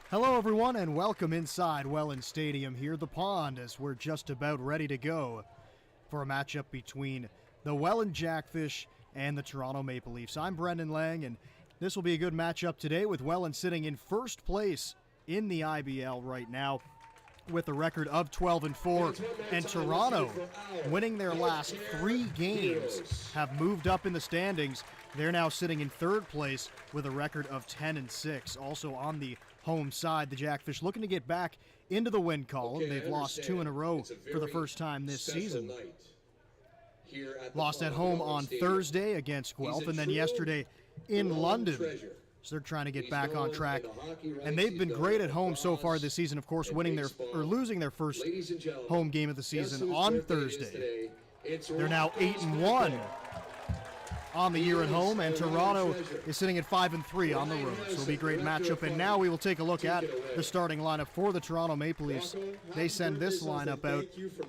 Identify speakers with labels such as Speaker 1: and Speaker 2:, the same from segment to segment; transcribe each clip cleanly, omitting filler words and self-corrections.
Speaker 1: Hello everyone and welcome inside Welland Stadium here, the pond, as we're just about ready to go for a matchup between the Welland Jackfish and the Toronto Maple Leafs. I'm Brendan Lang, and this will be a good matchup today with Welland sitting in first place in the IBL right now with a record of 12-4, and Toronto, winning their last 3 games, have moved up in the standings. They're now sitting in third place with a record of 10-6. Also on the home side, the Jackfish looking to get back into the win column. They've lost 2 in a row for the first time this season. Lost at home on Thursday against Guelph, and then yesterday in London. So they're trying to get back on track, and they've been great at home so far this season. Of course, losing their first home game of the season on Thursday. They're now 8-1 on the year at home, and Toronto is sitting at 5-3 on the road. So it'll be a great matchup. And now we will take a look at the starting lineup for the Toronto Maple Leafs. They send this lineup out.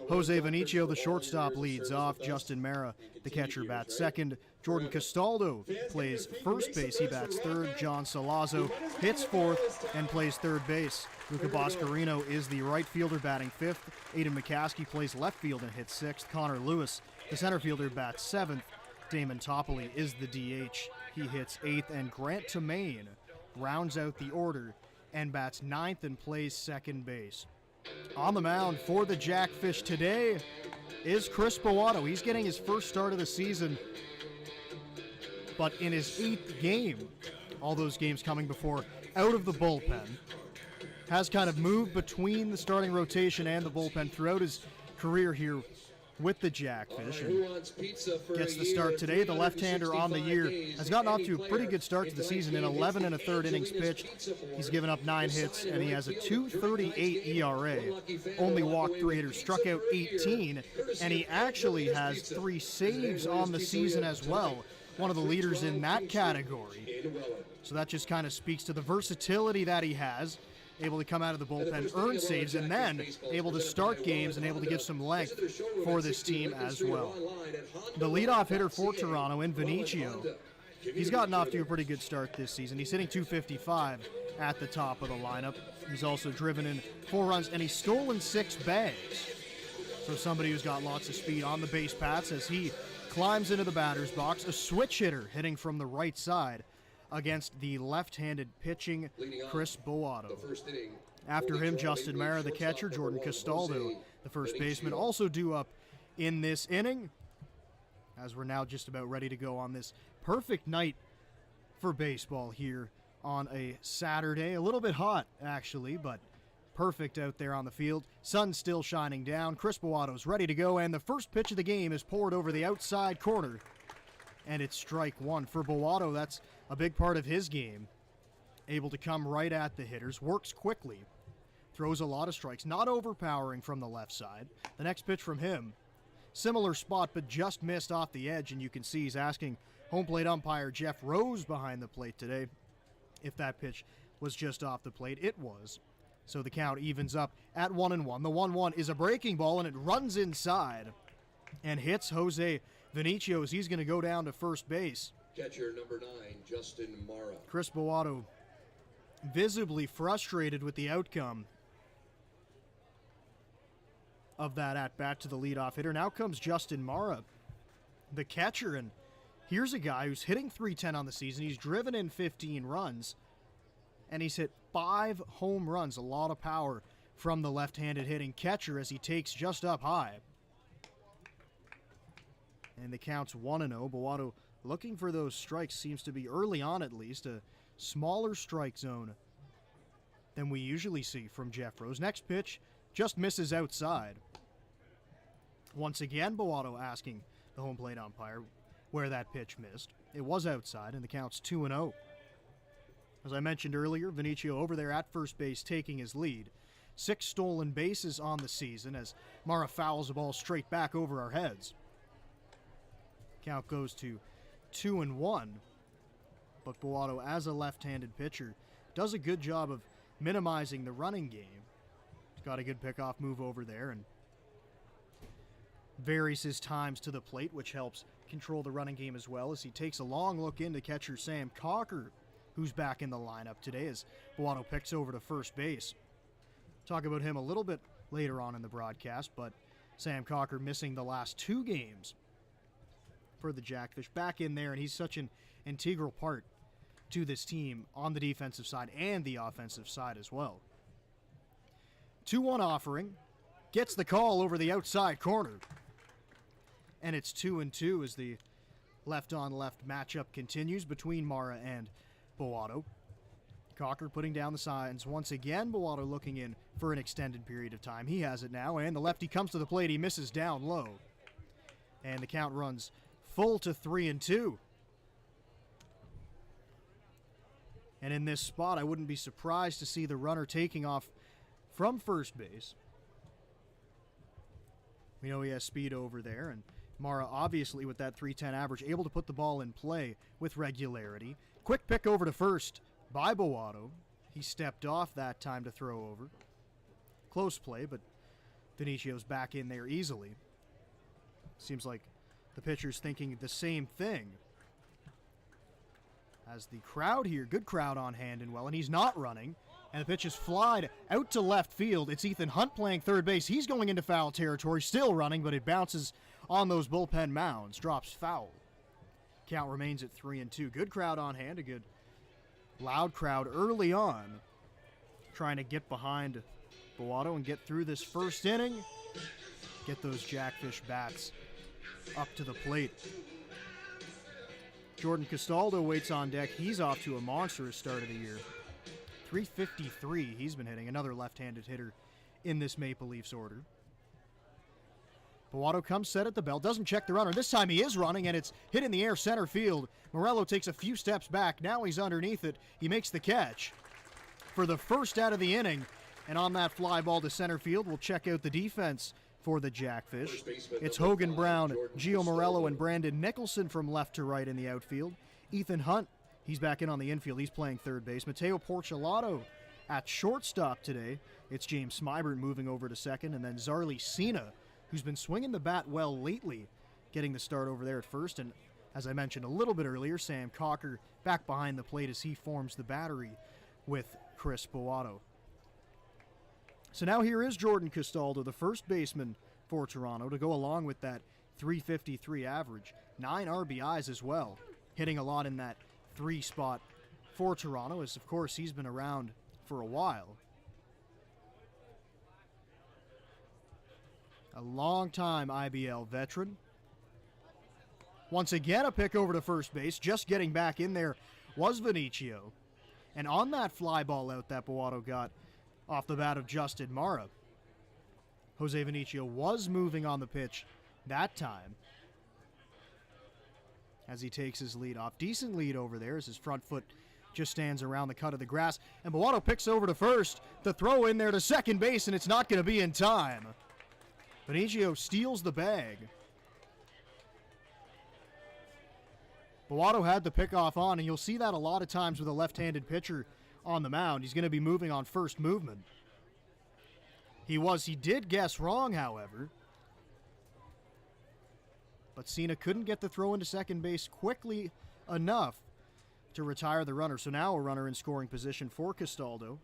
Speaker 1: Jose Vinicio, the shortstop, leads off. Justin Mara, the catcher, bats second. Jordan Castaldo plays first base. He bats third. John Salazzo hits fourth and plays third base. Luca Boscarino is the right fielder, batting fifth. Aiden McCaskey plays left field and hits sixth. Connor Lewis, the center fielder, bats seventh. Damon Toppoli is the DH. He hits 8th, and Grant Tamain rounds out the order and bats 9th and plays second base. On the mound for the Jackfish today is Chris Bowato. He's getting his first start of the season, but in his 8th game, all those games coming before, out of the bullpen. Has kind of moved between the starting rotation and the bullpen throughout his career here with the Jackfish, and gets the start today. The left-hander on the year has gotten off to a pretty good start to the season. In 11 1/3 innings pitched, he's given up 9 hits, and he has a 2.38 ERA. Only walked 3 hitters, struck out 18, and he actually has 3 saves on the season as well. One of the leaders in that category. So that just kind of speaks to the versatility that he has. Able to come out of the bullpen, earn saves, and then able to start games and able to give some length for this team as well. The leadoff hitter for Toronto in Vinicio, he's gotten off to a pretty good start this season. He's hitting .255 at the top of the lineup. He's also driven in 4 runs, and he's stolen 6 bags. So somebody who's got lots of speed on the base paths as he climbs into the batter's box. A switch hitter hitting from the right side against the left-handed pitching Chris Bowato. After him, Justin Mara, the catcher, Jordan Castaldo, the first baseman, also due up in this inning, as we're now just about ready to go on this perfect night for baseball here on a Saturday. A little bit hot, actually, but perfect out there on the field. Sun still shining down. Chris Bowato's ready to go, and the first pitch of the game is poured over the outside corner. And it's strike one for Bowato. That's a big part of his game. Able to come right at the hitters, works quickly, throws a lot of strikes, not overpowering from the left side. The next pitch from him, similar spot, but just missed off the edge, and you can see he's asking home plate umpire Jeff Rose behind the plate today if that pitch was just off the plate. It was. So the count evens up at 1-1. The 1-1 is a breaking ball, and it runs inside and hits Jose Vinicio as he's going to go down to first base.
Speaker 2: Catcher number 9, Justin Mara.
Speaker 1: Chris Bowato visibly frustrated with the outcome of that at-bat to the leadoff hitter. Now comes Justin Mara, the catcher, and here's a guy who's hitting .310 on the season. He's driven in 15 runs, and he's hit 5 home runs. A lot of power from the left-handed hitting catcher as he takes just up high. And the count's 1-0. Bowato looking for those strikes, seems to be early on at least, a smaller strike zone than we usually see from Jeff Rose. Next pitch just misses outside. Once again, Bowato asking the home plate umpire where that pitch missed. It was outside, and the count's 2-0. As I mentioned earlier, Vinicio over there at first base taking his lead. 6 stolen bases on the season as Mara fouls the ball straight back over our heads. Count goes to 2-1, but Bowato, as a left-handed pitcher, does a good job of minimizing the running game. He's got a good pickoff move over there and varies his times to the plate, which helps control the running game as well as he takes a long look into catcher Sam Cocker who's back in the lineup today as Bowato picks over to first base. Talk about him a little bit later on in the broadcast, but Sam Cocker missing the last 2 games for the Jackfish. Back in there, and he's such an integral part to this team on the defensive side and the offensive side as well. 2-1 offering. Gets the call over the outside corner. And it's 2-2 as the left-on-left matchup continues between Mara and Bowato. Cocker putting down the signs once again. Bowato looking in for an extended period of time. He has it now, and the lefty comes to the plate. He misses down low. And the count runs full to 3-2. And in this spot, I wouldn't be surprised to see the runner taking off from first base. We know he has speed over there, and Mara obviously with that .310 average able to put the ball in play with regularity. Quick pick over to first by Bowato. He stepped off that time to throw over. Close play, but Venicio's back in there easily. Seems like the pitcher's thinking the same thing. As the crowd here, good crowd on hand in Welland. He's not running, and the pitch is flied out to left field. It's Ethan Hunt playing third base. He's going into foul territory, still running, but it bounces on those bullpen mounds, drops foul. Count remains at 3-2. Good crowd on hand, a good loud crowd early on, trying to get behind Bowato and get through this first inning, get those Jackfish bats up to the plate. Jordan Castaldo waits on deck. He's off to a monstrous start of the year. .353 he's been hitting, another left-handed hitter in this Maple Leafs order. Bowato comes set at the belt, doesn't check the runner. This time he is running, and it's hit in the air center field. Morello takes a few steps back. Now he's underneath it. He makes the catch for the first out of the inning. And on that fly ball to center field, we'll check out the defense for the Jackfish. It's Hogan Brown, Gio Morello, and Brandon Nicholson from left to right in the outfield. Ethan Hunt, he's back in on the infield. He's playing third base. Mateo Porcelato at shortstop today. It's James Smybert moving over to second, and then Zarly Cena, who's been swinging the bat well lately, getting the start over there at first. And as I mentioned a little bit earlier, Sam Cocker back behind the plate as he forms the battery with Chris Bowato. So now here is Jordan Castaldo, the first baseman for Toronto, to go along with that .353 average. 9 RBIs as well, hitting a lot in that 3 spot for Toronto, as of course he's been around for a while. A long-time IBL veteran. Once again, a pick over to first base. Just getting back in there was Vinicio. And on that fly ball out that Bowato got off the bat of Justin Mara, Jose Vinicio was moving on the pitch that time as he takes his lead off. Decent lead over there as his front foot just stands around the cut of the grass. And Bowato picks over to first. The throw in there to second base, and it's not going to be in time. Vinicio steals the bag. Bowato had the pickoff on, and you'll see that a lot of times with a left-handed pitcher on the mound. He's going to be moving on first movement. He did guess wrong, however. But Cena couldn't get the throw into second base quickly enough to retire the runner. So now a runner in scoring position for Castaldo,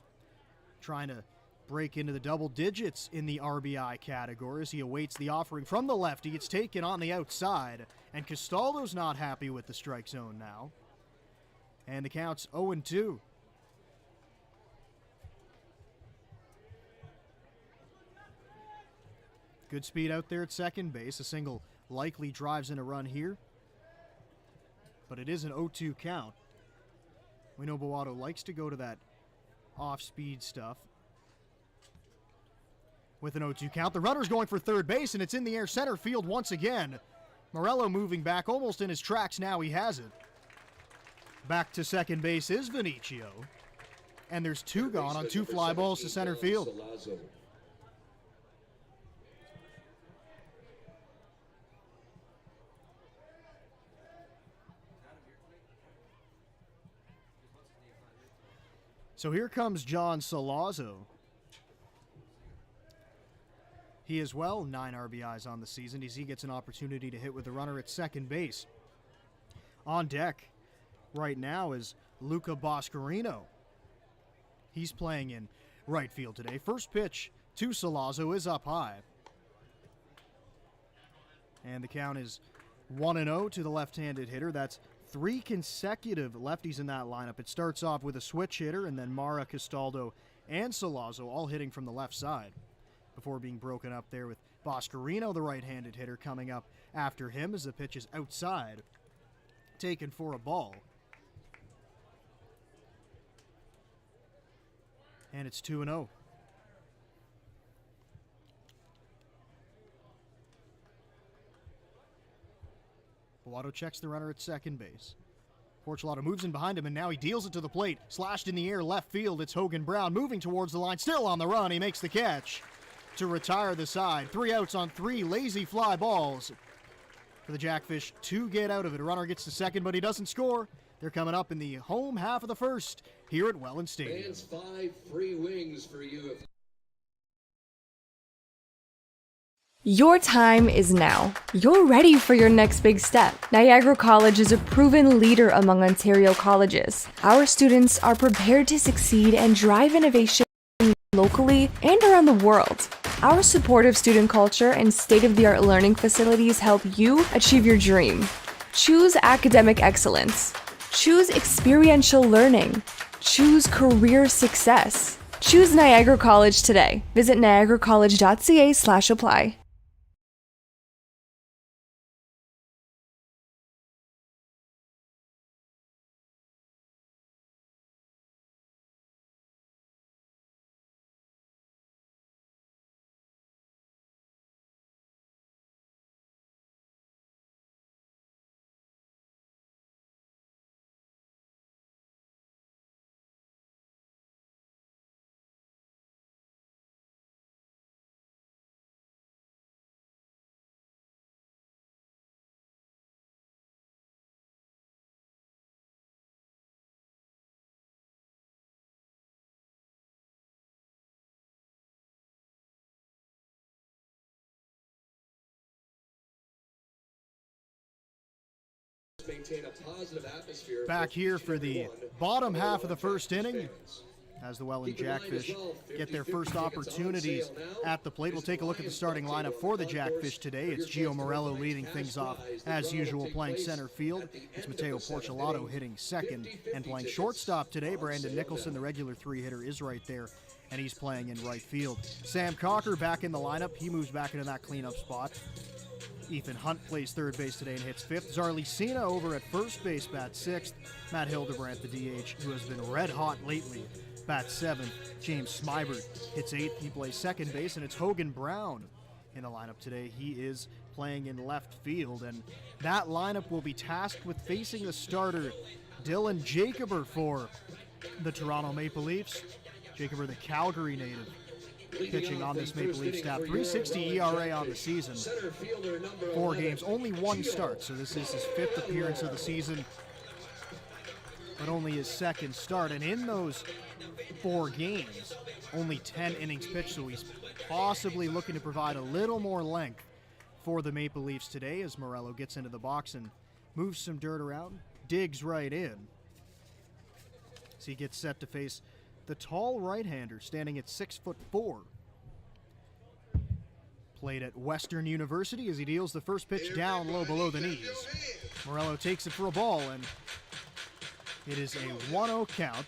Speaker 1: trying to break into the double digits in the RBI category as he awaits the offering from the lefty. It's taken on the outside, and Castaldo's not happy with the strike zone now. And the count's 0-2. Good speed out there at second base. A single likely drives in a run here, but it is an 0-2 count. We know Bowato likes to go to that off-speed stuff. With an 0-2 count, the runner's going for third base, and it's in the air center field once again. Morello moving back almost in his tracks now. He has it. Back to second base is Vinicio, and there's 2 gone on 2 fly balls to center field. So here comes John Salazzo. He as well, 9 RBIs on the season as he gets an opportunity to hit with the runner at second base. On deck right now is Luca Boscarino. He's playing in right field today. First pitch to Salazzo is up high. And the count is 1-0 to the left-handed hitter. That's 3 consecutive lefties in that lineup. It starts off with a switch hitter, and then Mara, Castaldo, and Salazzo all hitting from the left side before being broken up there with Boscarino, the right-handed hitter, coming up after him as the pitch is outside, taken for a ball. And it's 2-0. Bellato checks the runner at second base. Porchelato moves in behind him, and now he deals it to the plate. Slashed in the air, left field. It's Hogan Brown moving towards the line. Still on the run. He makes the catch to retire the side. 3 outs on 3 lazy fly balls for the Jackfish to get out of it. A runner gets to second, but he doesn't score. They're coming up in the home half of the first here at Welland Stadium.
Speaker 2: Fans, 5 free wings for you.
Speaker 3: Your time is now. You're ready for your next big step. Niagara College is a proven leader among Ontario colleges. Our students are prepared to succeed and drive innovation locally and around the world. Our supportive student culture and state-of-the-art learning facilities help you achieve your dream. Choose academic excellence. Choose experiential learning. Choose career success. Choose Niagara College today. Visit niagaracollege.ca/apply.
Speaker 2: Maintain a positive atmosphere.
Speaker 1: Back here for the bottom half of the first inning as the Welland Jackfish get their first opportunities at the plate. We'll take a look at the starting lineup for the Jackfish today. It's Gio Morello leading things off as usual, playing center field. It's Mateo Porchelato hitting second, and playing shortstop today, Brandon Nicholson, the regular 3-hitter, is right there, and he's playing in right field. Sam Cocker back in the lineup. He moves back into that cleanup spot. Ethan Hunt plays third base today and hits fifth. Zarly Cena over at first base, bats sixth. Matt Hildebrandt, the DH, who has been red hot lately, bats seventh. James Smybert hits eighth. He plays second base, and it's Hogan Brown in the lineup today. He is playing in left field, and that lineup will be tasked with facing the starter, Dylan Jacober, for the Toronto Maple Leafs. Jacober, the Calgary native, pitching on this Maple Leaf staff. 3.60 ERA on the season. 4 games, only 1 start, so this is his 5th appearance of the season, but only his 2nd start. And in those 4 games, only 10 innings pitched, so he's possibly looking to provide a little more length for the Maple Leafs today as Morello gets into the box and moves some dirt around, digs right in. So he gets set to face the tall right-hander, standing at 6'4". Played at Western University as he deals the first pitch down low below the knees. Morello takes it for a ball, and it is a 1-0 count.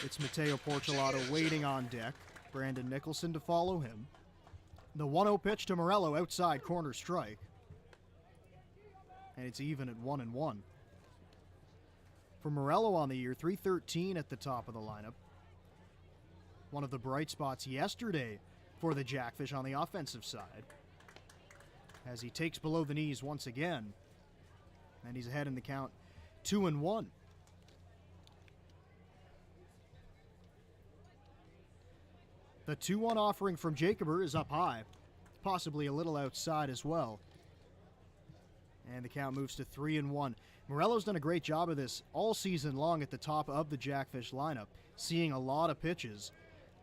Speaker 1: It's Mateo Porchelato waiting on deck. Brandon Nicholson to follow him. The 1-0 pitch to Morello, outside corner strike. And it's even at 1-1. For Morello on the year, .313 at the top of the lineup. One of the bright spots yesterday for the Jackfish on the offensive side, as he takes below the knees once again, and he's ahead in the count, 2-1. The 2-1 offering from Jacober is up high, possibly a little outside as well, and the count moves to 3-1. Morello's done a great job of this all season long at the top of the Jackfish lineup, seeing a lot of pitches,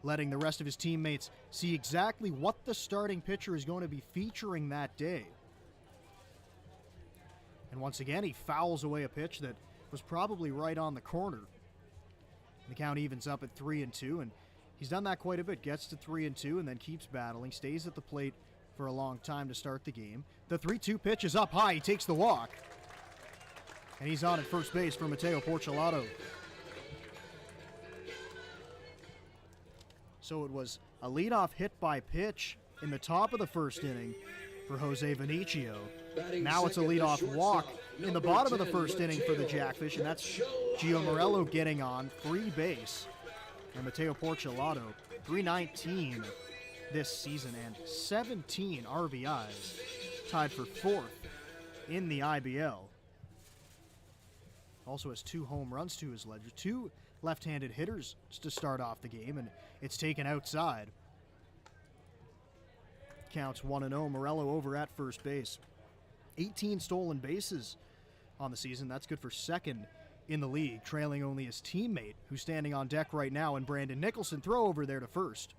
Speaker 1: letting the rest of his teammates see exactly what the starting pitcher is going to be featuring that day. And once again, he fouls away a pitch that was probably right on the corner The count evens up at 3-2, and he's done that quite a bit. Gets to 3-2 and then keeps battling, stays at the plate for a long time to start the game. The 3-2 pitch is up high. He takes the walk. And he's on at first base for Mateo Porcelato. So it was a leadoff hit by pitch in the top of the first inning for Jose Vinicio. Now it's a leadoff walk in the bottom of the first inning for the Jackfish, and that's Gio Morello getting on free base. And Mateo Porcelato, 319 this season and 17 RBIs, tied for fourth in the IBL. Also has 2 home runs to his ledger, 2 left-handed hitters to start off the game, and it's taken outside. Counts 1-0, Morello over at first base. 18 stolen bases on the season. That's good for second in the league, trailing only his teammate, who's standing on deck right now, and Brandon Nicholson. Throw over there to first.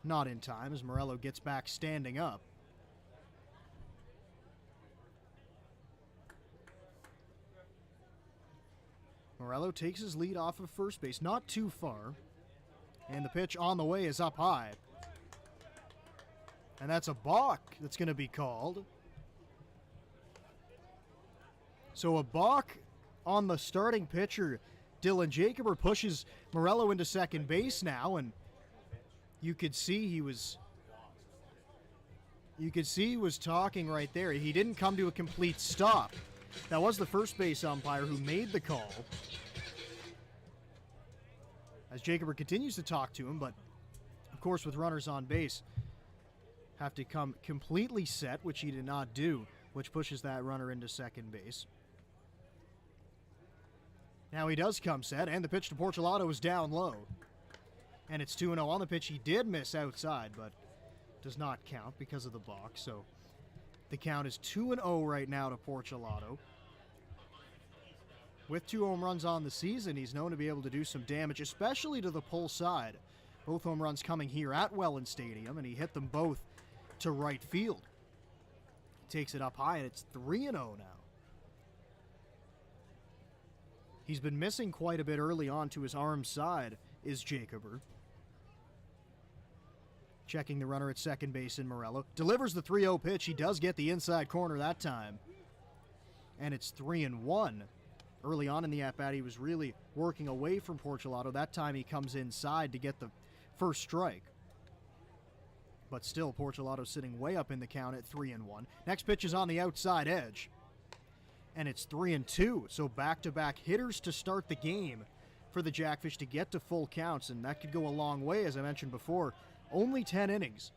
Speaker 1: Not in time as Morello gets back standing up. Morello takes his lead off of first base, not too far. And the pitch on the way is up high. And that's a balk that's going to be called. So a balk on the starting pitcher, Dylan Jacober, pushes Morello into second base now, and you could see he was talking right there. He didn't come to a complete stop. That was the first base umpire who made the call. As Jacober continues to talk to him, but of course with runners on base, have to come completely set, which he did not do, which pushes that runner into second base. Now he does come set, and the pitch to Porcelato is down low. And it's 2-0 on the pitch. He did miss outside, but does not count because of the box. So the count is 2-0 right now to Porcelato. With 2 home runs on the season, he's known to be able to do some damage, especially to the pull side. Both home runs coming here at Welland Stadium, and he hit them both to right field. He takes it up high, and it's 3-0 now. He's been missing quite a bit early on to his arm side, is Jacober. Checking the runner at second base in Morello. Delivers the 3-0 pitch. He does get the inside corner that time. And it's 3-1. Early on in the at-bat, he was really working away from Porcelato. That time he comes inside to get the first strike. But still, Porcelato sitting way up in the count at 3-1. Next pitch is on the outside edge. And it's 3-2. So back-to-back hitters to start the game for the Jackfish to get to full counts. And that could go a long way, as I mentioned before. Only 10 innings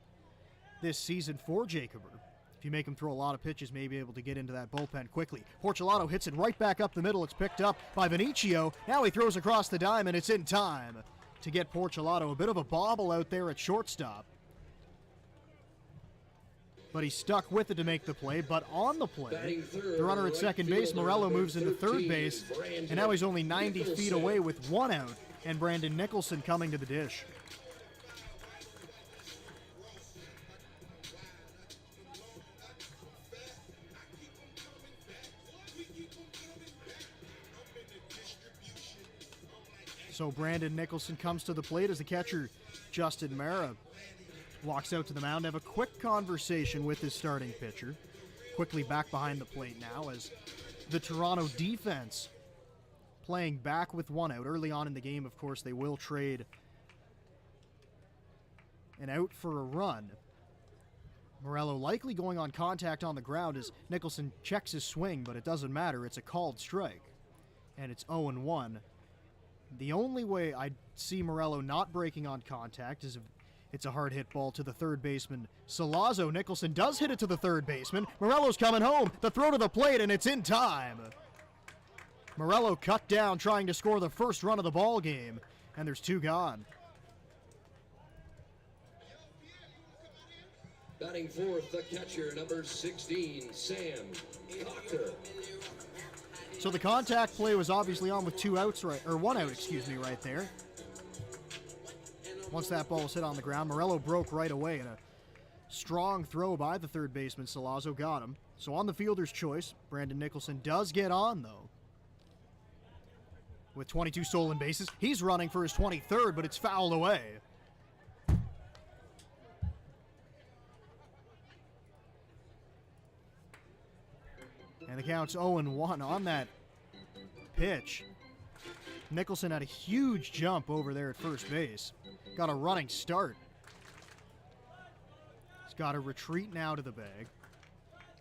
Speaker 1: this season for Jacober. If you make him throw a lot of pitches, may be able to get into that bullpen quickly. Porcelato hits it right back up the middle. It's picked up by Vinicio. Now he throws across the dime, and it's in time to get Porcelato. A bit of a bobble out there at shortstop. But he stuck with it to make the play. But on the play, the runner at second base, Morello, moves into third base. And now he's only 90 feet away with 1 out. And Brandon Nicholson coming to the dish. So Brandon Nicholson comes to the plate as the catcher, Justin Mara, walks out to the mound to have a quick conversation with his starting pitcher. Quickly back behind the plate now as the Toronto defense playing back with 1 out. Early on in the game, of course, they will trade an out for a run. Morello likely going on contact on the ground as Nicholson checks his swing, but it doesn't matter. It's a called strike. And it's 0-1. The only way I see Morello not breaking on contact is if it's a hard hit ball to the third baseman, Salazzo. Nicholson does hit it to the third baseman. Morello's coming home. The throw to the plate, and it's in time. Morello cut down trying to score the first run of the ball game, and there's 2 gone.
Speaker 2: Batting fourth, the catcher, number 16, Sam Cocker.
Speaker 1: So the contact play was obviously on with 2 outs, right, or 1 out, excuse me, right there. Once that ball was hit on the ground, Morello broke right away, and a strong throw by the third baseman, Salazzo, got him. So on the fielder's choice, Brandon Nicholson does get on, though. with 22 stolen bases. He's running for his 23rd, but it's fouled away. And the count's 0-1 on that pitch. Nicholson had a huge jump over there at first base. Got a running start. He's got to retreat now to the bag.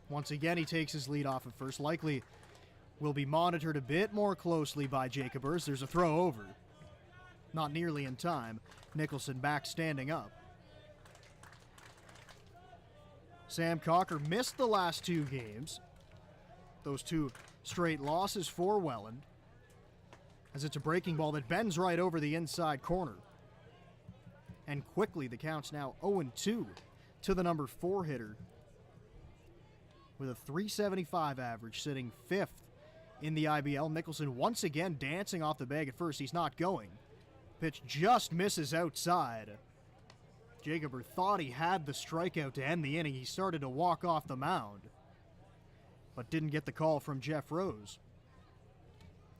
Speaker 1: Once again, he takes his lead off at first. Likely will be monitored a bit more closely by Jacobers. There's a throw over. Not nearly in time. Nicholson back standing up. Sam Cocker missed the last 2 games. Those 2 straight losses for Welland, as it's a breaking ball that bends right over the inside corner. And quickly, the count's now 0-2 to the number 4 hitter with a .375 average, sitting 5th in the IBL. Nicholson once again dancing off the bag at first. He's not going. Pitch just misses outside. Jacober thought he had the strikeout to end the inning. He started to walk off the mound, but didn't get the call from Jeff Rose.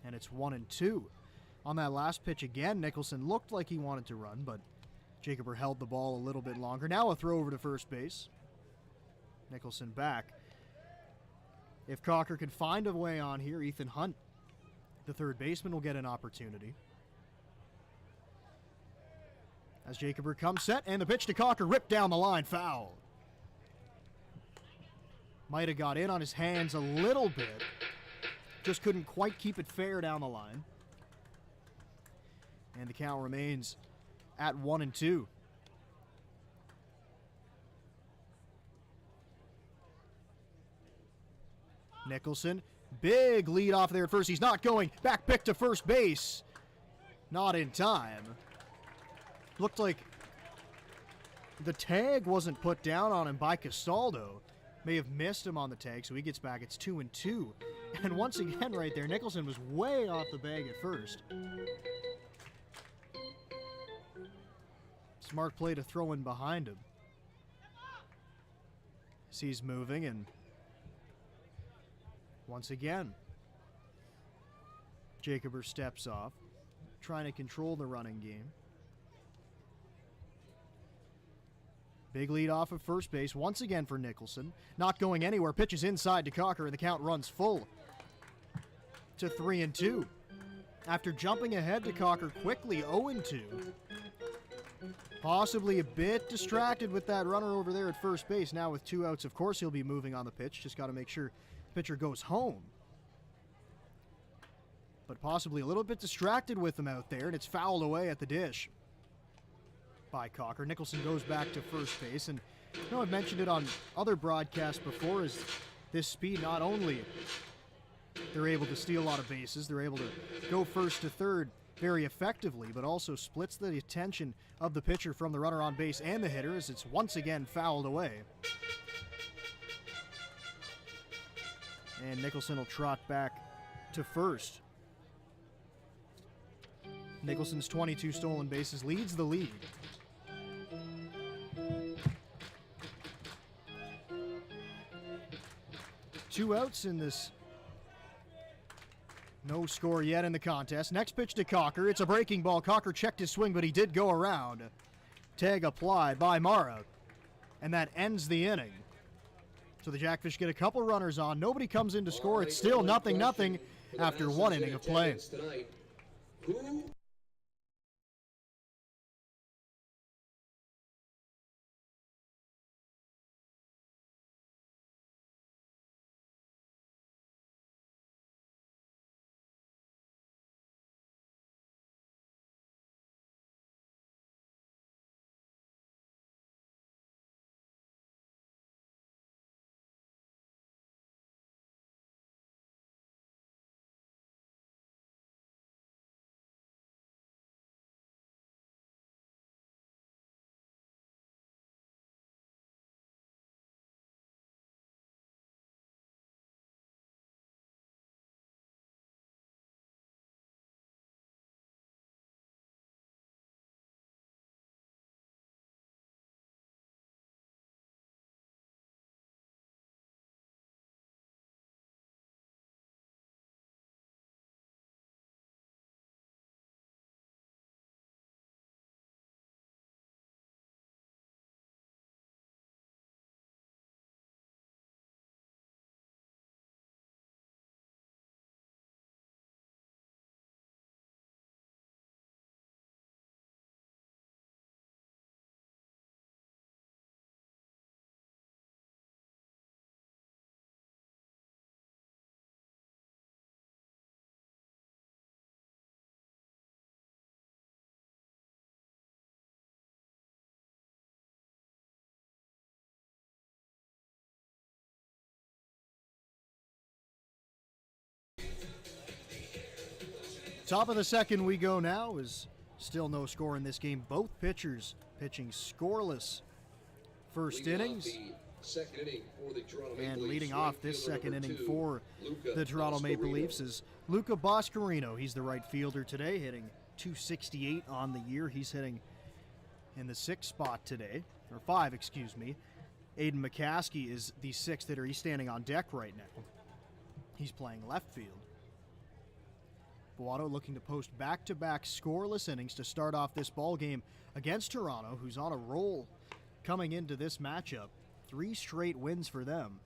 Speaker 1: And it's 1-2. On that last pitch again, Nicholson looked like he wanted to run, but Jacober held the ball a little bit longer. Now a throw over to first base. Nicholson back. If Cocker can find a way on here, Ethan Hunt, the third baseman, will get an opportunity. As Jacober comes set, and the pitch to Cocker ripped down the line, foul. Might have got in on his hands a little bit. Just couldn't quite keep it fair down the line. And the count remains at 1-2. Nicholson, big lead off there at first. He's not going. Back pick to first base. Not in time. Looked like the tag wasn't put down on him by Castaldo. May have missed him on the tag, so he gets back. It's 2-2. And once again right there, Nicholson was way off the bag at first. Smart play to throw in behind him. He's moving, and once again, Jacober steps off, trying to control the running game. Big lead off of first base once again for Nicholson. Not going anywhere. Pitches inside to Cocker, and the count runs full to 3-2. After jumping ahead to Cocker quickly, 0-2. Possibly a bit distracted with that runner over there at first base. Now with 2 outs, of course he'll be moving on the pitch. Just got to make sure the pitcher goes home. But possibly a little bit distracted with him out there, and it's fouled away at the dish by Cocker. Nicholson goes back to first base, and I know I've mentioned it on other broadcasts before, is this speed, not only they're able to steal a lot of bases, they're able to go first to third very effectively, but also splits the attention of the pitcher from the runner on base and the hitter, as it's once again fouled away. And Nicholson will trot back to first. Nicholson's 22 stolen bases leads the league. Two outs in this. No score yet in the contest. Next pitch to Cocker. It's a breaking ball. Cocker checked his swing, but he did go around. Tag applied by Mara. And that ends the inning. So the Jackfish get a couple runners on. Nobody comes in to score. It's still 0-0 after 1 inning of play. Top of the second we go now. Is still no score in this game. Both pitchers pitching scoreless first innings.
Speaker 2: Second inning for the Toronto Maple
Speaker 1: And
Speaker 2: Leafs.
Speaker 1: leading off this second inning for the Toronto Maple Leafs is Luca Boscarino. He's the right fielder today, hitting .268 on the year. He's hitting in the 6th spot today, or 5, excuse me. Aiden McCaskey is the 6th hitter. He's standing on deck right now. He's playing left field. Boato looking to post back-to-back scoreless innings to start off this ball game against Toronto, who's on a roll coming into this matchup. 3 straight wins for them.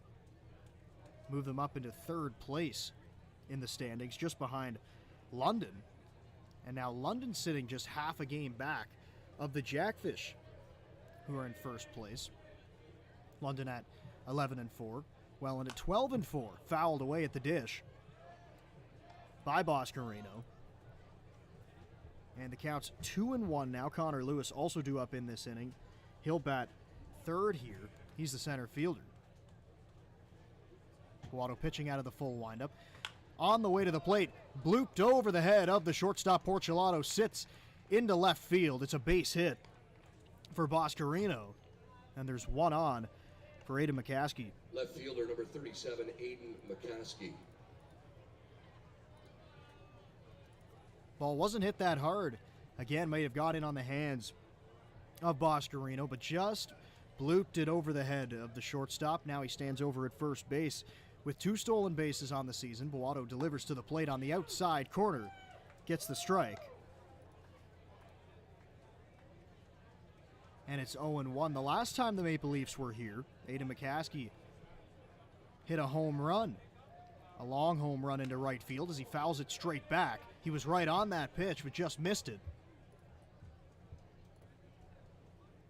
Speaker 1: Move them up into 3rd place in the standings, just behind London. And now London sitting just half a game back of the Jackfish, who are in 1st place. London at 11-4. Welland at 12-4. Fouled away at the dish by Boscarino. And the count's 2-1 now. Connor Lewis also due up in this inning. He'll bat 3rd here. He's the center fielder. Boato pitching out of the full windup. On the way to the plate, blooped over the head of the shortstop. Porcelato sits into left field. It's a base hit for Boscarino. And there's one on for Aiden McCaskey.
Speaker 2: Left fielder number 37, Aiden McCaskey.
Speaker 1: Ball wasn't hit that hard. Again, may have got in on the hands of Boscarino, but just blooped it over the head of the shortstop. Now he stands over at first base with 2 stolen bases on the season. Boato delivers to the plate on the outside corner. Gets the strike. And it's 0-1. The last time the Maple Leafs were here, Aiden McCaskey hit a home run. A long home run into right field as he fouls it straight back. He was right on that pitch, but just missed it.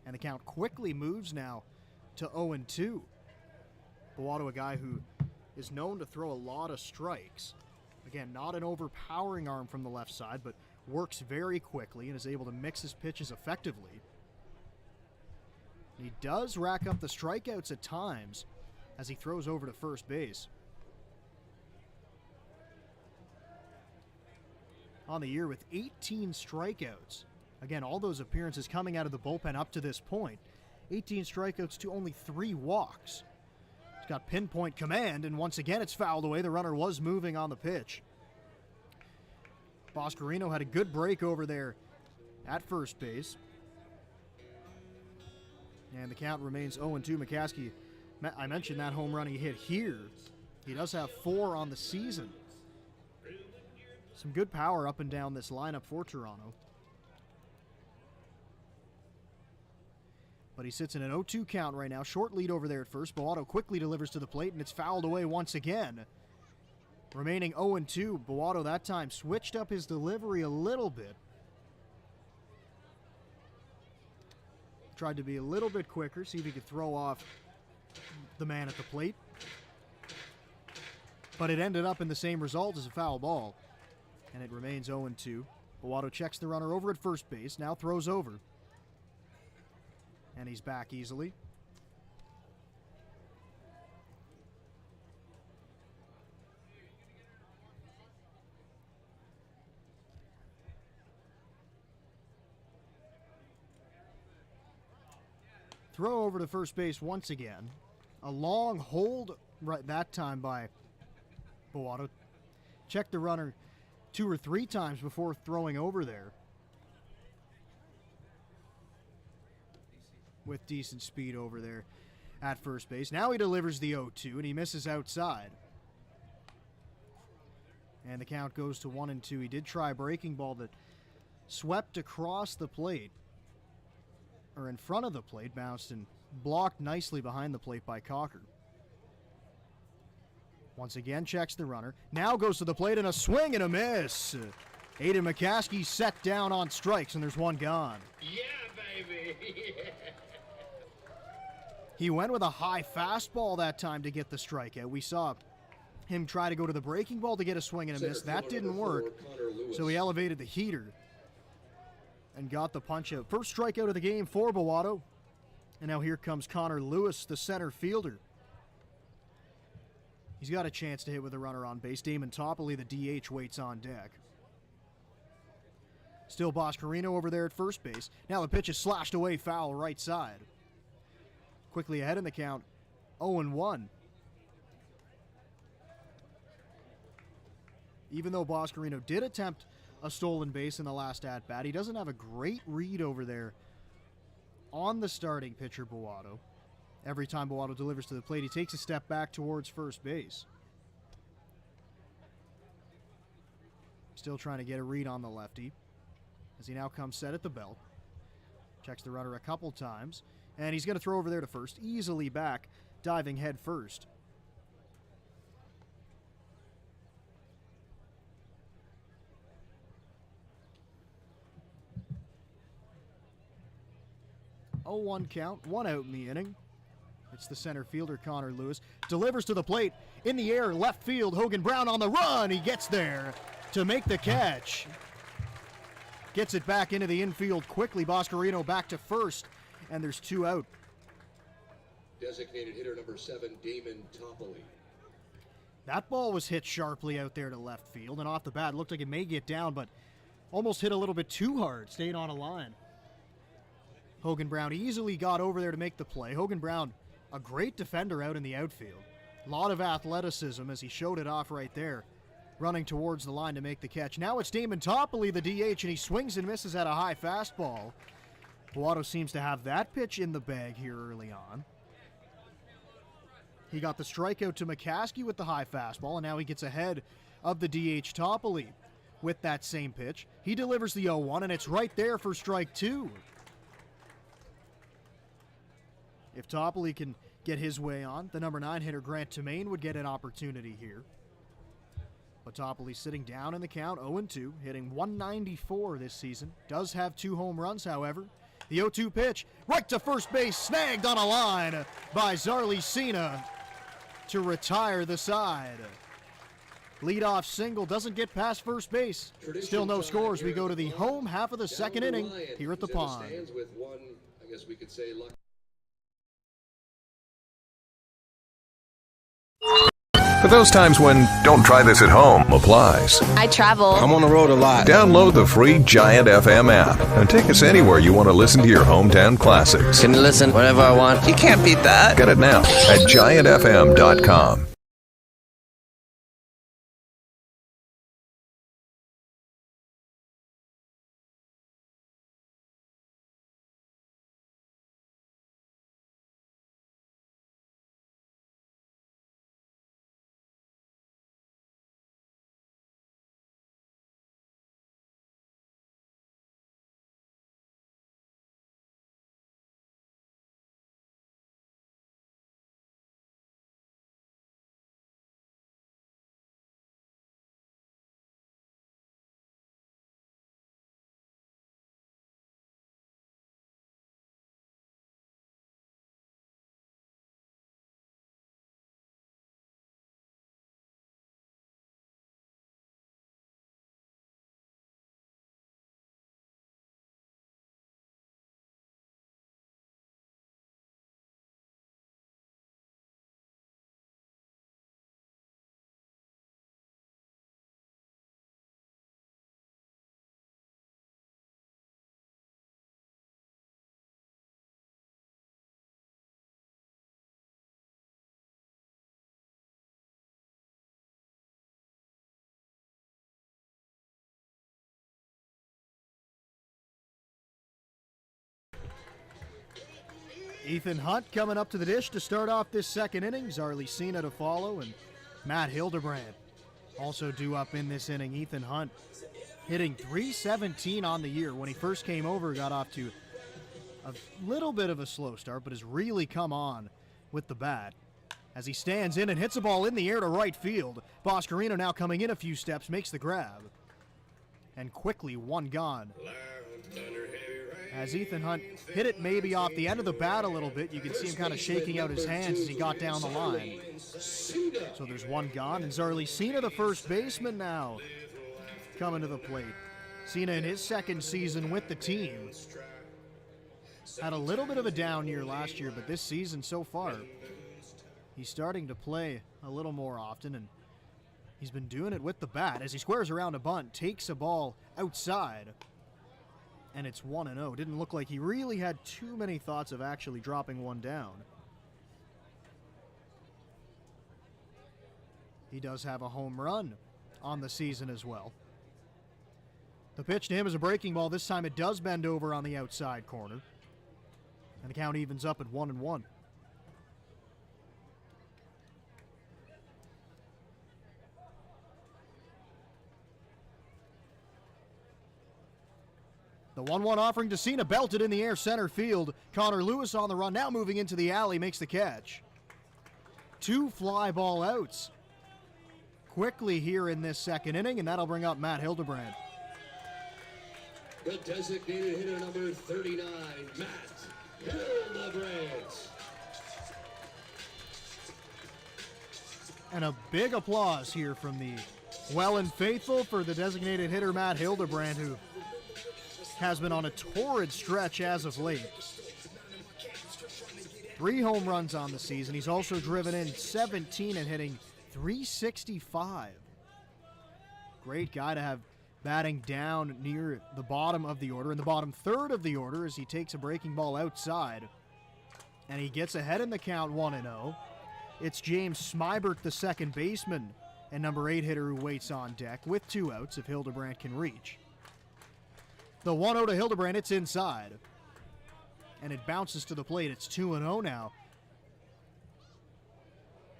Speaker 1: And the count quickly moves now to 0-2. Boato, a guy who is known to throw a lot of strikes. Again, not an overpowering arm from the left side, but works very quickly and is able to mix his pitches effectively. He does rack up the strikeouts at times as he throws over to first base. On the year with 18 strikeouts. Again, all those appearances coming out of the bullpen up to this point. 18 strikeouts to only 3 walks. He's got pinpoint command, and once again it's fouled away. The runner was moving on the pitch. Boscarino had a good break over there at first base. And the count remains 0-2. McCaskey, I mentioned that home run he hit here. He does have 4 on the season. Some good power up and down this lineup for Toronto. But he sits in an 0-2 count right now. Short lead over there at first. Boato quickly delivers to the plate, and it's fouled away once again. Remaining 0-2. Boato that time switched up his delivery a little bit. Tried to be a little bit quicker, see if he could throw off the man at the plate. But it ended up in the same result as a foul ball. And it remains 0-2. Boato checks the runner over at first base, now throws over. And he's back easily. Throw over to first base once again. A long hold right that time by Boato. Checked the runner 2 or 3 times before throwing over there. With decent speed over there at first base. Now he delivers the 0-2 and he misses outside. And the count goes to 1-2. He did try a breaking ball that swept across the plate, or in front of the plate, bounced and blocked nicely behind the plate by Cocker. Once again checks the runner. Now goes to the plate and a swing and a miss. Aiden McCaskey set down on strikes and there's one gone.
Speaker 2: Yeah, baby.
Speaker 1: He went with a high fastball that time to get the strikeout. We saw him try to go to the breaking ball to get a swing and a miss. That didn't work, so he elevated the heater and got the punch out. First strikeout of the game for Boato. And now here comes Connor Lewis, the center fielder. He's got a chance to hit with a runner on base. Damon Toppoli, the DH, waits on deck. Still Boscarino over there at first base. Now the pitch is slashed away, foul right side. Quickly ahead in the count, 0-1. Even though Boscarino did attempt a stolen base in the last at-bat, he doesn't have a great read over there on the starting pitcher, Boato. Every time Boato delivers to the plate, he takes a step back towards first base. Still trying to get a read on the lefty as he now comes set at the belt. Checks the runner a couple times, and he's going to throw over there to first, easily back, diving head first. Oh, 1 count, 1 out in the inning. It's the center fielder, Connor Lewis. Delivers to the plate, in the air, left field, Hogan Brown on the run. He gets there to make the catch. Gets it back into the infield quickly. Boscarino back to first, and there's 2 out.
Speaker 2: Designated hitter number 7, Damon Toppoli.
Speaker 1: That ball was hit sharply out there to left field, and off the bat, looked like it may get down, but almost hit a little bit too hard, stayed on a line. Hogan Brown easily got over there to make the play. Hogan Brown, a great defender out in the outfield. A lot of athleticism as he showed it off right there, running towards the line to make the catch. Now it's Damon Toppoli, the DH, and he swings and misses at a high fastball. Boato seems to have that pitch in the bag here early on. He got the strikeout to McCaskey with the high fastball, and now he gets ahead of the DH Toppoli with that same pitch. He delivers the 0-1, and it's right there for strike 2. If Toppoli can get his way on, the number 9 hitter Grant Tamain would get an opportunity here. But Toppoli sitting down in the count, 0-2, hitting 194 this season. Does have 2 home runs, however. The 0-2 pitch, right to first base, snagged on a line by Zarly Cena to retire the side. Leadoff single, doesn't get past first base. Still no scores. We go to the home half of the second inning here at the Pond.
Speaker 2: With one, I guess we could say, luck.
Speaker 4: For those times when don't try this at home applies.
Speaker 5: I travel.
Speaker 6: I'm on the road a lot.
Speaker 4: Download the free Giant FM app and take us anywhere you want to listen to your hometown classics.
Speaker 6: Can listen whenever I want. You can't beat that.
Speaker 4: Get it now at giantfm.com.
Speaker 1: Ethan Hunt coming up to the dish to start off this second inning. Zarly Cena to follow, and Matt Hildebrand also due up in this inning. Ethan Hunt hitting .317 on the year. When he first came over, got off to a little bit of a slow start, but has really come on with the bat as he stands in and hits a ball in the air to right field. Boscarino now coming in a few steps, makes the grab, and quickly one gone. As Ethan Hunt hit it maybe off the end of the bat a little bit, you can see him kind of shaking out his hands as he got down the line. So there's one gone, and Zarly Cena, the first baseman now, coming to the plate. Cena in his second season with the team. Had a little bit of a down year last year, but this season so far, he's starting to play a little more often, and he's been doing it with the bat as he squares around a bunt, takes a ball outside. And it's 1-0. Didn't look like he really had too many thoughts of actually dropping one down. He does have a home run on the season as well. The pitch to him is a breaking ball. This time it does bend over on the outside corner. And the count evens up at 1-1. The 1-1 offering to Cena, belted in the air center field. Connor Lewis on the run, now moving into the alley, makes the catch. 2 fly ball outs quickly here in this second inning, and that'll bring up Matt Hildebrand.
Speaker 2: The designated hitter number 39, Matt Hildebrand.
Speaker 1: And a big applause here from the Welland faithful for the designated hitter Matt Hildebrand, who has been on a torrid stretch as of late. 3 home runs on the season. He's also driven in 17 and hitting .365. Great guy to have batting down near the bottom of the order, in the bottom third of the order, as he takes a breaking ball outside. And he gets ahead in the count 1-0. It's James Smybert, the second baseman, and number 8 hitter who waits on deck with 2 outs if Hildebrand can reach. The 1-0 to Hildebrand, it's inside. And it bounces to the plate. It's 2-0 now.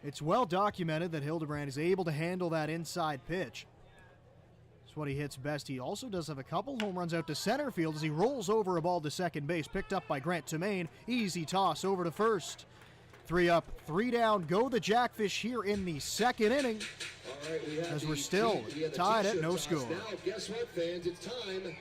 Speaker 1: It's well documented that Hildebrand is able to handle that inside pitch. It's what he hits best. He also does have a couple home runs out to center field as he rolls over a ball to second base, picked up by Grant Tomaine. Easy toss over to first. 3 up, 3 down. Go the Jackfish here in the second inning.
Speaker 2: All right,
Speaker 1: as we're still tied at no score.
Speaker 2: Now, guess what, fans? It's time.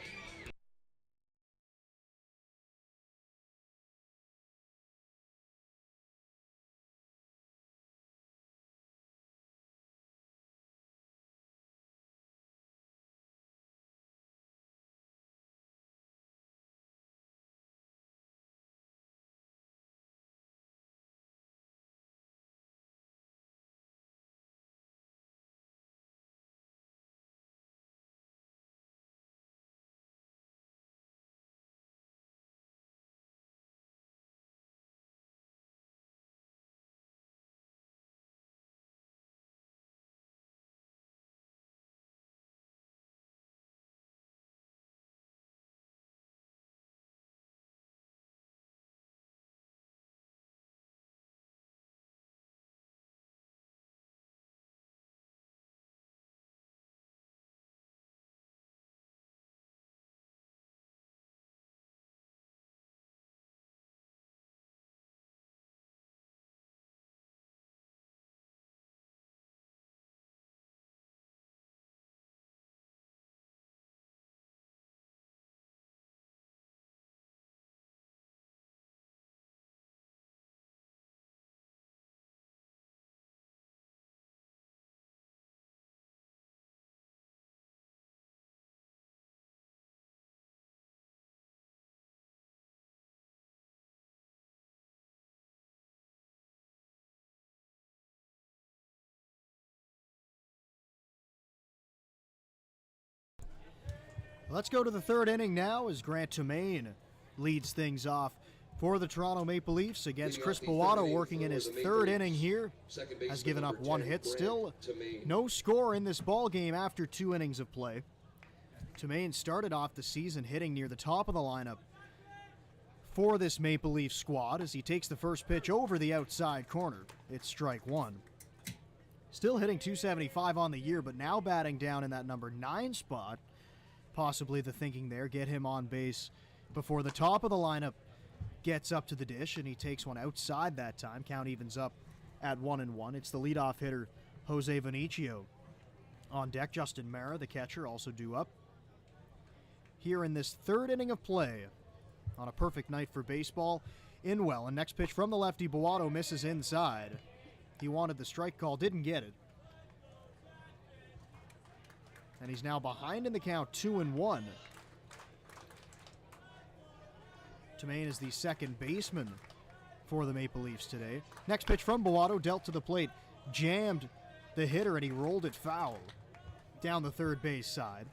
Speaker 1: Let's go to the third inning now as Grant Tomaine leads things off for the Toronto Maple Leafs against Chris Bowato, working in his third inning here. Has given up 1 hit. Still no score in this ball game after 2 innings of play. Tomaine started off the season hitting near the top of the lineup for this Maple Leaf squad as he takes the first pitch over the outside corner. It's strike 1. Still hitting .275 on the year, but now batting down in that number 9 spot. Possibly the thinking there, get him on base before the top of the lineup gets up to the dish, and he takes one outside that time. Count evens up at 1-1. It's the leadoff hitter, Jose Vinicio. On deck, Justin Mara, the catcher, also due up. Here in this third inning of play, on a perfect night for baseball in Welland. Next pitch from the lefty, Bowato misses inside. He wanted the strike call, didn't get it. And he's now behind in the count, 2-1. Tomaine is the second baseman for the Maple Leafs today. Next pitch from Bowato, dealt to the plate, jammed the hitter, and he rolled it foul down the third base side.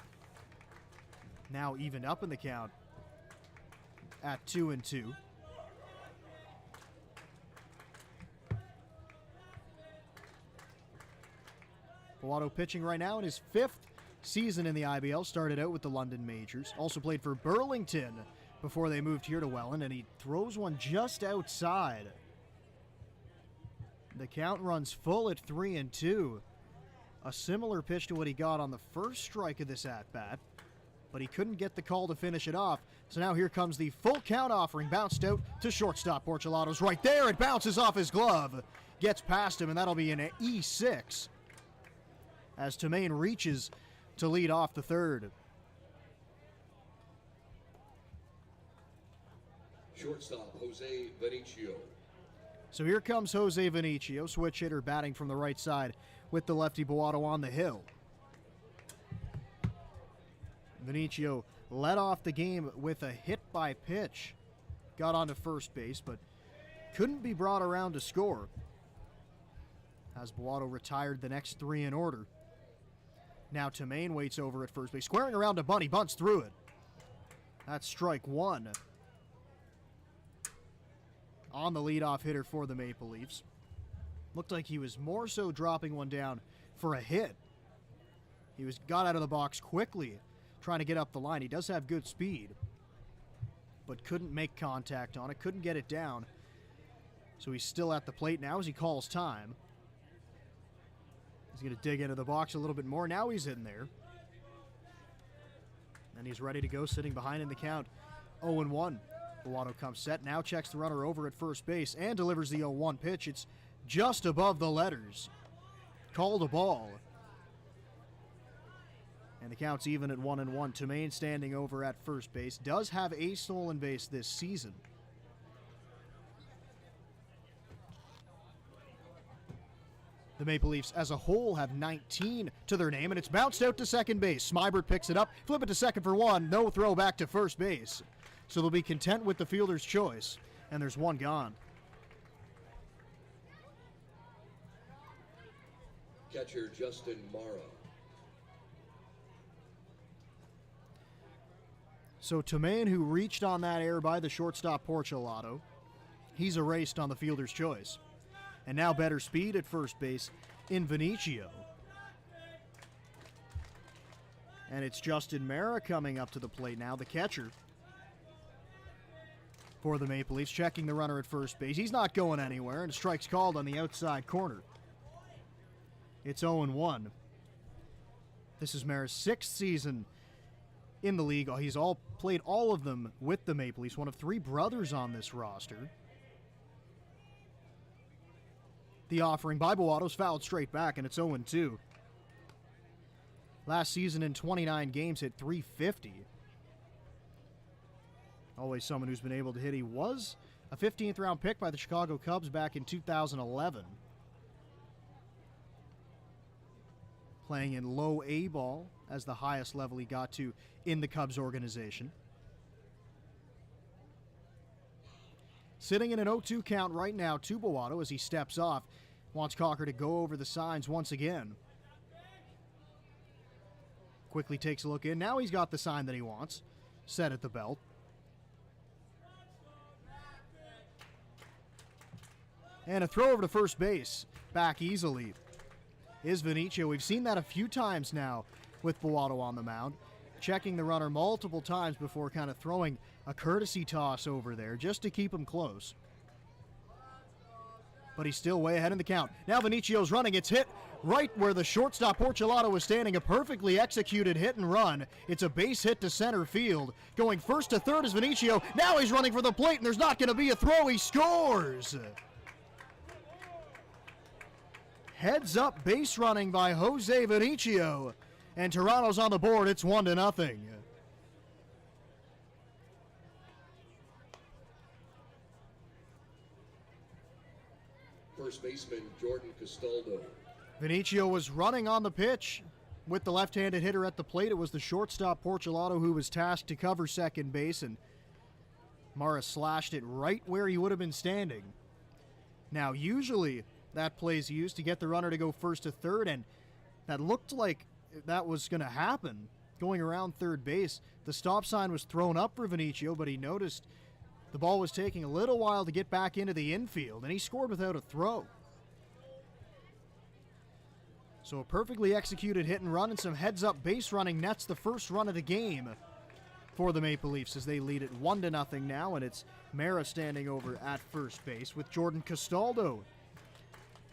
Speaker 1: Now evened up in the count at 2-2. Boato pitching right now in his 5th season in the IBL. Started out with the London Majors. Also played for Burlington before they moved here to Welland, and he throws one just outside. The count runs full at 3-2. A similar pitch to what he got on the first strike of this at-bat, but he couldn't get the call to finish it off. So now here comes the full count offering, bounced out to shortstop. Porcelato's right there. It bounces off his glove, gets past him, and that'll be an E6 as Tamain reaches to lead off the third.
Speaker 2: Shortstop, Jose Vinicio.
Speaker 1: So here comes Jose Vinicio, switch hitter, batting from the right side with the lefty Boato on the hill. Vinicio led off the game with a hit by pitch. Got onto first base, but couldn't be brought around to score, as Boato retired the next 3 in order. Now Tamain waits over at first base, squaring around to bunt. He bunts through it. That's strike 1 on the leadoff hitter for the Maple Leafs. Looked like he was more so dropping one down for a hit. He got out of the box quickly, trying to get up the line. He does have good speed, but couldn't make contact on it, couldn't get it down. So he's still at the plate now as he calls time. He's going to dig into the box a little bit more. Now he's in there. And he's ready to go, sitting behind in the count. 0-1. Boato comes set, now checks the runner over at first base and delivers the 0-1 pitch. It's just above the letters. Called a ball. And the count's even at 1-1. Tamain standing over at first base. Does have a stolen base this season. The Maple Leafs as a whole have 19 to their name, and it's bounced out to second base. Smybert picks it up, flip it to second for 1, no throw back to first base. So they'll be content with the fielder's choice, and there's 1 gone.
Speaker 2: Catcher Justin Morrow.
Speaker 1: So Tamain, who reached on that error by the shortstop Porcelato, he's erased on the fielder's choice. And now better speed at first base in Vinicio. And it's Justin Mara coming up to the plate now, the catcher for the Maple Leafs, checking the runner at first base. He's not going anywhere, and a strike's called on the outside corner. It's 0-1. This is Mara's 6th season in the league. He's played all of them with the Maple Leafs, one of 3 brothers on this roster. The offering by Boato's fouled straight back, and it's 0-2. Last season in 29 games hit .350. Always someone who's been able to hit. He was a 15th round pick by the Chicago Cubs back in 2011. Playing in low A ball as the highest level he got to in the Cubs organization. Sitting in an 0-2 count right now to Boato as he steps off. Wants Cocker to go over the signs once again. Quickly takes a look in. Now he's got the sign that he wants. Set at the belt. And a throw over to first base. Back easily is Vinicio. We've seen that a few times now with Boato on the mound. Checking the runner multiple times before kind of throwing a courtesy toss over there just to keep him close. But he's still way ahead in the count. Now Vinicio's running. It's hit right where the shortstop Porcelato was standing. A perfectly executed hit and run. It's a base hit to center field. Going first to third is Vinicio. Now he's running for the plate, and there's not going to be a throw. He scores! Heads up base running by Jose Vinicio. And Toronto's on the board. It's 1-0.
Speaker 2: First baseman Jordan Castaldo.
Speaker 1: Vinicio was running on the pitch with the left-handed hitter at the plate. It was the shortstop Porcelato who was tasked to cover second base, and Mara slashed it right where he would have been standing. Now, usually that play's used to get the runner to go first to third, and that looked like that was going to happen. Going around third base, the stop sign was thrown up for Vinicio, but he noticed The ball was taking a little while to get back into the infield, and he scored without a throw. So a perfectly executed hit and run and some heads-up base running nets the first run of the game for the Maple Leafs as they lead it 1-0 now, and it's Mara standing over at first base with Jordan Castaldo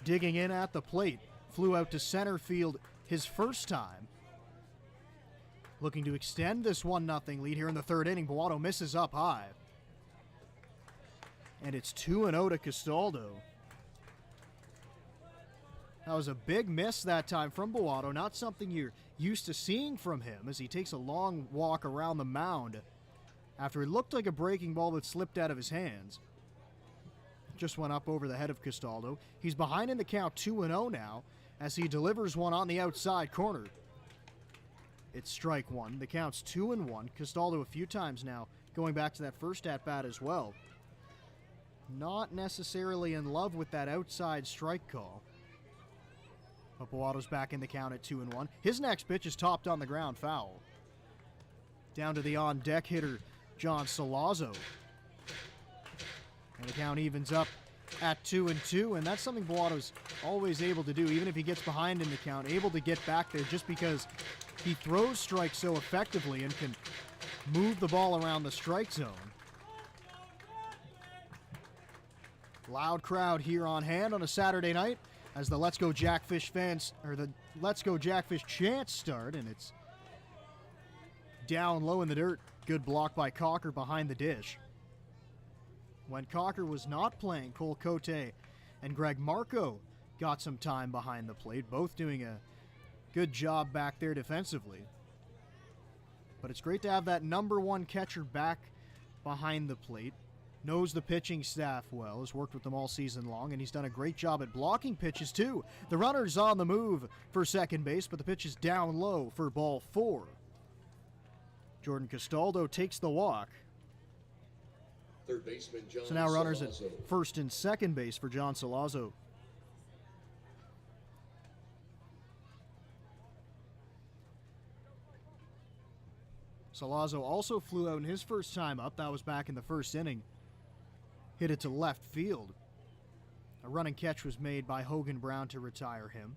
Speaker 1: digging in at the plate. Flew out to center field his first time. Looking to extend this 1-0 lead here in the third inning. Boato misses up high. And it's 2-0 to Castaldo. That was a big miss that time from Boato. Not something you're used to seeing from him as he takes a long walk around the mound after it looked like a breaking ball that slipped out of his hands. Just went up over the head of Castaldo. He's behind in the count 2-0 now as he delivers one on the outside corner. It's strike one. The count's 2-1. Castaldo a few times now going back to that first at-bat as well. Not necessarily in love with that outside strike call. But Boato's back in the count at 2-1. His next pitch is topped on the ground, foul. Down to the on-deck hitter, John Salazzo. And the count evens up at 2-2, and that's something Boato's always able to do, even if he gets behind in the count, able to get back there just because he throws strikes so effectively and can move the ball around the strike zone. Loud crowd here on hand on a Saturday night as the Let's Go Jackfish fans, or the Let's Go Jackfish chants start, and it's down low in the dirt. Good block by Cocker behind the dish. When Cocker was not playing, Cole Cote and Greg Marco got some time behind the plate, both doing a good job back there defensively. But it's great to have that number one catcher back behind the plate. Knows the pitching staff well, has worked with them all season long, and he's done a great job at blocking pitches too. The runner's on the move for second base, but the pitch is down low for ball 4. Jordan Castaldo takes the walk.
Speaker 2: Third baseman John
Speaker 1: So now runners
Speaker 2: Salazzo.
Speaker 1: at first and second base for John Salazzo. Salazzo also flew out in his first time up. That was back in the first inning. Hit it to left field. A running catch was made by Hogan Brown to retire him.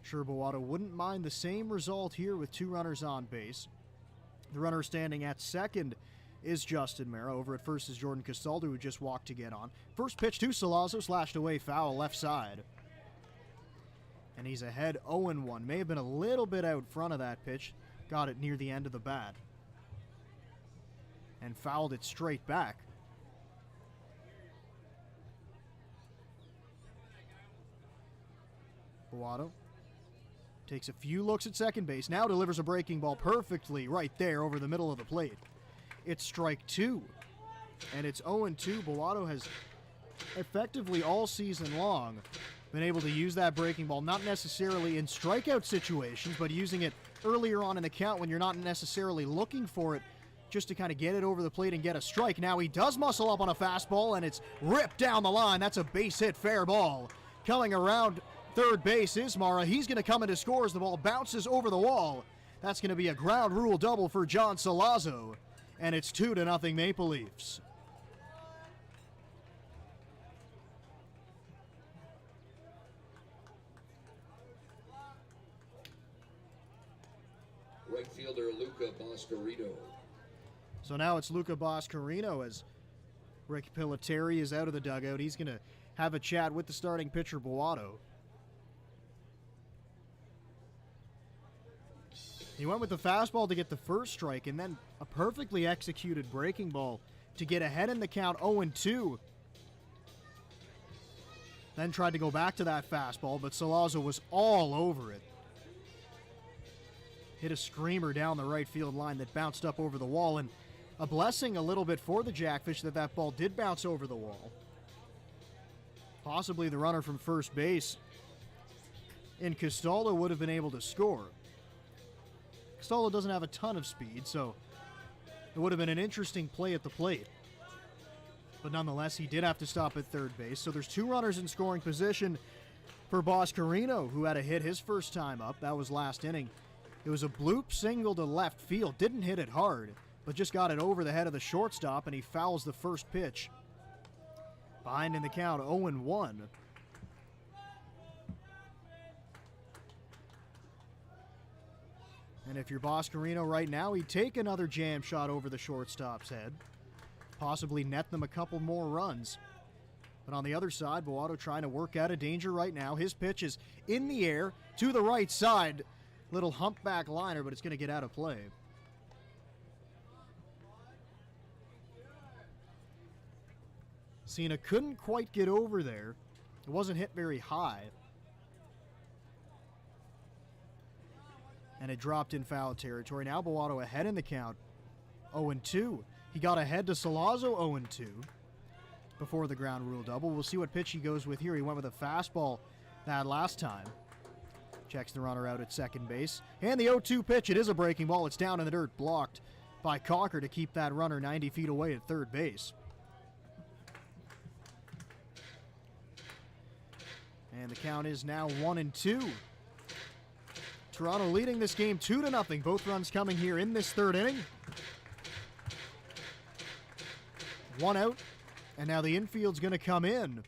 Speaker 1: Sure, Boato wouldn't mind the same result here with 2 runners on base. The runner standing at second is Justin Mara. Over at first is Jordan Castaldo, who just walked to get on. First pitch to Salazzo, slashed away, foul left side. And he's ahead 0-1. May have been a little bit out front of that pitch. Got it near the end of the bat. And fouled it straight back. Boato takes a few looks at second base. Now delivers a breaking ball perfectly right there over the middle of the plate. It's strike 2. And it's 0-2. Boato has effectively all season long been able to use that breaking ball, not necessarily in strikeout situations, but using it earlier on in the count when you're not necessarily looking for it, just to kind of get it over the plate and get a strike. Now he does muscle up on a fastball, and it's ripped down the line. That's a base hit, fair ball. Coming around third base is Mara. He's going to come in to score as the ball bounces over the wall. That's going to be a ground rule double for John Salazzo, and it's 2-0 Maple Leafs.
Speaker 2: Right fielder Luca Boscarino.
Speaker 1: So now it's Luca Boscarino as Rick Piliteri is out of the dugout. He's going to have a chat with the starting pitcher, Boato. He went with the fastball to get the first strike, and then a perfectly executed breaking ball to get ahead in the count 0-2. Then tried to go back to that fastball, but Salazzo was all over it. Hit a screamer down the right field line that bounced up over the wall, and a blessing a little bit for the Jackfish that ball did bounce over the wall. Possibly the runner from first base in Castaldo would have been able to score. Castaldo doesn't have a ton of speed, so it would have been an interesting play at the plate. But nonetheless, he did have to stop at third base, so there's 2 runners in scoring position for Boscarino, who had a hit his first time up. That was last inning. It was a bloop single to left field. Didn't hit it hard, but just got it over the head of the shortstop, and he fouls the first pitch. Behind in the count, 0-1. And if you're Boscarino right now, he'd take another jam shot over the shortstop's head. Possibly net them a couple more runs. But on the other side, Boato trying to work out of danger right now. His pitch is in the air to the right side. Little humpback liner, but it's going to get out of play. Cena couldn't quite get over there. It wasn't hit very high. And it dropped in foul territory. Now Boato ahead in the count. 0-2. He got ahead to Salazzo, 0-2. Before the ground rule double. We'll see what pitch he goes with here. He went with a fastball that last time. Checks the runner out at second base. And the 0-2 pitch. It is a breaking ball. It's down in the dirt. Blocked by Cocker to keep that runner 90 feet away at third base. And the count is now 1-2. Toronto leading this game 2-0. Both runs coming here in this third inning. One out. And now the infield's going to come in.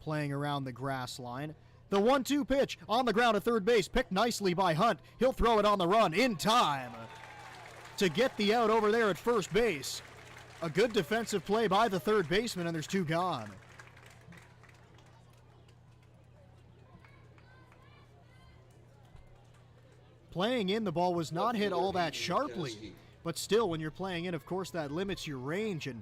Speaker 1: Playing around the grass line. The 1-2 pitch on the ground at third base. Picked nicely by Hunt. He'll throw it on the run in time to get the out over there at first base. A good defensive play by the third baseman, and there's two gone. Playing in, the ball was not hit all that sharply. But still, when you're playing in, of course, that limits your range. And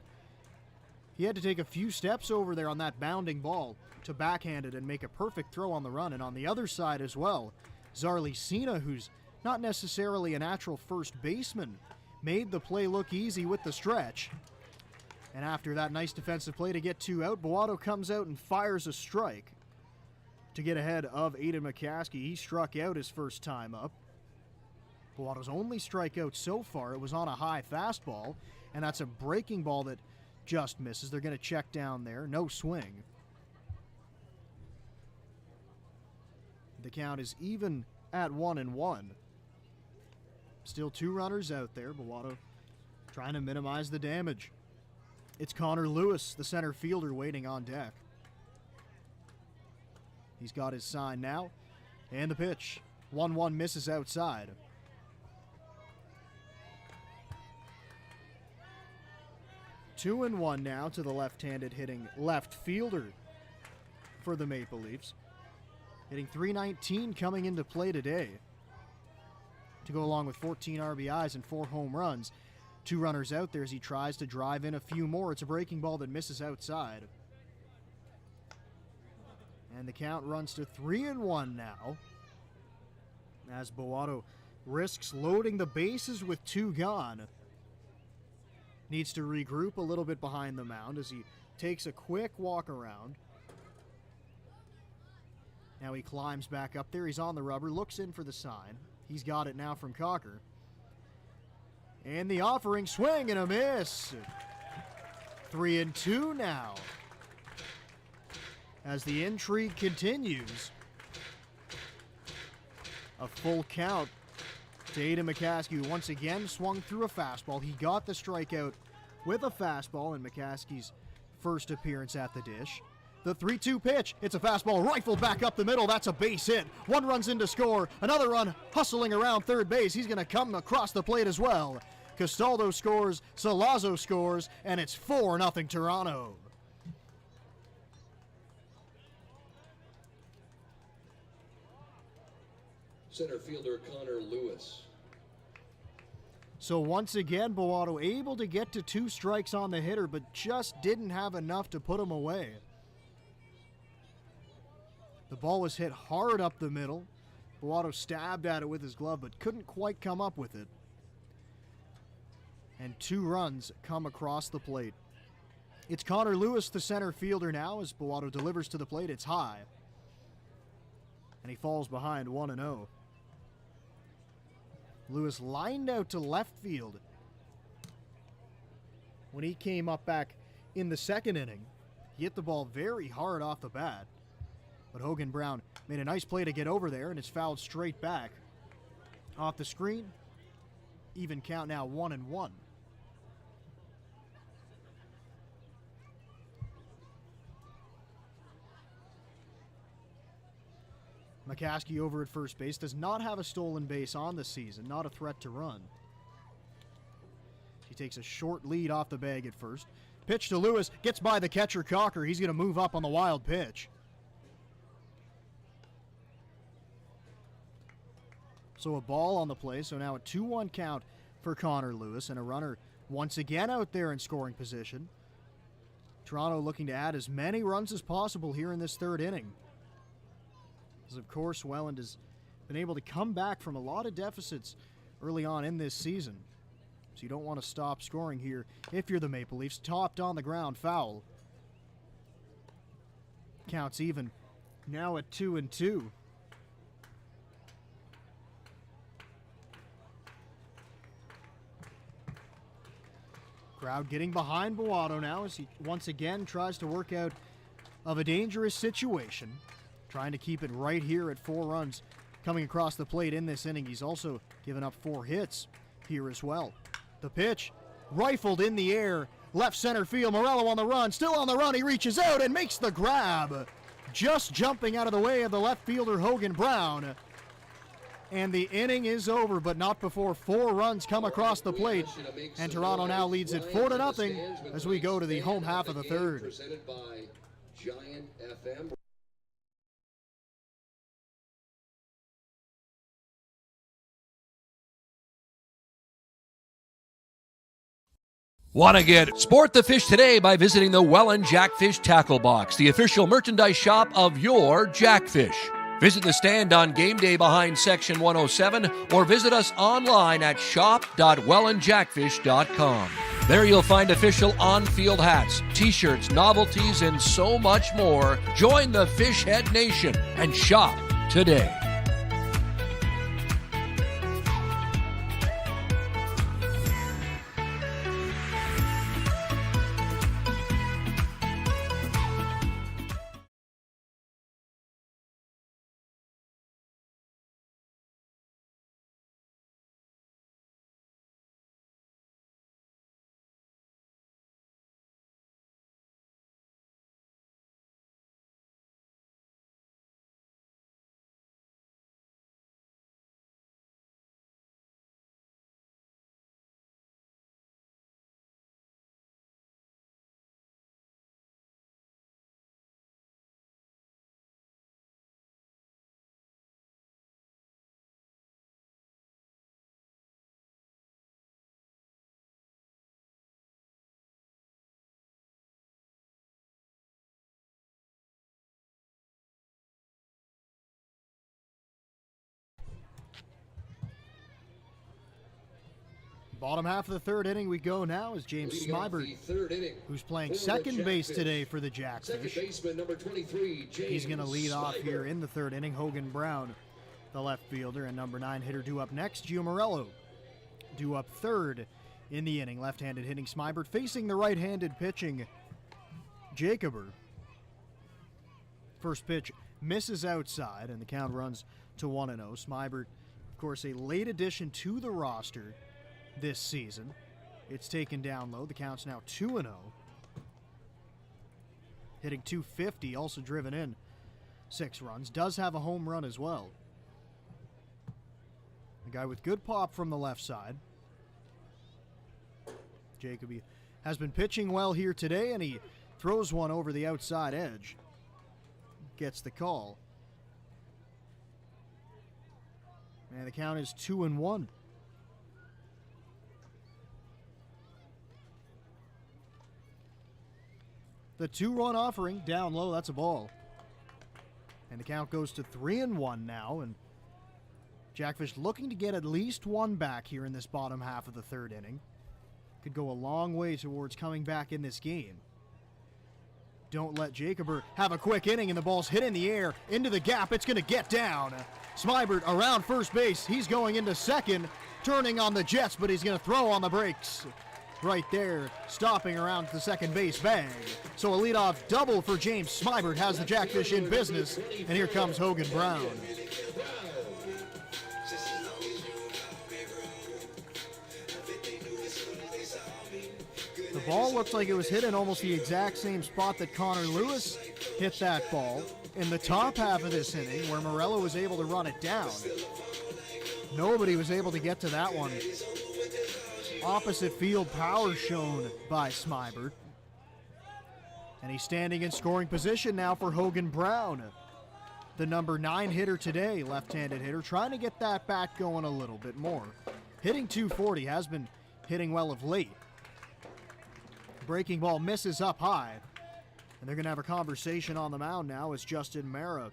Speaker 1: he had to take a few steps over there on that bounding ball to backhand it and make a perfect throw on the run. And on the other side as well, Zarly Cena, who's not necessarily a natural first baseman, made the play look easy with the stretch. And after that nice defensive play to get two out, Boato comes out and fires a strike to get ahead of Aiden McCaskey. He struck out his first time up. Boato's only strikeout so far, it was on a high fastball, and that's a breaking ball that just misses. They're going to check down there. No swing. The count is even at 1-1. Still two runners out there. Boato trying to minimize the damage. It's Connor Lewis, the center fielder, waiting on deck. He's got his sign now. And the pitch. 1-1 misses outside. 2-1 now to the left-handed hitting left fielder for the Maple Leafs. Hitting .319 coming into play today. To go along with 14 RBIs and 4 home runs. Two runners out there as he tries to drive in a few more. It's a breaking ball that misses outside. And the count runs to 3-1 now. As Boato risks loading the bases with two gone. Needs to regroup a little bit behind the mound as he takes a quick walk around. Now he climbs back up there. He's on the rubber, looks in for the sign. He's got it now from Cocker. And the offering, swing and a miss. 3-2 now. As the intrigue continues. A full count to Aiden McCaskey, who once again swung through a fastball. He got the strikeout with a fastball in McCaskey's first appearance at the dish. The 3-2 pitch. It's a fastball rifled back up the middle. That's a base hit. One runs in to score. Another run hustling around third base. He's going to come across the plate as well. Castaldo scores. Salazzo scores. And it's 4-0 Toronto.
Speaker 2: Center fielder Connor Lewis.
Speaker 1: So once again, Boato able to get to 2 strikes on the hitter, but just didn't have enough to put him away. The ball was hit hard up the middle. Boato stabbed at it with his glove, but couldn't quite come up with it. And 2 runs come across the plate. It's Connor Lewis, the center fielder now, as Boato delivers to the plate. It's high. And he falls behind 1-0. Lewis lined out to left field. When he came up back in the second inning, he hit the ball very hard off the bat. But Hogan Brown made a nice play to get over there, and it's fouled straight back. Off the screen, Even count now, 1-1. McCaskey over at first base, does not have a stolen base on the season, not a threat to run. He takes a short lead off the bag at first. Pitch to Lewis, gets by the catcher Cocker. He's going to move up on the wild pitch. So a ball on the play, so now a 2-1 count for Connor Lewis, and a runner once again out there in scoring position. Toronto looking to add as many runs as possible here in this third inning. As of course, Welland has been able to come back from a lot of deficits early on in this season. So you don't want to stop scoring here if you're the Maple Leafs. Topped on the ground, foul. Counts even now at 2-2. Crowd getting behind Boato now as he once again tries to work out of a dangerous situation. Trying to keep it right here at 4 runs coming across the plate in this inning. He's also given up 4 hits here as well. The pitch rifled in the air. Left center field. Morello on the run. Still on the run. He reaches out and makes the grab. Just jumping out of the way of the left fielder Hogan Brown. And the inning is over, but not before 4 runs come across the plate. And Toronto now leads it 4-0 as we go to the home half of the third.
Speaker 2: Presented by Giant FM.
Speaker 5: Want to get Sport the Fish today by visiting the Welland Jackfish Tackle Box, the official merchandise shop of your Jackfish. Visit the stand on game day behind Section 107 or visit us online at shop.wellandjackfish.com. There you'll find official on-field hats, t-shirts, novelties, and so much more. Join the Fishhead Nation and shop today.
Speaker 1: Bottom half of the third inning we go now as James Smybert, who's playing second base today for the Jackfish. He's going to lead off here in the third inning. Hogan Brown, the left fielder, and number 9 hitter due up next. Gio Morello due up third in the inning. Left-handed hitting Smybert facing the right-handed pitching Jacober. First pitch misses outside, and the count runs to 1-0. Smybert, of course, a late addition to the roster this season. It's taken down low. The count's now 2-0. Hitting .250, also driven in 6 runs. Does have a home run as well. A guy with good pop from the left side. Jacoby has been pitching well here today, and he throws one over the outside edge. Gets the call. And the count is 2-1. The 2-run offering down low, that's a ball. And the count goes to 3-1 now, and Jackfish looking to get at least one back here in this bottom half of the third inning. Could go a long way towards coming back in this game. Don't let Jacober have a quick inning, and the ball's hit in the air, into the gap, it's gonna get down. Smybert around first base, he's going into second, turning on the Jets, but he's gonna throw on the brakes. Right there, stopping around the second base bag. So a leadoff double for James Smybert has the Jackfish in business, and here comes Hogan Brown. ball looked like it was hit in almost the exact same spot that Connor Lewis hit that ball in the top half of this inning, where Morello was able to run it down. Nobody was able to get to that one. Opposite field power shown by Smybert. And he's standing in scoring position now for Hogan Brown, the number 9 hitter today, left-handed hitter, trying to get that bat going a little bit more. Hitting .240, has been hitting well of late. Breaking ball misses up high. And they're going to have a conversation on the mound now as Justin Mara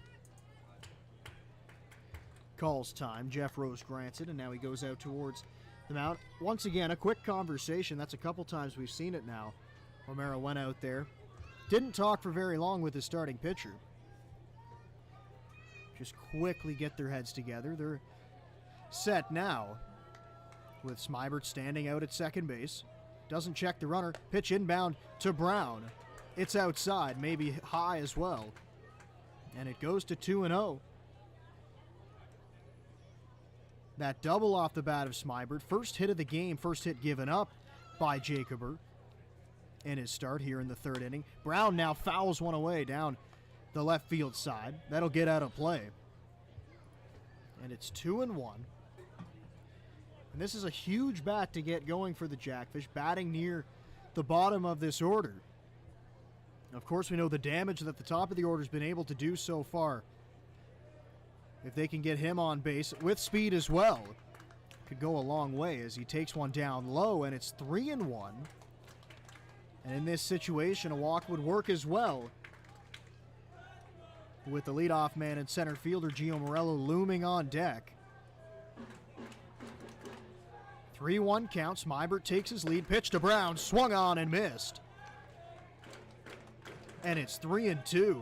Speaker 1: calls time. Jeff Rose grants it, and now he goes out towards the mound. Once again, a quick conversation. That's a couple times we've seen it now. O'Mara went out there. Didn't talk for very long with his starting pitcher. Just quickly get their heads together. They're set now with Smybert standing out at second base. Doesn't check the runner. Pitch inbound to Brown. It's outside, maybe high as well. And it goes to 2-0. That double off the bat of Smybert. First hit of the game, first hit given up by Jacober in his start here in the third inning. Brown now fouls one away down the left field side. That'll get out of play. And it's 2-1. And this is a huge bat to get going for the Jackfish, batting near the bottom of this order. Of course, we know the damage that the top of the order has been able to do so far. If they can get him on base with speed as well, could go a long way as he takes one down low, and it's 3-1. And in this situation, a walk would work as well, with the leadoff man and center fielder Gio Morello looming on deck. 3-1 count. Smybert takes his lead. Pitch to Brown. Swung on and missed. And it's 3-2.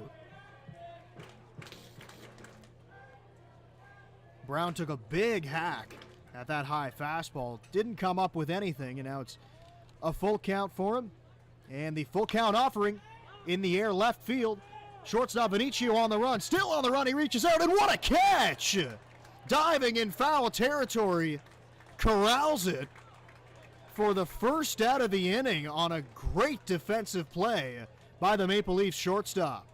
Speaker 1: Brown took a big hack at that high fastball. Didn't come up with anything, and now it's a full count for him. And the full count offering in the air left field. Shortstop Benicio on the run. Still on the run. He reaches out, and what a catch! Diving in foul territory. Corrals it for the first out of the inning on a great defensive play by the Maple Leafs shortstop.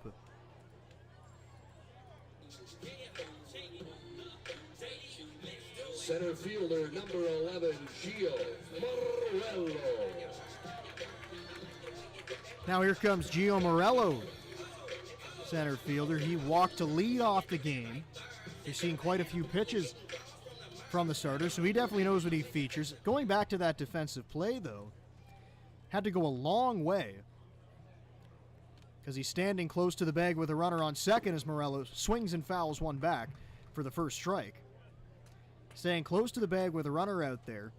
Speaker 2: Center fielder number 11, Gio Morello.
Speaker 1: Now here comes Gio Morello, center fielder. He walked to lead off the game. You're seeing quite a few pitches from the starter, so he definitely knows what he features. Going back to that defensive play, though, had to go a long way because he's standing close to the bag with a runner on second as Morello swings and fouls one back for the first strike. Staying close to the bag with a runner out there.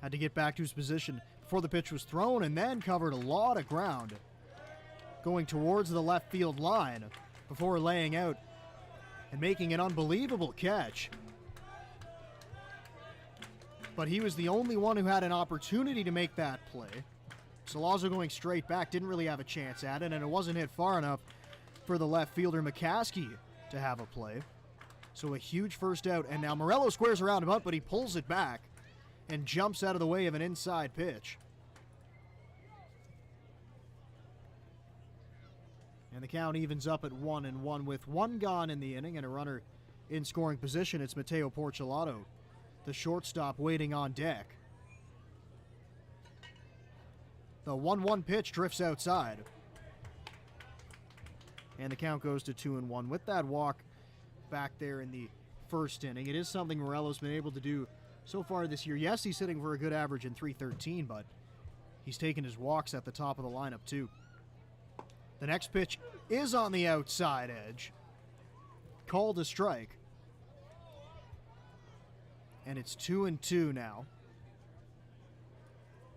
Speaker 1: Had to get back to his position before the pitch was thrown, and then covered a lot of ground going towards the left field line before laying out and making an unbelievable catch. But he was the only one who had an opportunity to make that play. Salazzo going straight back, didn't really have a chance at it, and it wasn't hit far enough for the left fielder McCaskey to have a play. So a huge first out, and now Morello squares around him up, but he pulls it back and jumps out of the way of an inside pitch. And the count evens up at 1-1 with one gone in the inning and a runner in scoring position. It's Matteo Porcelato, the shortstop, waiting on deck. The 1-1 pitch drifts outside. And the count goes to 2-1 with that walk back there in the first inning. It is something Morello's been able to do so far this year. Yes, he's sitting for a good average in .313, but he's taken his walks at the top of the lineup too. The next pitch is on the outside edge. Called a strike. And it's 2-2 now,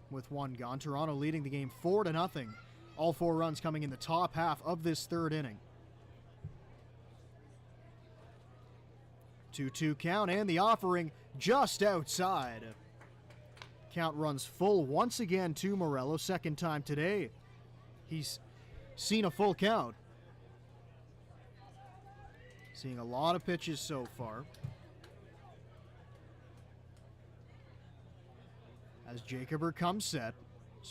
Speaker 1: with one gone. Toronto leading the game 4-0. All 4 runs coming in the top half of this third inning. 2-2 count, and the offering just outside. Count runs full once again to Morello. Second time today he's seen a full count. Seeing a lot of pitches so far. As Jacober comes set,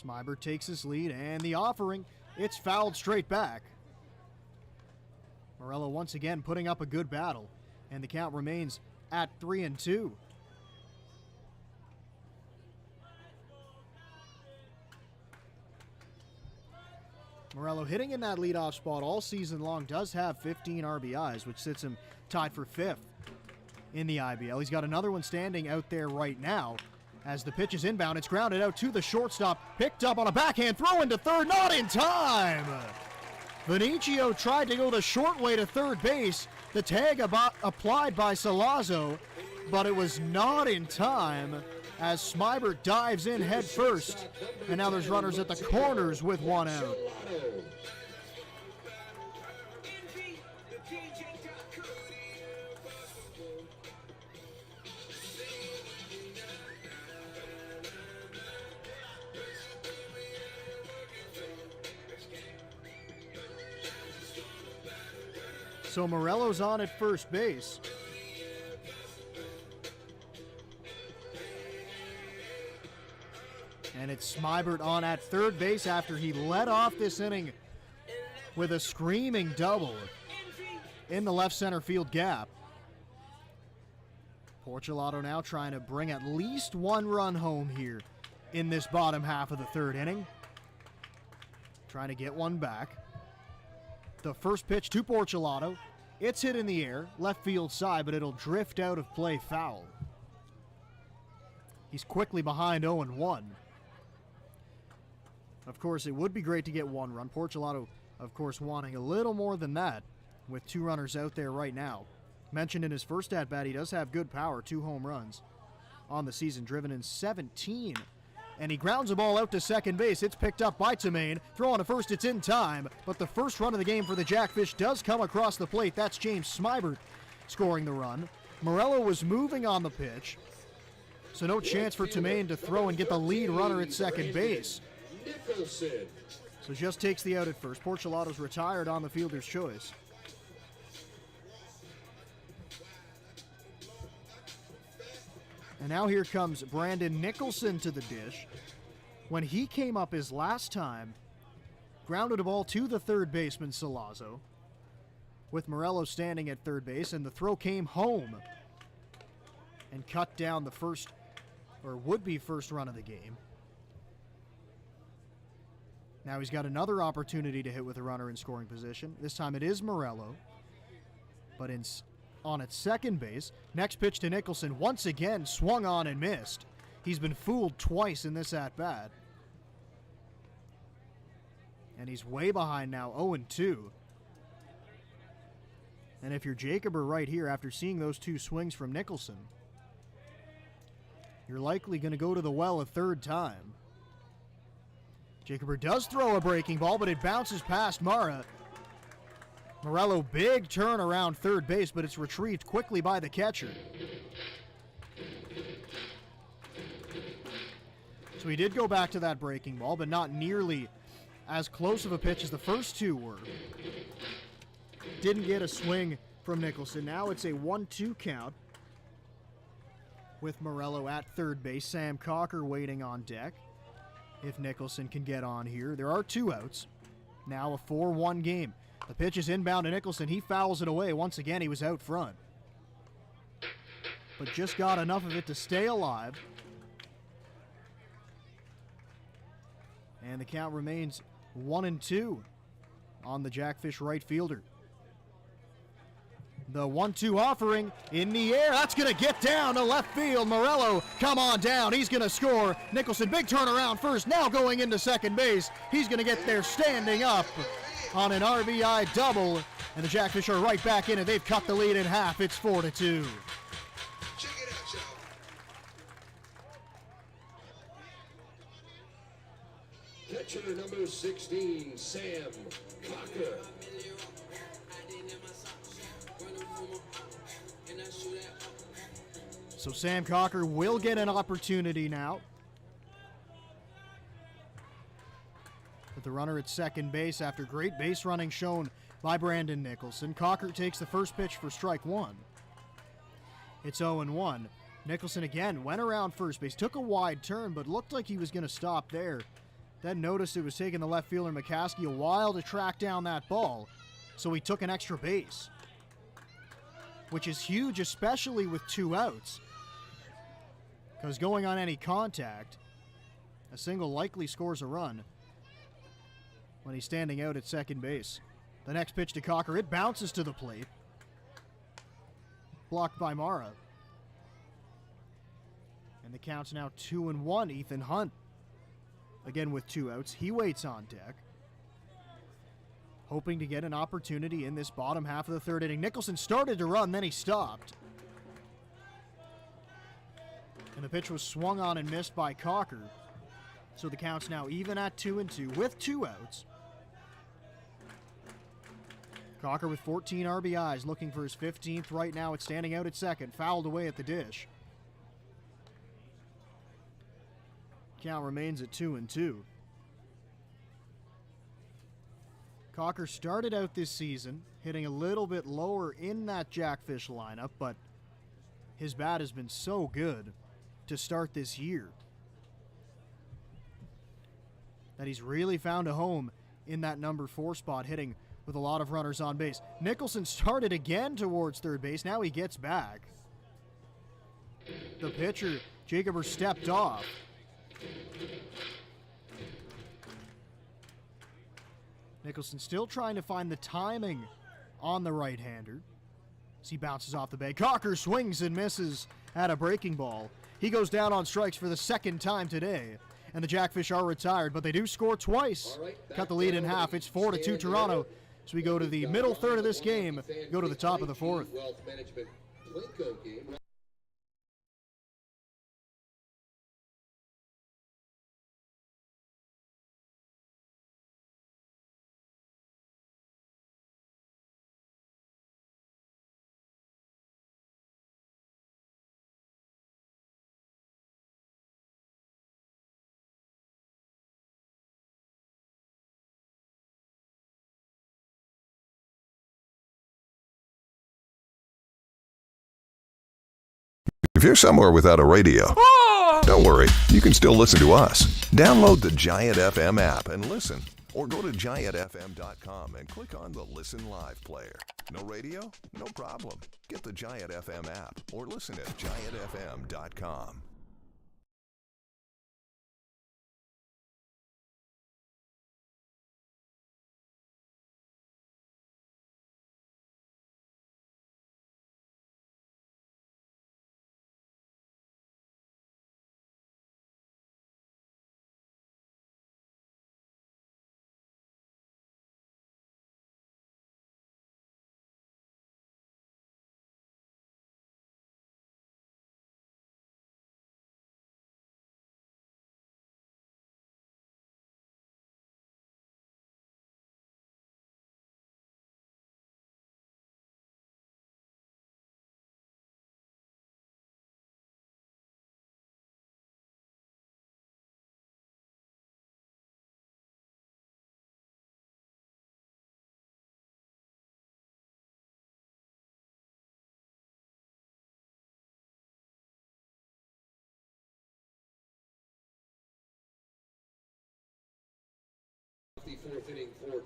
Speaker 1: Smybert takes his lead, and the offering, it's fouled straight back. Morello once again putting up a good battle, and the count remains at 3-2. Morello hitting in that leadoff spot all season long, does have 15 RBIs, which sits him tied for 5th in the IBL. He's got another one standing out there right now. As the pitch is inbound, it's grounded out to the shortstop, picked up on a backhand throw into third, not in time! Vinicio tried to go the short way to third base, the tag applied by Salazzo, but it was not in time as Smybert dives in head first, and now there's runners at the corners with one out. So Morello's on at first base. And it's Smybert on at third base after he led off this inning with a screaming double in the left center field gap. Porcelato now trying to bring at least one run home here in this bottom half of the third inning. Trying to get one back. The first pitch to Porcelato. It's hit in the air, left field side, but it'll drift out of play foul. He's quickly behind 0-1. Of course, it would be great to get one run. Porcelato, of course, wanting a little more than that with 2 runners out there right now. Mentioned in his first at-bat, he does have good power, 2 home runs on the season, driven in 17. And he grounds the ball out to second base. It's picked up by Tamain. Throw on to first, it's in time. But the first run of the game for the Jackfish does come across the plate. That's James Smybert scoring the run. Morello was moving on the pitch, so no chance for Tamain to throw and get the lead runner at second base. So just takes the out at first. Porcelato's retired on the fielder's choice. And now here comes Brandon Nicholson to the dish. When he came up his last time, grounded a ball to the third baseman, Salazzo, with Morello standing at third base, and the throw came home and cut down the first, or would-be first run of the game. Now he's got another opportunity to hit with a runner in scoring position. This time it is Morello, but on at second base. Next pitch to Nicholson, once again swung on and missed. He's been fooled twice in this at-bat. And he's way behind now, 0-2. And if you're Jacober right here, after seeing those 2 swings from Nicholson, you're likely going to go to the well a third time. Jacober does throw a breaking ball, but it bounces past Mara. Morello, big turn around third base, but it's retrieved quickly by the catcher. So he did go back to that breaking ball, but not nearly as close of a pitch as the first 2 were. Didn't get a swing from Nicholson. Now it's a 1-2 count with Morello at third base. Sam Cocker waiting on deck if Nicholson can get on here. There are 2 outs. Now a 4-1 game. The pitch is inbound to Nicholson. He fouls it away. Once again, he was out front, but just got enough of it to stay alive. And the count remains 1-2 on the Jackfish right fielder. The 1-2 offering in the air. That's going to get down to left field. Morello, come on down. He's going to score. Nicholson, big turnaround first. Now going into second base. He's going to get there standing up on an RBI double. And the Jackfish are right back in it. They've cut the lead in half. It's 4-2.
Speaker 2: Catcher number 16, Sam Cocker.
Speaker 1: So Sam Cocker will get an opportunity now. With the runner at second base after great base running shown by Brandon Nicholson. Cocker takes the first pitch for strike 1. It's 0-1. Nicholson again went around first base, took a wide turn, but looked like he was going to stop there Then noticed it was taking the left fielder McCaskey a while to track down that ball, so he took an extra base, which is huge, especially with 2 outs, because going on any contact, a single likely scores a run when he's standing out at second base. The next pitch to Cocker, it bounces to the plate, blocked by Mara. And the count's now 2-1. Ethan Hunt, again with 2 outs, he waits on deck, hoping to get an opportunity in this bottom half of the third inning. Nicholson started to run, then he stopped. And the pitch was swung on and missed by Cocker. So the count's now even at 2-2 with 2 outs. Cocker with 14 RBIs, looking for his 15th right now. It's standing out at second, fouled away at the dish. Count remains at 2-2. Cocker started out this season hitting a little bit lower in that Jackfish lineup, but his bat has been so good to start this year that he's really found a home in that number 4 spot, hitting with a lot of runners on base. Nicholson started again towards third base. Now he gets back. The pitcher, Jacober, stepped off. Nicholson still trying to find the timing on the right-hander as he bounces off the bag. Cocker swings and misses at a breaking ball. He goes down on strikes for the second time today. And the Jackfish are retired, but they do score twice. Cut the lead in half. It's 4-2 Toronto. So we go to the middle third of this game, go to the top of the fourth.
Speaker 4: If you're somewhere without a radio, don't worry, you can still listen to us. Download the Giant FM app and listen. Or go to giantfm.com and click on the Listen Live player. No radio? No problem. Get the Giant FM app or listen at giantfm.com.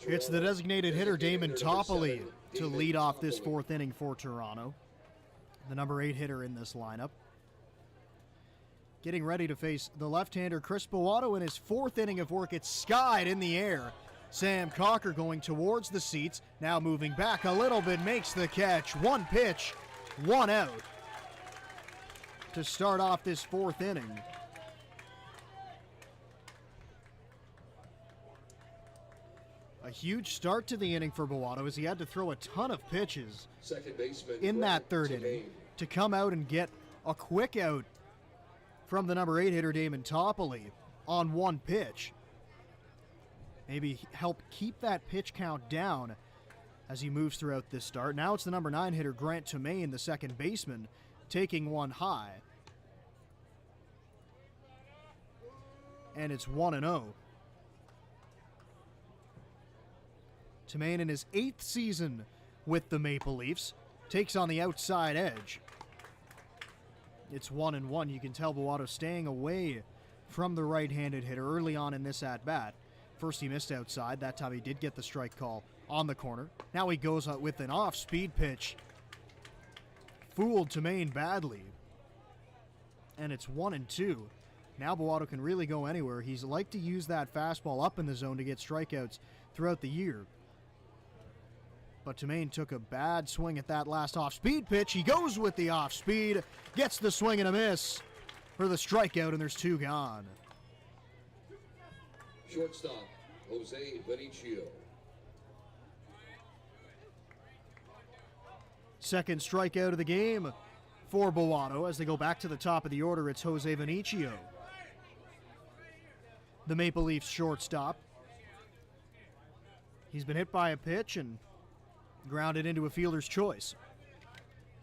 Speaker 1: It's the designated hitter, Damon Toppoli, to lead off this 4th inning for Toronto. The number 8 hitter in this lineup. Getting ready to face the left-hander, Chris Bowato, in his 4th inning of work. It's skied in the air. Sam Cocker going towards the seats, now moving back a little bit, makes the catch. 1 pitch, 1 out to start off this 4th inning. A huge start to the inning for Bowato as he had to throw a ton of pitches in that 3rd inning to come out and get a quick out from the number 8 hitter, Damon Toppoli, on 1 pitch. Maybe help keep that pitch count down as he moves throughout this start. Now it's the number 9 hitter, Grant Tomaine, the second baseman, taking one high. And it's 1-0. Tomaine, in his 8th season with the Maple Leafs, takes on the outside edge. It's 1-1. You can tell Bowato staying away from the right-handed hitter early on in this at-bat. First he missed outside. That time he did get the strike call on the corner. Now he goes with an off-speed pitch. Fooled Tamain badly. And it's 1-2. Now Boato can really go anywhere. He's liked to use that fastball up in the zone to get strikeouts throughout the year. But Tamain took a bad swing at that last off-speed pitch. He goes with the off-speed, gets the swing and a miss for the strikeout, and there's 2 gone.
Speaker 2: Shortstop, Jose Vinicio.
Speaker 1: Second strikeout of the game for Boato. As they go back to the top of the order, it's Jose Vinicio, the Maple Leafs shortstop. He's been hit by a pitch and grounded into a fielder's choice.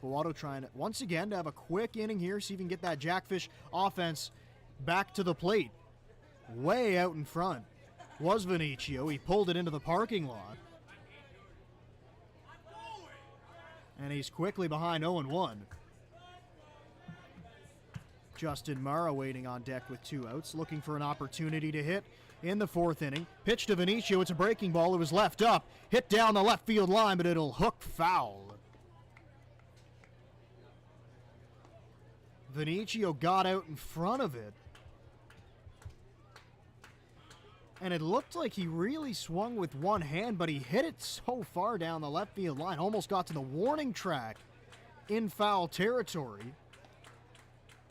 Speaker 1: Boato trying once again to have a quick inning here, see if he can get that Jackfish offense back to the plate. Way out in front was Vinicio. He pulled it into the parking lot. And he's quickly behind 0-1. Justin Mara waiting on deck with 2 outs, looking for an opportunity to hit in the 4th inning. Pitch to Vinicio. It's a breaking ball. It was left up. Hit down the left field line, but it'll hook foul. Vinicio got out in front of it. And it looked like he really swung with one hand, but he hit it so far down the left field line. Almost got to the warning track in foul territory.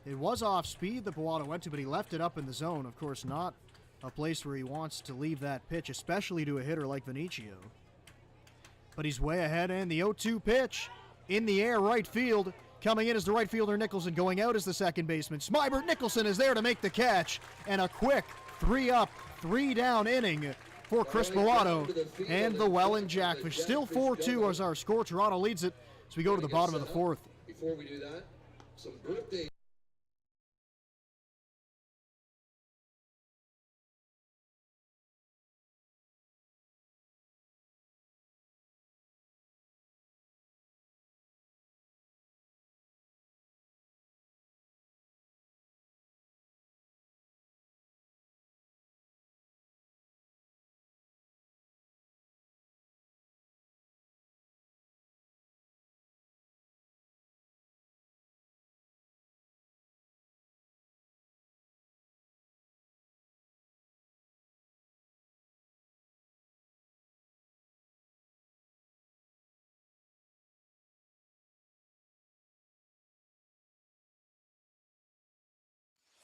Speaker 1: It was off speed that Boato went to, but he left it up in the zone. Of course, not a place where he wants to leave that pitch, especially to a hitter like Vinicio. But he's way ahead, and the 0-2 pitch in the air, right field. Coming in is the right fielder Nicholson, going out as the second baseman. Smybert Nicholson is there to make the catch, and a quick 3-up, 3-down inning for Chris Boato and the Welland Jackfish. Still 4-2 as our score. Toronto leads it as we go to the bottom of the 4th.
Speaker 2: Before we do that, some birthday.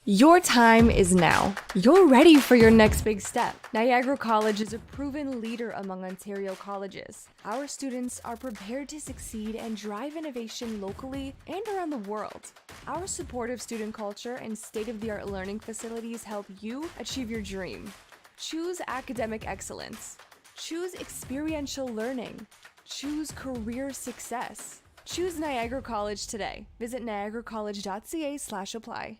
Speaker 3: Your time is now. You're ready for your next big step. Niagara College is a proven leader among Ontario colleges. Our students are prepared to succeed and drive innovation locally and around the world. Our supportive student culture and state-of-the-art learning facilities help you achieve your dream. Choose academic excellence. Choose experiential learning. Choose career success. Choose Niagara College today. Visit niagaracollege.ca/apply.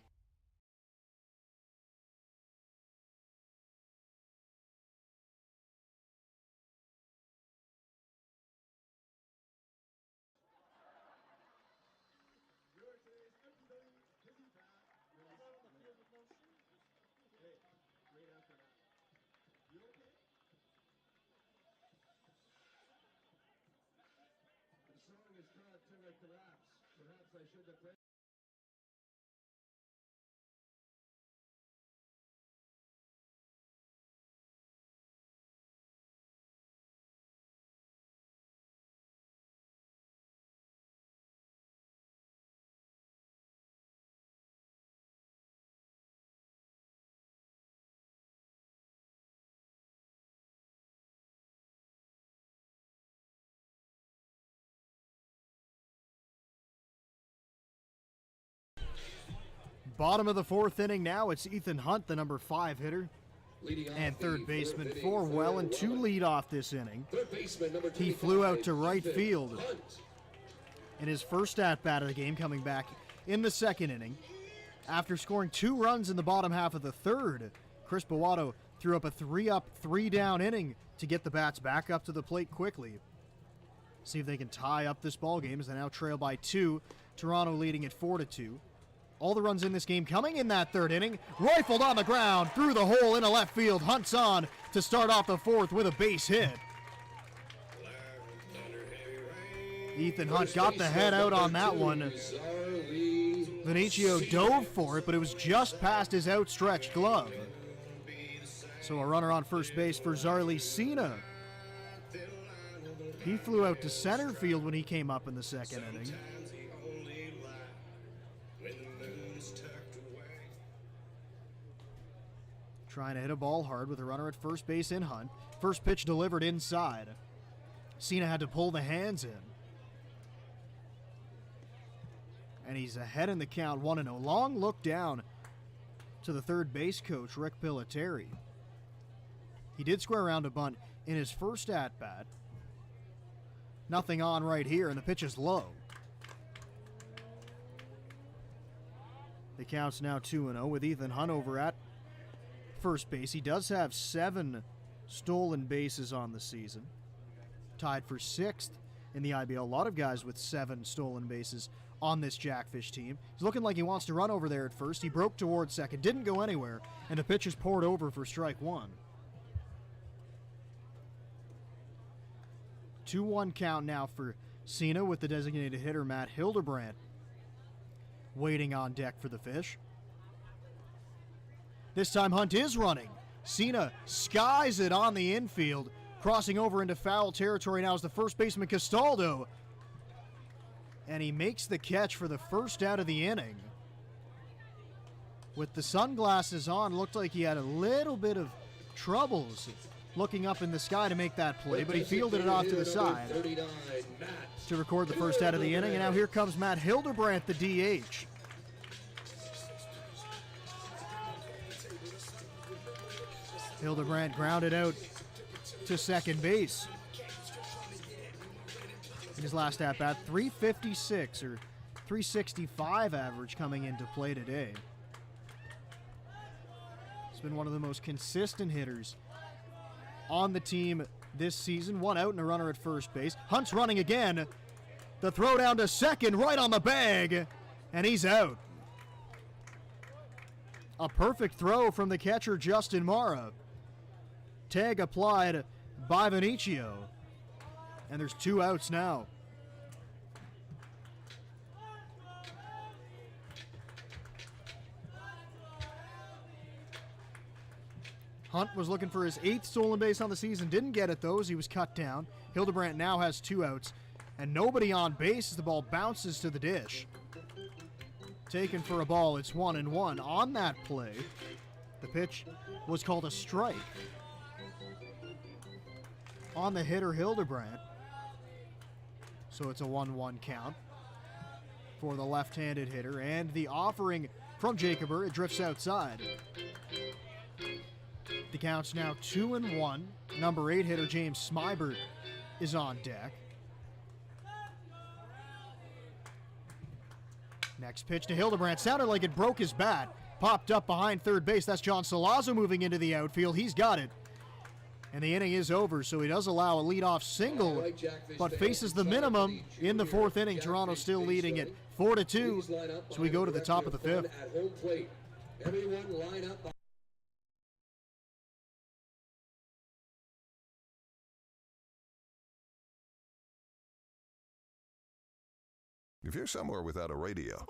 Speaker 1: Bottom of the 4th inning now. It's Ethan Hunt, the number 5 hitter, and third baseman for Welland to lead off this inning. He flew out to right field in his first at-bat of the game, coming back in the 2nd inning. After scoring 2 runs in the bottom half of the 3rd, Chris Boato threw up a 3-up, 3-down inning to get the bats back up to the plate quickly. See if they can tie up this ball game as they now trail by 2. Toronto leading at 4-2. All the runs in this game coming in that third inning. Rifled on the ground, through the hole into left field. Hunt's on to start off the fourth with a base hit. Ethan Hunt got the head out on that one. Vinicio dove for it, but it was just past his outstretched glove. So a runner on first base for Zarly Cena. He flew out to center field when he came up in the second inning. Trying to hit a ball hard with a runner at first base in Hunt. First pitch delivered inside. Cena had to pull the hands in. And he's ahead in the count, 1-0. Long look down to the third base coach, Rick Pilateri. He did square around a bunt in his first at-bat. Nothing on right here, and the pitch is low. The count's now 2-0 with Ethan Hunt over at first base. He does have 7 stolen bases on the season. Tied for 6th in the IBL. A lot of guys with 7 stolen bases on this Jackfish team. He's looking like he wants to run over there at first. He broke towards second, didn't go anywhere, and the pitch is poured over for strike one. 2-1 count now for Cena with the designated hitter Matt Hildebrandt waiting on deck for the Fish. This time Hunt is running. Cena skies it on the infield. Crossing over into foul territory now is the first baseman Castaldo. And he makes the catch for the first out of the inning. With the sunglasses on, looked like he had a little bit of troubles looking up in the sky to make that play, but he fielded it off to the side to record the first out of the inning. And now here comes Matt Hildebrandt, the DH. Hildebrandt grounded out to second base in his last at-bat. 356 or 365 average coming into play today. He's been one of the most consistent hitters on the team this season. 1 out and a runner at first base. Hunt's running again. The throw down to second, right on the bag, and he's out. A perfect throw from the catcher, Justin Mara. Tag applied by Vinicio. And there's 2 outs now. Hunt was looking for his 8th stolen base on the season. Didn't get it, though, as he was cut down. Hildebrandt now has 2 outs. And nobody on base as the ball bounces to the dish. Taken for a ball. It's 1-1. On that play, the pitch was called a strike on the hitter Hildebrandt. So it's a 1-1 count for the left-handed hitter. And the offering from Jacober, it drifts outside. The count's now 2-1. Number 8 hitter James Smybert is on deck. Next pitch to Hildebrandt. Sounded like it broke his bat. Popped up behind third base. That's John Salazzo moving into the outfield. He's got it. And the inning is over, so he does allow a leadoff single, but faces the minimum in the 4th inning. Toronto still leading it 4-2, so we go to the top of the 5th.
Speaker 2: Everyone line up.
Speaker 4: If you're somewhere without a radio,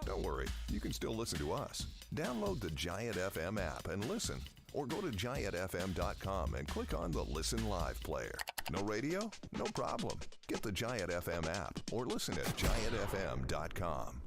Speaker 4: don't worry, you can still listen to us. Download the Giant FM app and listen. Or go to giantfm.com and click on the Listen Live player. No radio? No problem. Get the Giant FM app or listen at giantfm.com.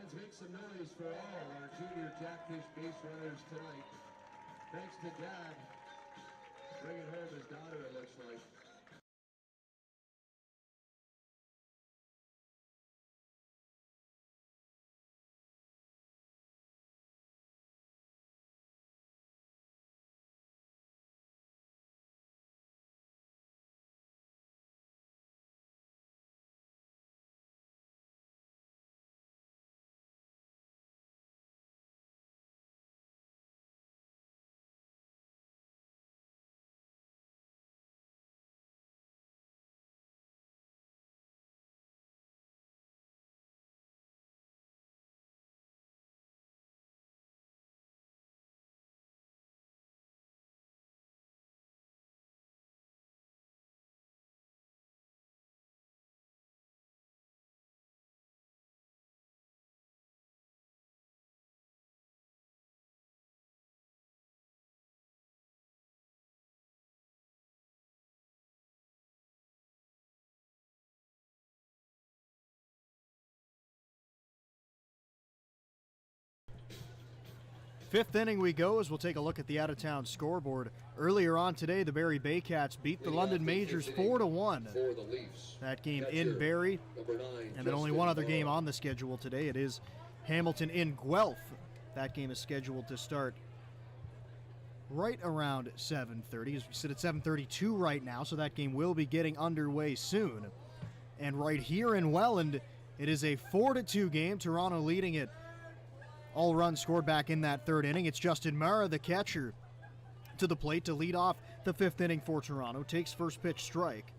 Speaker 2: Fans, make some noise for all our junior Jackfish base runners tonight. Thanks to Dad. Bringing home his daughter, it looks like.
Speaker 1: Fifth inning we go as we'll take a look at the out-of-town scoreboard. Earlier on today, the Barrie Baycats beat the London Majors 4-1. That game in Barrie, and then only one other game on the schedule today. It is Hamilton in Guelph. That game is scheduled to start right around 7:30. As we sit at 7:32 right now, so that game will be getting underway soon. And right here in Welland, it is a 4-2 game, Toronto leading it. All runs scored back in that third inning. It's Justin Mara, the catcher, to the plate to lead off the fifth inning for Toronto. Takes first pitch strike.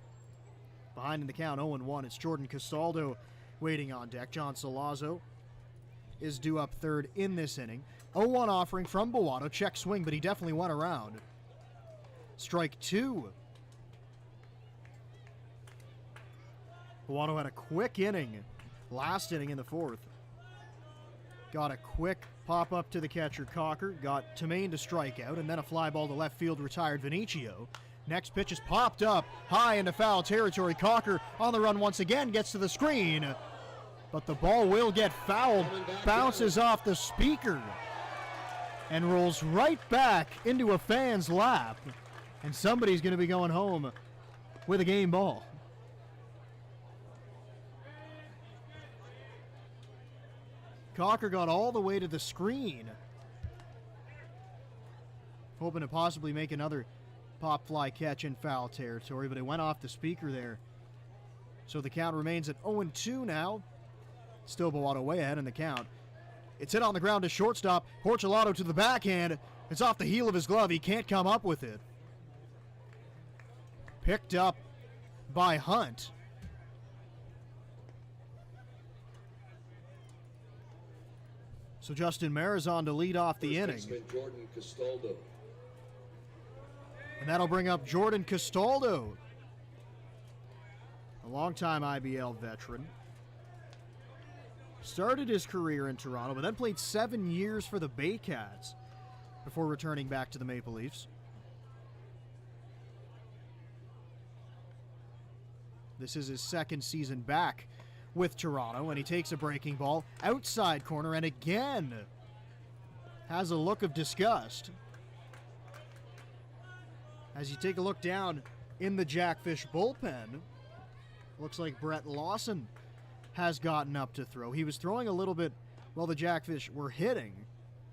Speaker 1: Behind in the count, 0-1. It's Jordan Castaldo waiting on deck. John Salazzo is due up third in this inning. 0-1 offering from Bowato. Check swing, but he definitely went around. Strike two. Bowato had a quick inning. Last inning in the fourth. Got a quick pop-up to the catcher, Cocker. Got Tamain to strike out, and then a fly ball to left field, retired Vinicio. Next pitch is popped up high into foul territory. Cocker on the run once again, gets to the screen. But the ball will get fouled. Bounces off the speaker. And rolls right back into a fan's lap. And somebody's going to be going home with a game ball. Cocker got all the way to the screen, hoping to possibly make another pop fly catch in foul territory, but it went off the speaker there. So the count remains at 0-2 now. Still Bowato way ahead in the count. It's hit on the ground to shortstop. Portulato to the backhand. It's off the heel of his glove. He can't come up with it. Picked up by Hunt. So Justin Mares on to lead off the inning.
Speaker 2: Jordan Castaldo.
Speaker 1: And that'll bring up Jordan Castaldo, a longtime IBL veteran. Started his career in Toronto, but then played 7 years for the Baycats before returning back to the Maple Leafs. This is his second season back with Toronto, and he takes a breaking ball outside corner and again has a look of disgust. As you take a look down in the Jackfish bullpen, looks like Brett Lawson has gotten up to throw. He was throwing a little bit while the Jackfish were hitting,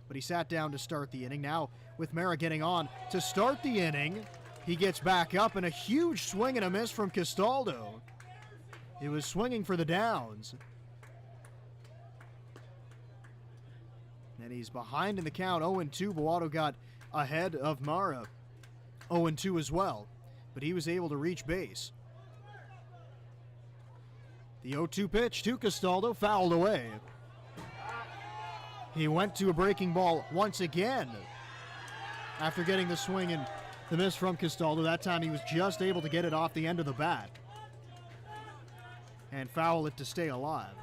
Speaker 1: but he sat down to start the inning. Now with Mara getting on to start the inning, he gets back up and a huge swing and a miss from Castaldo. He was swinging for the downs. And he's behind in the count, 0-2. Bowato got ahead of Mara, 0-2 as well. But he was able to reach base. The 0-2 pitch to Castaldo, fouled away. He went to a breaking ball once again after getting the swing and the miss from Castaldo. That time he was just able to get it off the end of the bat and foul it to stay alive.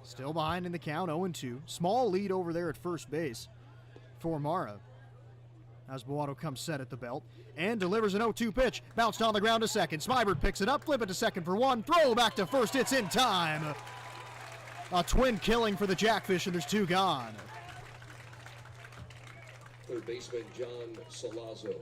Speaker 1: Still behind in the count, 0-2. Small lead over there at first base for Mara as Bowato comes set at the belt. and delivers an 0-2 pitch. Bounced on the ground to second. Smybert picks it up, flip it to second for one. Throw back to first. It's in time. A twin killing for the Jackfish, and there's two gone.
Speaker 2: Third baseman John Salazzo.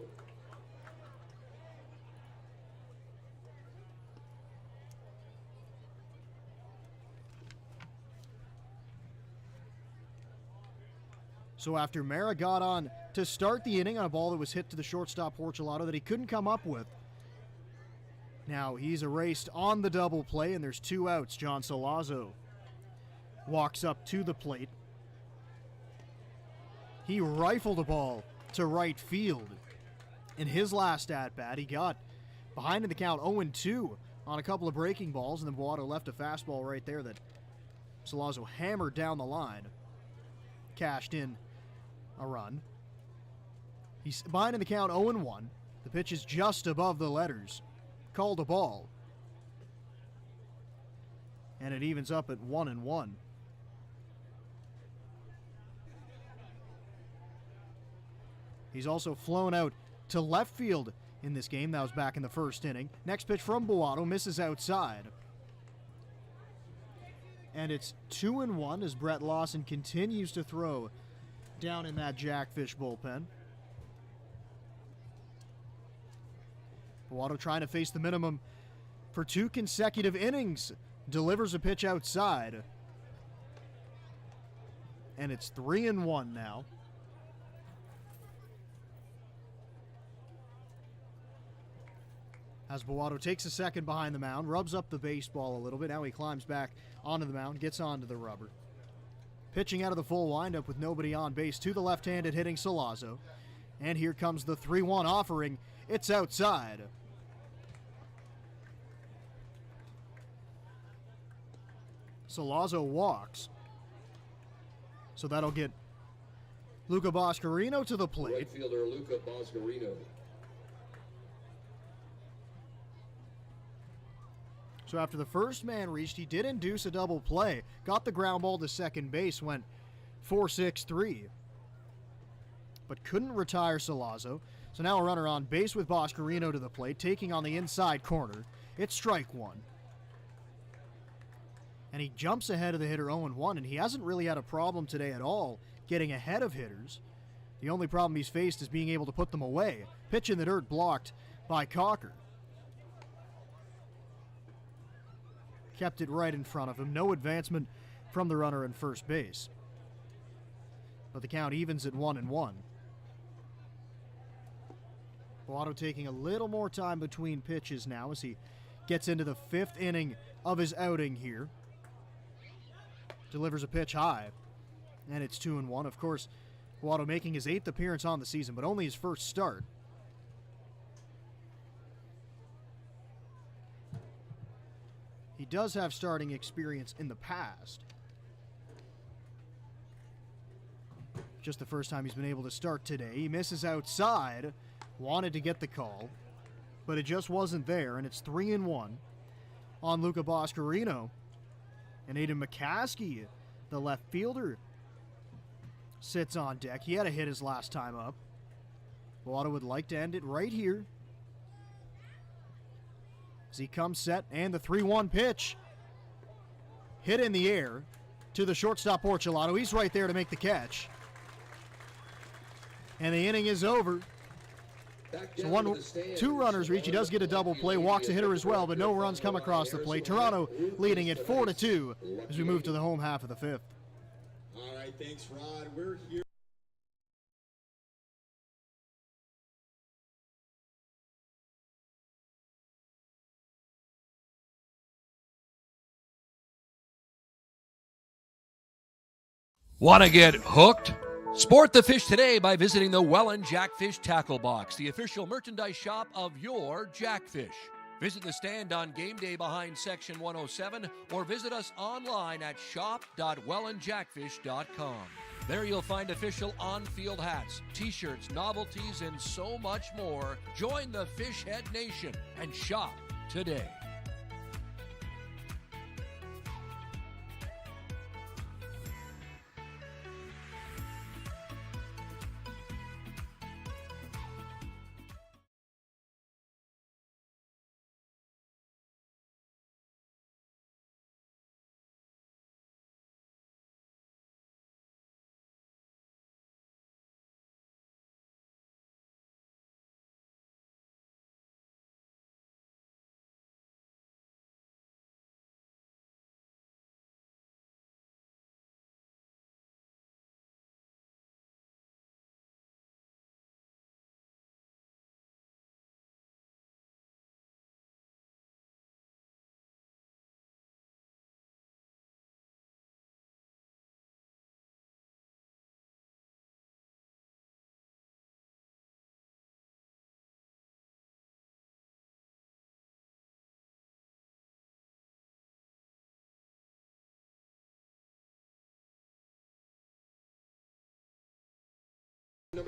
Speaker 1: So after Mara got on to start the inning on a ball that was hit to the shortstop Porcelato that he couldn't come up with, now he's erased on the double play, and there's two outs. John Salazzo walks up to the plate. He rifled a ball to right field in his last at-bat. He got behind in the count 0-2 on a couple of breaking balls, and then Boato left a fastball right there that Salazzo hammered down the line. Cashed in a run. He's behind in the count 0-1. The pitch is just above the letters. Called a ball. And it evens up at 1-1. He's also flown out to left field in this game. That was back in the first inning. Next pitch from Boato misses outside. And it's 2-1 as Brett Lawson continues to throw down in that Jackfish bullpen. Boato trying to face the minimum for 2 consecutive innings. Delivers a pitch outside. And it's 3-1 now. As Boato takes a second behind the mound, rubs up the baseball a little bit. Now he climbs back onto the mound, gets onto the rubber. Pitching out of the full windup with nobody on base to the left-handed hitting Salazzo. And here comes the 3-1 offering. It's outside. Salazzo walks. So that'll get Luca Boscarino to the plate.
Speaker 2: Right fielder Luca Boscarino.
Speaker 1: So after the first man reached, he did induce a double play. Got the ground ball to second base, went 4-6-3. But couldn't retire Salazzo. So now a runner on base with Boscarino to the plate, taking on the inside corner. It's strike one. And he jumps ahead of the hitter 0-1, and he hasn't really had a problem today at all getting ahead of hitters. The only problem he's faced is being able to put them away. Pitch in the dirt blocked by Cocker. Kept it right in front of him. No advancement from the runner in first base. But the count evens at 1-1. Boato taking a little more time between pitches now as he gets into the 5th inning of his outing here. Delivers a pitch high, and it's 2-1. Of course, Boato making his 8th appearance on the season, but only his first start. He does have starting experience in the past. Just the first time he's been able to start today. He misses outside. Wanted to get the call, but it just wasn't there, and it's 3-1 on Luca Boscarino. And Aiden McCaskey, the left fielder, sits on deck. He had a hit his last time up. Boato would like to end it right here. As he comes set, and the 3-1 pitch. Hit in the air to the shortstop Porcelato. He's right there to make the catch. And the inning is over. So 2 runners reach. He does get a double play, walks a hitter as well, but no runs come across the plate. Toronto leading it 4-2 as we move to the home half of the 5th.
Speaker 7: All right, thanks, Rod. We're here.
Speaker 5: Want to get hooked? Sport the fish today by visiting the Welland Jackfish Tackle Box, the official merchandise shop of your Jackfish. Visit the stand on game day behind section 107 or visit us online at shop.wellandjackfish.com. There you'll find official on-field hats, t-shirts, novelties, and so much more. Join the Fishhead Nation and shop today.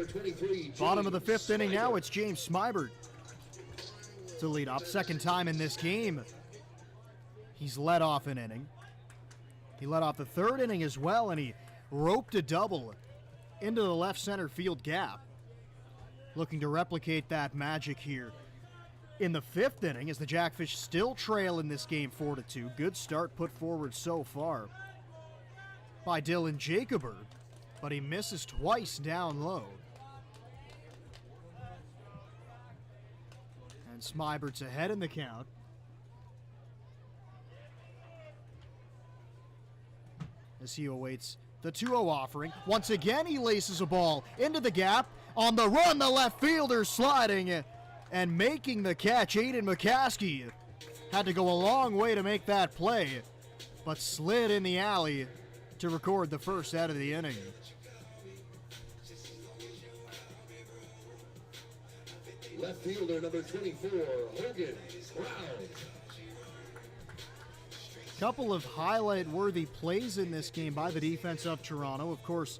Speaker 2: 23.
Speaker 1: Bottom of the
Speaker 2: James
Speaker 1: 5th inning now,
Speaker 2: Smybert.
Speaker 1: it's James Smybert to lead off. Second time in this game he's led off an inning. He led off the 3rd inning as well, and he roped a double into the left center field gap. Looking to replicate that magic here in the 5th inning as the Jackfish still trail in this game 4-2. Good start put forward so far by Dylan Jacober, but he misses twice down low. And Smybert's ahead in the count. As he awaits the 2-0 offering. Once again, he laces a ball into the gap. On the run, the left fielder sliding and making the catch. Aiden McCaskey had to go a long way to make that play, but slid in the alley to record the first out of the inning.
Speaker 2: Left fielder number 24, Hogan Brown.
Speaker 1: Couple of highlight-worthy plays in this game by the defense of Toronto. Of course,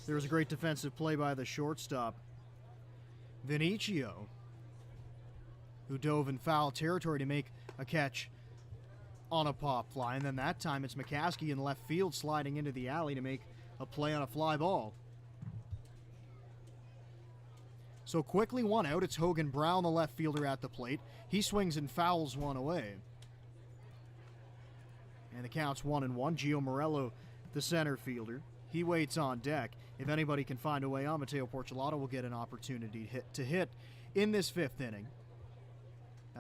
Speaker 1: there was a great defensive play by the shortstop, Vinicio, who dove in foul territory to make a catch on a pop fly. And then that time it's McCaskey in left field sliding into the alley to make a play on a fly ball. So quickly one out. It's Hogan Brown, the left fielder, at the plate. He swings and fouls one away. And the count's 1-1. Gio Morello, the center fielder, he waits on deck. If anybody can find a way on, Mateo Porcelato will get an opportunity to hit in this 5th inning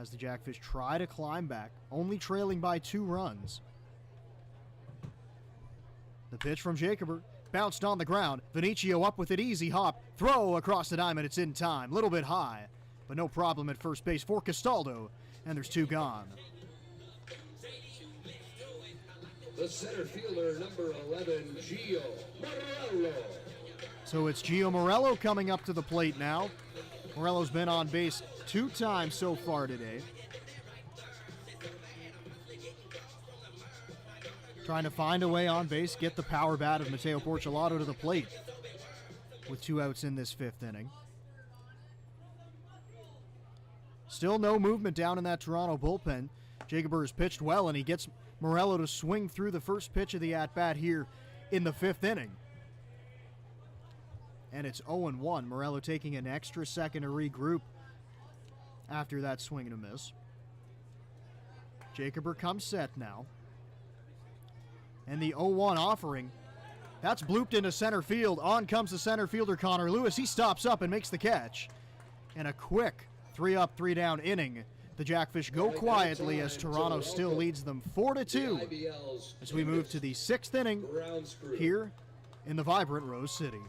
Speaker 1: as the Jackfish try to climb back, only trailing by 2 runs. The pitch from Jacober, bounced on the ground. Vinicio up with it, easy hop, throw across the diamond, it's in time. Little bit high, but no problem at first base for Castaldo, and there's 2 gone.
Speaker 2: The center fielder, number 11, Gio Morello.
Speaker 1: So it's Gio Morello coming up to the plate now. Morello's been on base 2 times so far today. Trying to find a way on base, get the power bat of Mateo Porcelato to the plate with 2 outs in this 5th inning. Still no movement down in that Toronto bullpen. Jacober has pitched well, and he gets Morello to swing through the first pitch of the at-bat here in the 5th inning. And it's 0-1. Morello taking an extra second to regroup after that swing and a miss. Jacober comes set now. And the 0-1 offering, that's blooped into center field. On comes the center fielder, Connor Lewis. He stops up and makes the catch. And a quick 3-up, 3-down inning. The Jackfish go quietly as Toronto still leads them 4-2 as we move to the 6th inning here in the vibrant Rose City.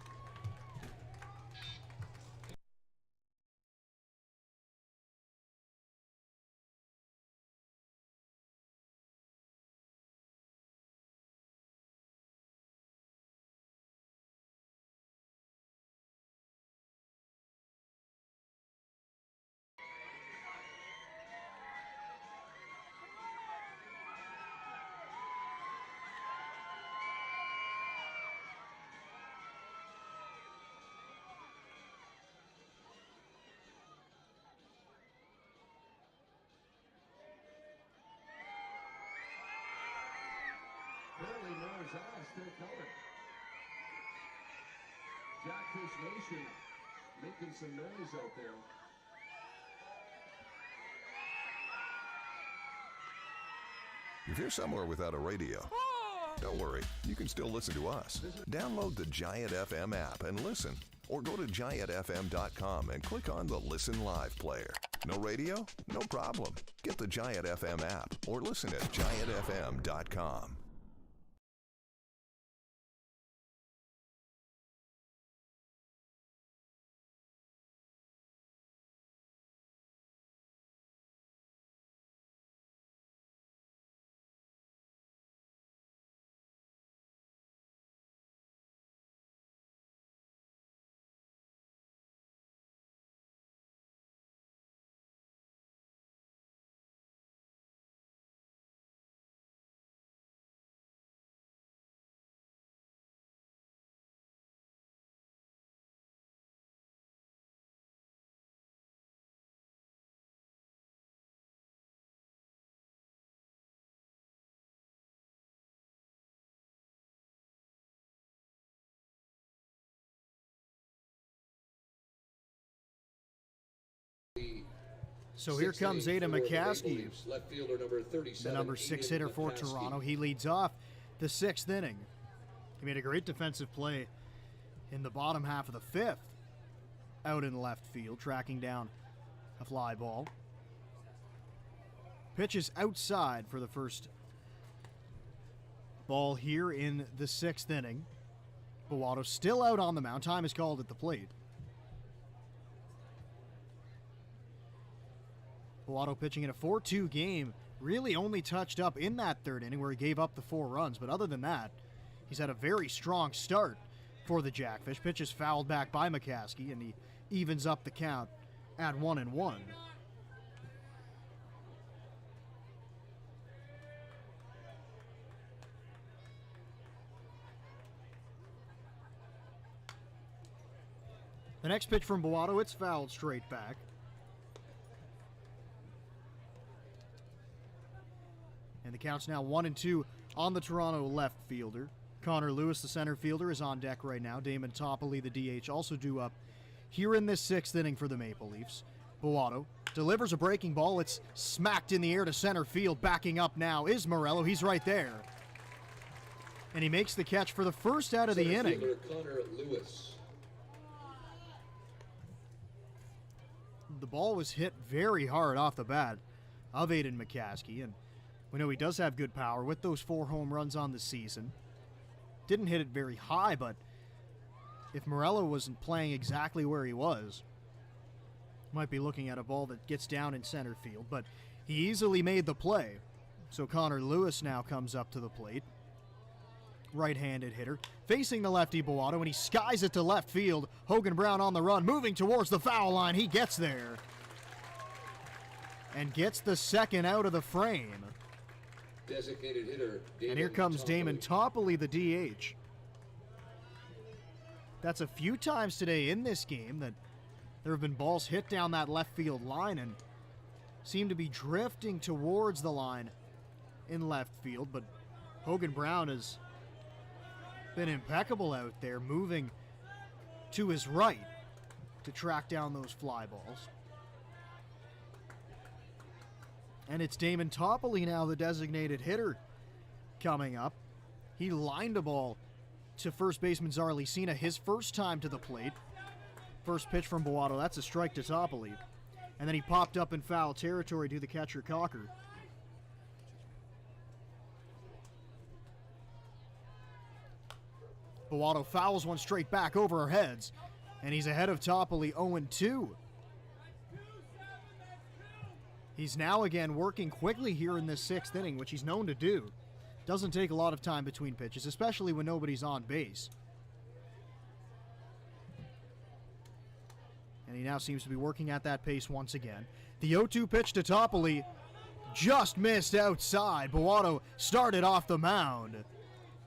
Speaker 2: Currently Marzal still coming. Jackfish Nation making some noise out there.
Speaker 4: If you're somewhere without a radio, don't worry, you can still listen to us. Download the Giant FM app and listen, or go to giantfm.com and click on the Listen Live player. No radio? No problem. Get the Giant FM app or listen at giantfm.com.
Speaker 1: So here comes Aiden McCaskey,
Speaker 2: Left fielder number 37,
Speaker 1: the number 6 hitter for Toronto. He leads off the 6th inning. He made a great defensive play in the bottom half of the 5th out in left field, tracking down a fly ball. Pitches outside for the first ball here in the 6th inning. Bowato still out on the mound. Time is called at the plate. Bowato pitching in a 4-2 game. Really only touched up in that 3rd inning where he gave up the 4 runs. But other than that, he's had a very strong start for the Jackfish. Pitch is fouled back by McCaskey, and he evens up the count at 1-1. The next pitch from Bowato, it's fouled straight back. And the count's now 1-2 on the Toronto left fielder. Connor Lewis, the center fielder, is on deck right now. Damon Topley, the DH, also due up here in this 6th inning for the Maple Leafs. Bowato delivers a breaking ball. It's smacked in the air to center field. Backing up now is Morello. He's right there. And he makes the catch for the first out of the inning.
Speaker 2: Connor Lewis.
Speaker 1: The ball was hit very hard off the bat of Aiden McCaskey, and we know he does have good power with those 4 home runs on the season. Didn't hit it very high, but if Morello wasn't playing exactly where he was, might be looking at a ball that gets down in center field, but he easily made the play. So Connor Lewis now comes up to the plate. Right-handed hitter, facing the lefty Bowato, and he skies it to left field. Hogan Brown on the run, moving towards the foul line. He gets there and gets the 2nd out of the frame.
Speaker 2: Designated hitter.
Speaker 1: And here comes Damon Topley, the DH. That's a few times today in this game that there have been balls hit down that left field line and seem to be drifting towards the line in left field, but Hogan Brown has been impeccable out there, moving to his right to track down those fly balls. And it's Damon Topley now, the designated hitter, coming up. He lined a ball to first baseman Zarly Cena, his first time to the plate. First pitch from Bowato, that's a strike to Topley. And then he popped up in foul territory to the catcher Cocker. Bowato fouls one straight back over our heads, and he's ahead of Topley 0-2. He's now again working quickly here in this 6th inning, which he's known to do. Doesn't take a lot of time between pitches, especially when nobody's on base. And he now seems to be working at that pace once again. The 0-2 pitch to Topley just missed outside. Bowato started off the mound,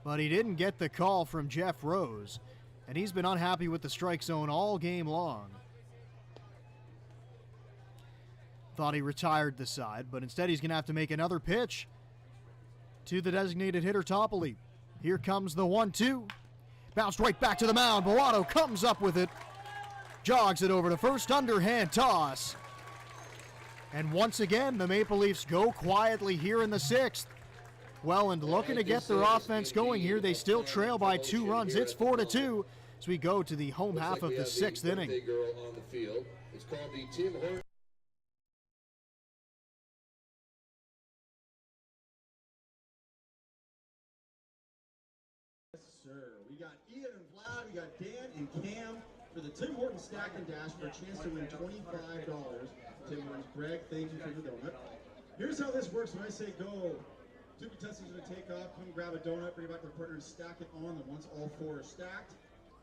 Speaker 1: but he didn't get the call from Jeff Rose, and he's been unhappy with the strike zone all game long. Thought he retired the side, but instead he's going to have to make another pitch to the designated hitter Topley. Here comes the 1-2. Bounced right back to the mound. Bowato comes up with it. Jogs it over to first, underhand toss. And once again, the Maple Leafs go quietly here in the 6th. Welland looking to get their offense going here. They still trail by 2 runs. It's 4-2 as we go to the home half of the 6th inning.
Speaker 2: Girl on the field. It's called the Tim Hortons.
Speaker 7: Yes, sir. We got Ian and Vlad, we got Dan and Cam for the Tim Hortons Stack and Dash for a chance to win $25. Tim Hortons, Greg, thank you for the donut. Here's how this works. When I say go, 2 contestants are going to take off, come grab a donut, bring it back to their partner, and stack it on them. Once all 4 are stacked,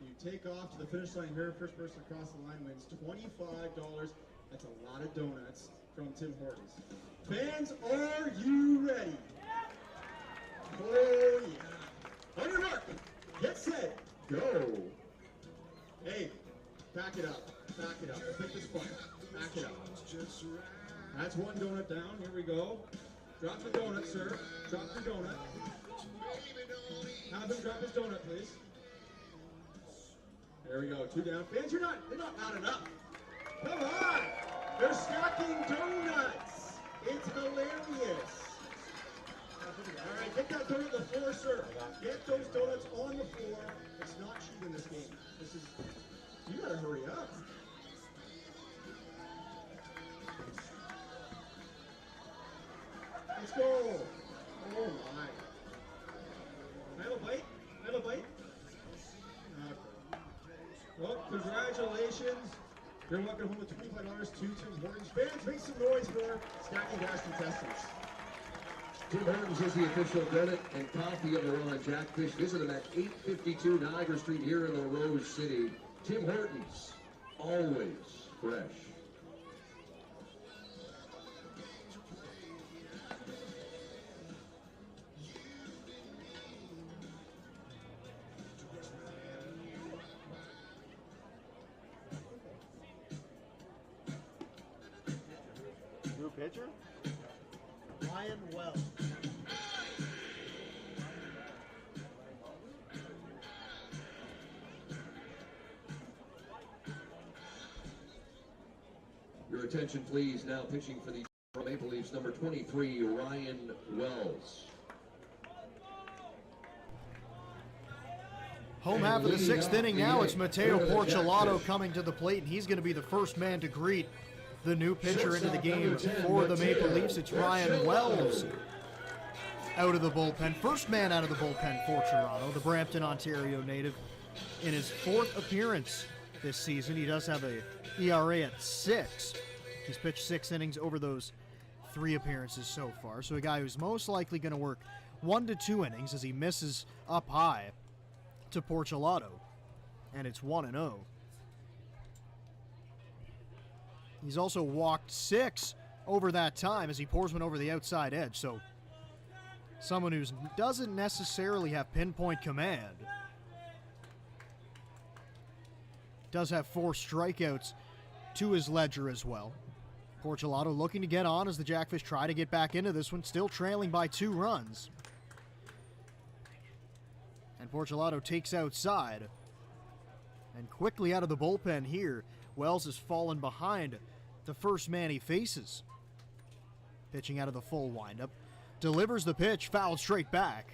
Speaker 7: you take off to the finish line here. First person across the line wins $25. That's a lot of donuts from Tim Hortons. Fans, are you ready? Oh, yeah. On your mark, get set, go. Hey, back it up, back it up. Let's make this fun. Back it up. That's 1 donut down. Here we go. Drop the donut, sir. Drop the donut. Have him drop his donut, please. There we go. 2 down. Fans, they're not loud enough. Come on. They're stacking donuts. It's hilarious. All right, get that donut on the floor, sir. Get those donuts on the floor. It's not cheap in this game. You gotta hurry up. Let's go. Oh my. I have a bite? Okay. Well, congratulations. You're welcome home with $25 to Tim Hortons. Fans, make some noise for Stacking Dash contestants.
Speaker 2: Tim Hortons is the official donut and coffee of the Welland Jackfish. Visit them at 852 Niagara Street here in the Rose City. Tim Hortons, always fresh.
Speaker 7: New pitcher? Ryan Wells.
Speaker 2: Your attention, please. Now pitching for the Maple Leafs, number 23, Ryan Wells.
Speaker 1: Home half of the sixth inning now. It's Mateo Porcelato coming to the plate, and he's going to be the first man to greet the new pitcher into the game for the Maple Leafs. It's Ryan Wells out of the bullpen. First man out of the bullpen for Toronto, the Brampton, Ontario native, in his fourth appearance this season. He does have a ERA at 6. He's pitched 6 innings over those 3 appearances so far. So a guy who's most likely going to work 1 to 2 innings as he misses up high to Porcelato. And it's 1-0. He's also walked 6 over that time as he pours one over the outside edge. So someone who doesn't necessarily have pinpoint command. Does have 4 strikeouts to his ledger as well. Porcelato looking to get on as the Jackfish try to get back into this one, still trailing by 2 runs. And Porcelato takes outside. And quickly out of the bullpen here, Wells has fallen behind the first man he faces. Pitching out of the full windup. Delivers the pitch, fouled straight back.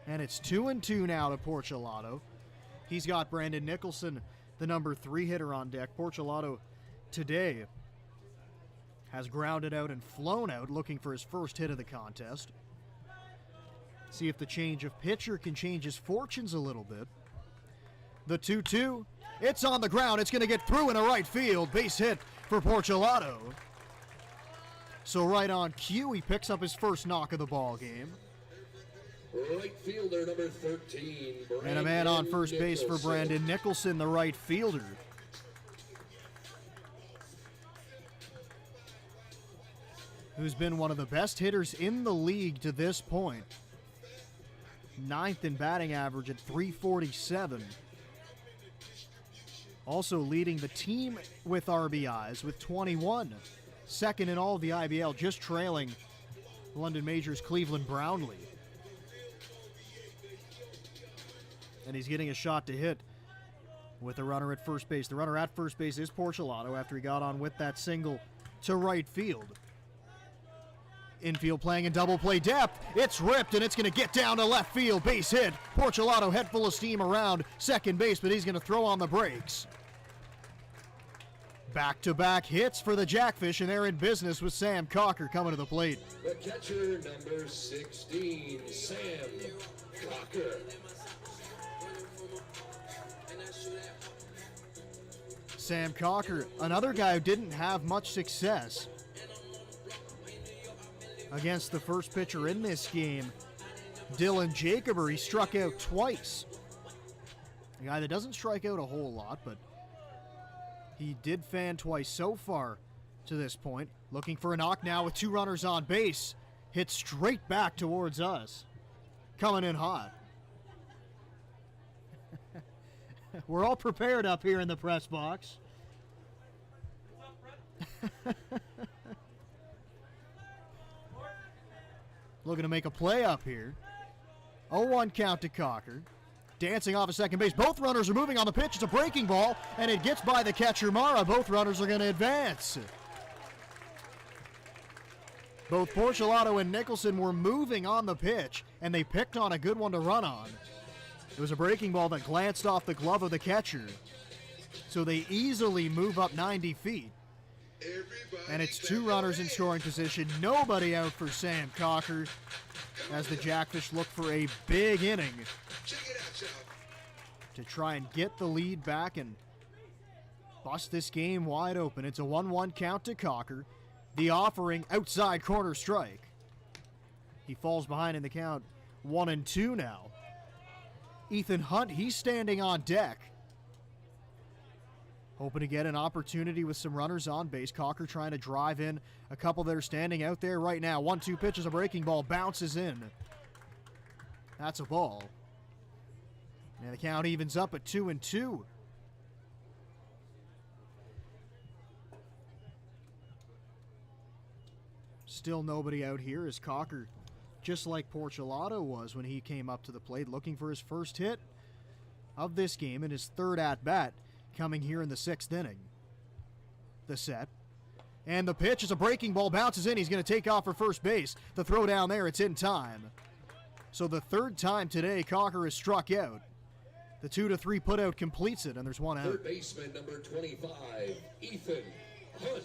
Speaker 1: And it's 2-2 now to Porcelato. He's got Brandon Nicholson, the number 3 hitter, on deck. Porcelato today has grounded out and flown out, looking for his first hit of the contest. See if the change of pitcher can change his fortunes a little bit. The 2-2. It's on the ground. It's going to get through in a right field. Base hit for Porcelato. So right on cue, he picks up his first knock of the ball game.
Speaker 2: Right fielder, number 13.
Speaker 1: And a man on first base for Brandon Nicholson, the right fielder. Who's been one of the best hitters in the league to this point. 9th in batting average at .347. Also leading the team with RBIs with 21. Second in all of the IBL, just trailing London Majors' Cleveland Brownlee. And he's getting a shot to hit with a runner at first base. The runner at first base is Porcelato after he got on with that single to right field. Infield playing in double play depth. It's ripped and it's going to get down to left field. Base hit. Porcelato head full of steam around second base, but he's going to throw on the brakes. Back-to-back hits for the Jackfish, and they're in business with Sam Cocker coming to the plate.
Speaker 2: The catcher, number 16, Sam Cocker.
Speaker 1: Sam Cocker, another guy who didn't have much success against the first pitcher in this game, Dylan Jacober. He struck out twice. A guy that doesn't strike out a whole lot, but he did fan twice so far to this point. Looking for a knock now with 2 runners on base. Hit straight back towards us. Coming in hot. We're all prepared up here in the press box. Looking to make a play up here. 0-1 count to Cocker. dancing off of second base. Both runners are moving on the pitch. It's a breaking ball, and it gets by the catcher, Mara. Both runners are going to advance. Both Porcelato and Nicholson were moving on the pitch, and they picked on a good one to run on. It was a breaking ball that glanced off the glove of the catcher. So they easily move up 90 feet. And it's 2 runners in scoring position. Nobody out for Sam Cocker as the Jackfish look for a big inning to try and get the lead back and bust this game wide open. It's a 1-1 count to Cocker. The offering, outside corner strike. He falls behind in the count, 1-2 now. Ethan Hunt, he's standing on deck, hoping to get an opportunity with some runners on base. Cocker trying to drive in a couple that are standing out there right now. 1-2 pitches, a breaking ball, bounces in. That's a ball. And the count evens up at 2-2. Still nobody out here as Cocker, just like Porcelato was when he came up to the plate, looking for his first hit of this game and his third at-bat coming here in the 6th inning. The set. And the pitch is a breaking ball, bounces in. He's going to take off for first base. The throw down there, it's in time. So the 3rd time today, Cocker is struck out. The 2-3 put out completes it, and there's one out.
Speaker 2: Third baseman, number 25, Ethan Hunt.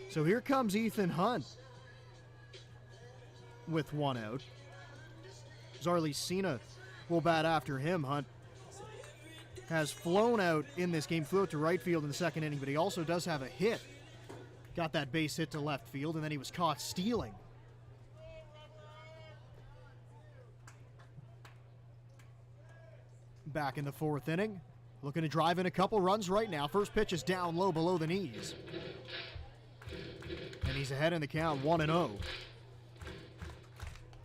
Speaker 1: So here comes Ethan Hunt with 1 out. Zarlicina will bat after him. Hunt has flown out in this game, flew out to right field in the 2nd inning, but he also does have a hit. Got that base hit to left field, and then he was caught stealing. Back in the 4th inning, looking to drive in a couple runs right now. First pitch is down low below the knees. And he's ahead in the count, 1-0.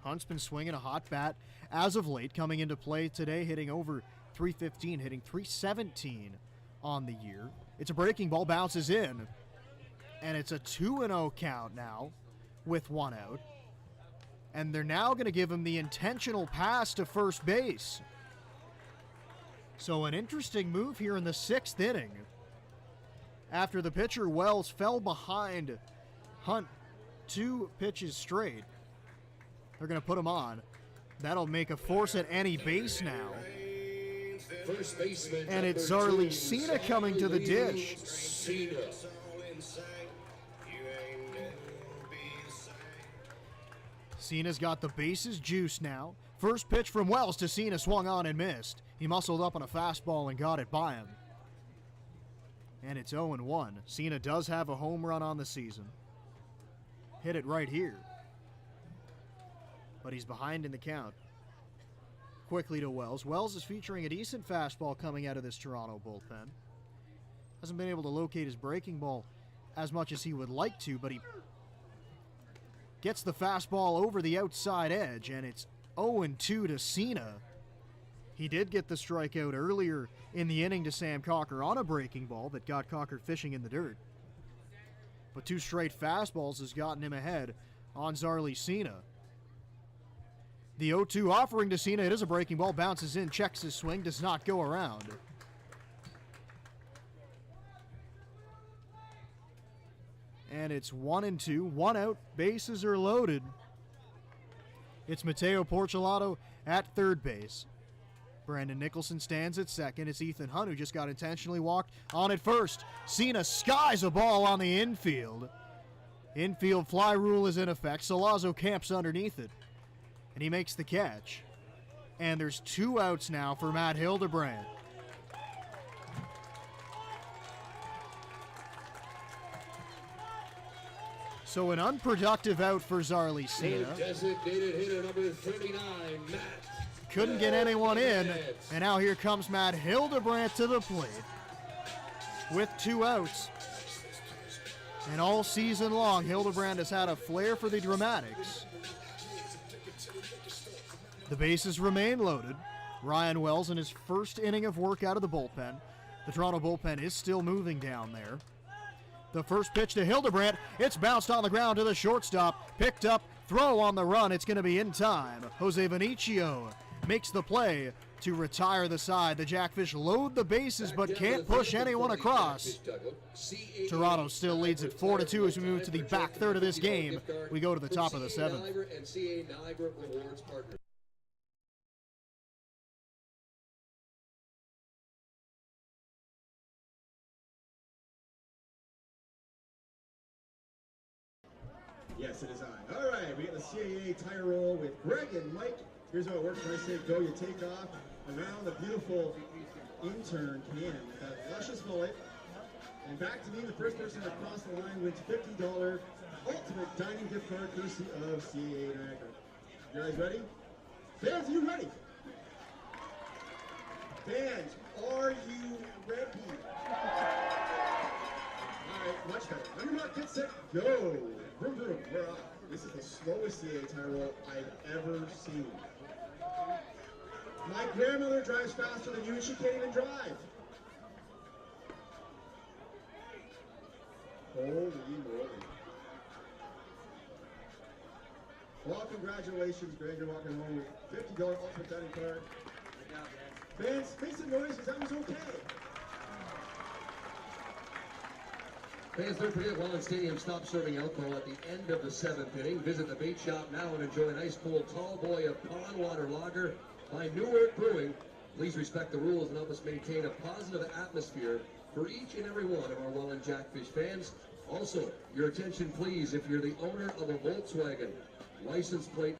Speaker 1: Hunt's been swinging a hot bat as of late, coming into play today, hitting over .315, hitting .317 on the year. It's a breaking ball, bounces in. And it's a 2-0 count now with 1 out. And they're now going to give him the intentional pass to first base. So an interesting move here in the 6th inning. After the pitcher, Wells, fell behind Hunt 2 pitches straight. They're going to put him on. That'll make a force at any base now.
Speaker 2: First baseman,
Speaker 1: and it's Zarlicina coming to the dish. Cena's got the bases juiced now. First pitch from Wells to Cena, swung on and missed. He muscled up on a fastball and got it by him. And it's 0-1. Cena does have a home run on the season. Hit it right here. But he's behind in the count. Quickly to Wells. Wells is featuring a decent fastball coming out of this Toronto bullpen. Hasn't been able to locate his breaking ball as much as he would like to, but he gets the fastball over the outside edge, and it's 0-2 to Cena. He did get the strikeout earlier in the inning to Sam Cocker on a breaking ball that got Cocker fishing in the dirt. But 2 straight fastballs has gotten him ahead on Zarlicina. The 0-2 offering to Cena. It is a breaking ball. Bounces in, checks his swing, does not go around. And it's 1-2. 1 out. Bases are loaded. It's Mateo Porcelato at third base. Brandon Nicholson stands at second. It's Ethan Hunt, who just got intentionally walked on at first. Cena skies a ball on the infield. Infield fly rule is in effect. Salazzo camps underneath it, and he makes the catch. And there's 2 outs now for Matt Hildebrand. So an unproductive out for Zarlicina.
Speaker 2: Designated hitter number 39, Matt.
Speaker 1: Couldn't get anyone in, and now here comes Matt Hildebrand to the plate with 2 outs. And all season long, Hildebrand has had a flair for the dramatics. The bases remain loaded. Ryan Wells in his first inning of work out of the bullpen. The Toronto bullpen is still moving down there. The first pitch to Hildebrand, it's bounced on the ground to the shortstop, picked up throw on the run. It's going to be in time. Jose Vinicio makes the play to retire the side. The Jackfish load the bases but can't push anyone across. Toronto still leads at 4-2 as we move to the back third of this game. We go to the top of the seventh.
Speaker 7: Yes, it is I. All right, we got the CAA tire roll with Greg and Mike. Here's how it works. When I say go, you take off around the beautiful intern Cam with that luscious mullet. And back to me, the first person to cross the line wins $50 ultimate dining gift card courtesy of CAA Niagara. You guys ready? Fans, are you ready? Fans, are you ready? All right, much better. On your mark, get set, go. Vroom, vroom, we're off. This is the slowest CAA tire roll I've ever seen. My grandmother drives faster than you and she can't even drive. Holy moly. Well, congratulations, Greg. You're walking home with $50 ultimate dining card. Fans, make some noise because that was okay.
Speaker 2: Fans, don't forget, Welland Stadium stops serving alcohol at the end of the seventh inning. Visit the bait shop now and enjoy an ice cold tall boy of pond water lager by New Earth Brewing. Please respect the rules and help us maintain a positive atmosphere for each and every one of our Welland Jackfish fans. Also, your attention please if you're the owner of a Volkswagen. License plate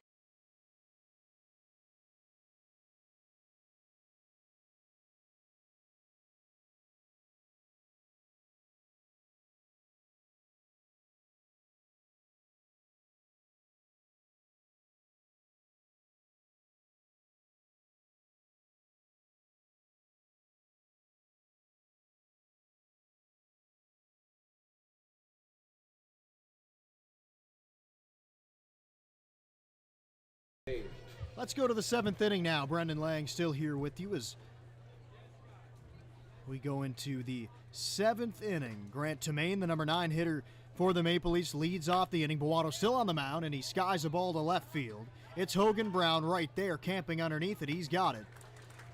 Speaker 1: Let's go to the seventh inning now. Brendan Lang still here with you as we go into the seventh inning. Grant Tamain, the number 9 hitter for the Maple Leafs, leads off the inning. Boato still on the mound, and he skies a ball to left field. It's Hogan Brown right there, camping underneath it. He's got it.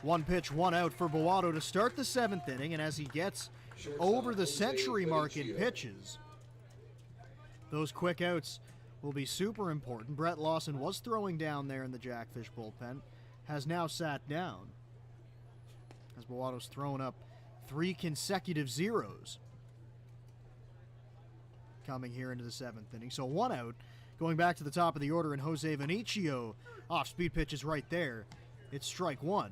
Speaker 1: 1 pitch, 1 out for Boato to start the seventh inning, and as he gets over the century mark in pitches, those quick outs will be super important. Brett Lawson was throwing down there in the Jackfish bullpen, has now sat down as Boato's thrown up 3 consecutive zeros coming here into the seventh inning. So 1 out, going back to the top of the order, and Jose Vinicio off-speed pitches right there. It's strike 1.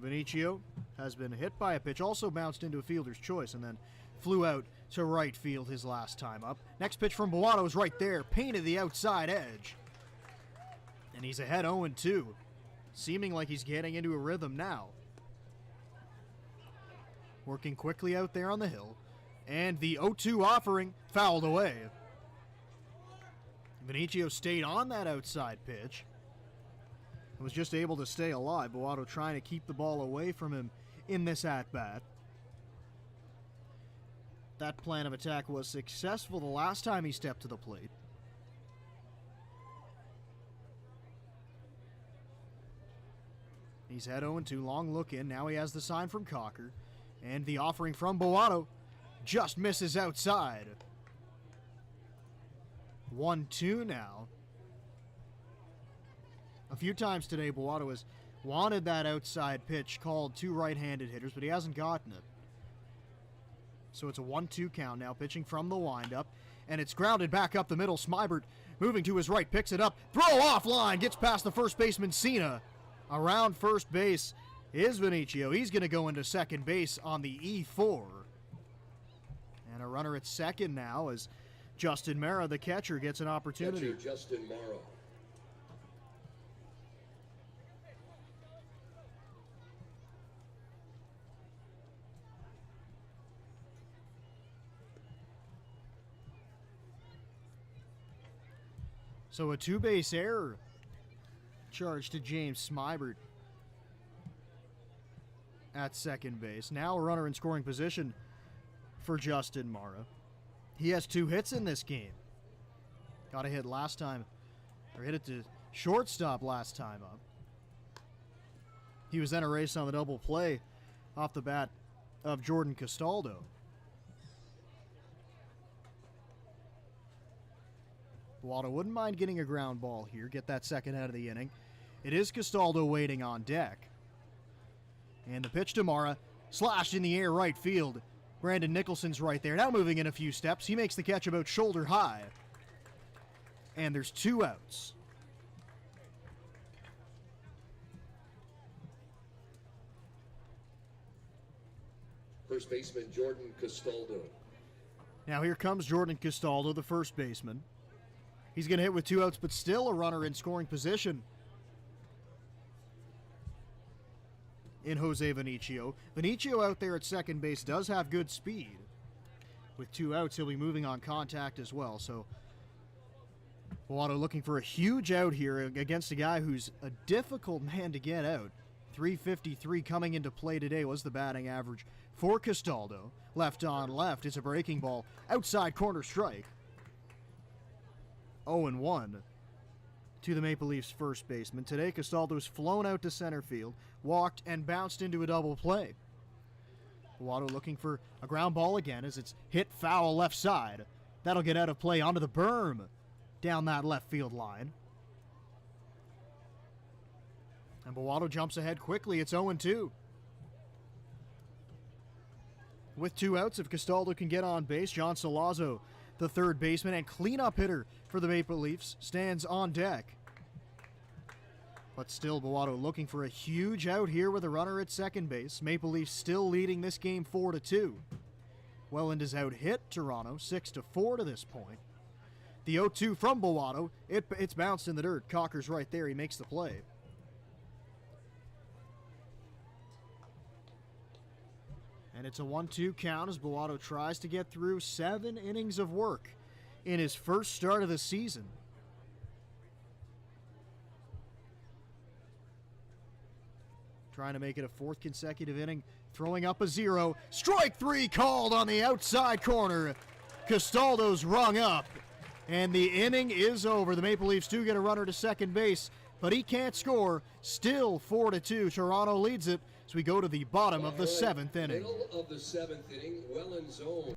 Speaker 1: Vinicio has been hit by a pitch, also bounced into a fielder's choice, and then flew out to right field his last time up. Next pitch from Boato is right there, painted the outside edge. And he's ahead 0-2, seeming like he's getting into a rhythm now. Working quickly out there on the hill, and the 0-2 offering fouled away. Vinicio stayed on that outside pitch and was just able to stay alive. Boato trying to keep the ball away from him in this at-bat. That plan of attack was successful the last time he stepped to the plate. He's had 0-2, long look in. Now he has the sign from Cocker. And the offering from Boato just misses outside. 1-2 now. A few times today, Boato has wanted that outside pitch called to right-handed hitters, but he hasn't gotten it. So it's a 1-2 count now, pitching from the windup, and it's grounded back up the middle. Smybert moving to his right, picks it up, throw offline, gets past the first baseman, Cena. Around first base is Vinicio. He's going to go into second base on the E4. And a runner at second now as Justin Mara, the catcher, gets an opportunity.
Speaker 2: Catcher Justin Mara.
Speaker 1: So a 2-base error charged to James Smybert at second base. Now a runner in scoring position for Justin Mara. He has 2 hits in this game. Got a hit last time, or hit it to shortstop last time up. He was then erased on the double play off the bat of Jordan Castaldo. Bellotto wouldn't mind getting a ground ball here, get that second out of the inning. It is Castaldo waiting on deck. And the pitch to Mara, slashed in the air right field. Brandon Nicholson's right there, now moving in a few steps. He makes the catch about shoulder high. And there's 2 outs.
Speaker 2: First baseman Jordan Castaldo.
Speaker 1: Now here comes Jordan Castaldo, the first baseman. He's going to hit with 2 outs, but still a runner in scoring position in Jose Vinicio. Vinicio out there at second base does have good speed. With 2 outs, he'll be moving on contact as well. So Bellotto looking for a huge out here against a guy who's a difficult man to get out. 353 coming into play today was the batting average for Castaldo. Left on left, it's a breaking ball. Outside corner strike. 0-1 to the Maple Leafs first baseman. Today, Castaldo's flown out to center field, walked and bounced into a double play. Bellotto looking for a ground ball again as it's hit foul left side. That'll get out of play onto the berm down that left field line. And Bellotto jumps ahead quickly. It's 0-2. With 2 outs, if Castaldo can get on base, John Salazzo, the third baseman and cleanup hitter for the Maple Leafs, stands on deck. But still, Bellotto looking for a huge out here with a runner at second base. Maple Leafs still leading this game 4-2. Welland is out hit Toronto 6-4 to this point. The 0-2 from Bellotto, it's bounced in the dirt. Cocker's right there, he makes the play. And it's a 1-2 count as Bellotto tries to get through 7 innings of work in his first start of the season. Trying to make it a 4th consecutive inning, throwing up a 0. Strike 3 called on the outside corner. Castaldo's rung up, and the inning is over. The Maple Leafs do get a runner to second base, but he can't score. Still 4-2. Toronto leads it as we go to the bottom of the 7th inning.
Speaker 2: Middle of the 7th inning, Welland's own.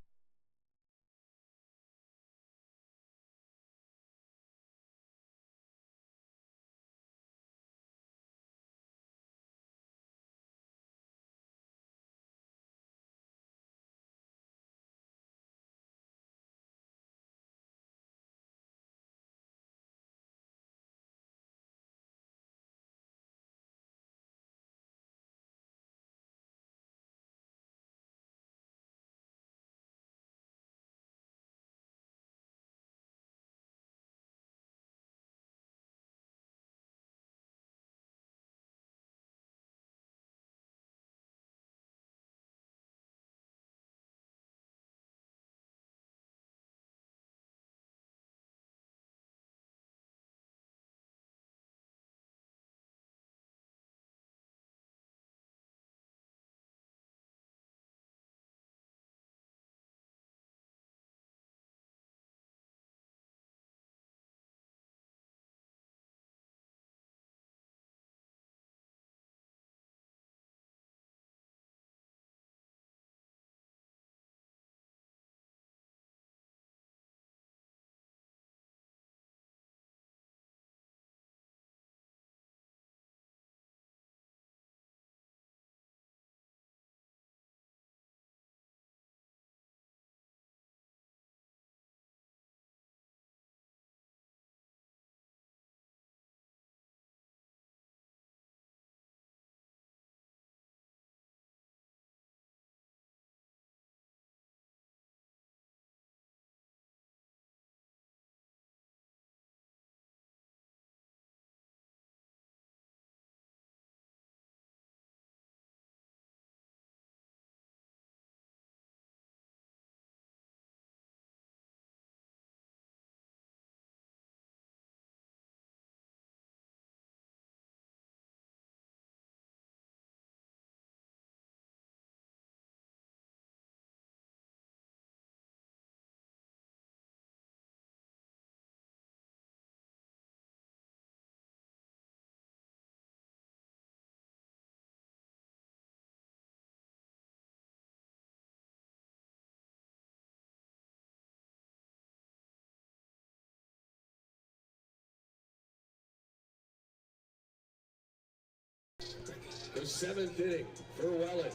Speaker 2: The seventh inning for Welland.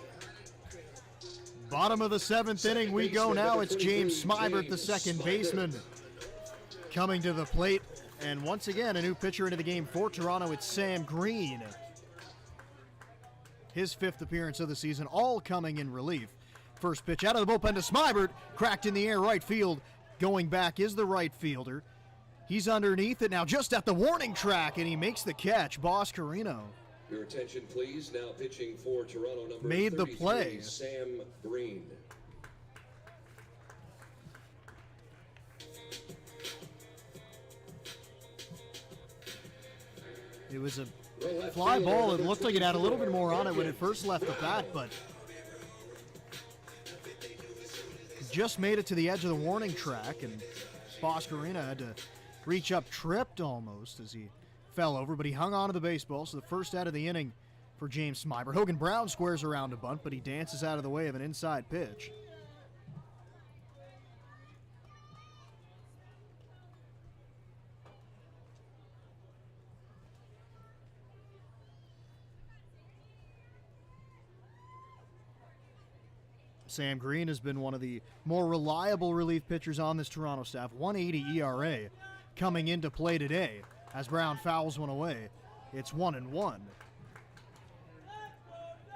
Speaker 1: Bottom of the seventh inning we go now. It's James Smybert, the second baseman, coming to the plate. And once again, a new pitcher into the game for Toronto. It's Sam Green. His fifth appearance of the season, all coming in relief. First pitch out of the bullpen to Smybert, cracked in the air, right field. Going back is the right fielder. He's underneath it now, just at the warning track, and he makes the catch. Boss Carino.
Speaker 2: Your attention, please. Now pitching for Toronto, number
Speaker 1: Made the
Speaker 2: 33,
Speaker 1: play.
Speaker 2: Sam Green.
Speaker 1: It was a fly ball. It looked like it had a little bit more on it when it first left the bat, but just made it to the edge of the warning track, and Boss Carino had to reach up, tripped almost as he fell over, but he hung on to the baseball. So the first out of the inning for James Smybert. Hogan Brown squares around a bunt, but he dances out of the way of an inside pitch. Sam Green has been one of the more reliable relief pitchers on this Toronto staff. 1.80 ERA coming into play today as Brown fouls one away. It's 1-1.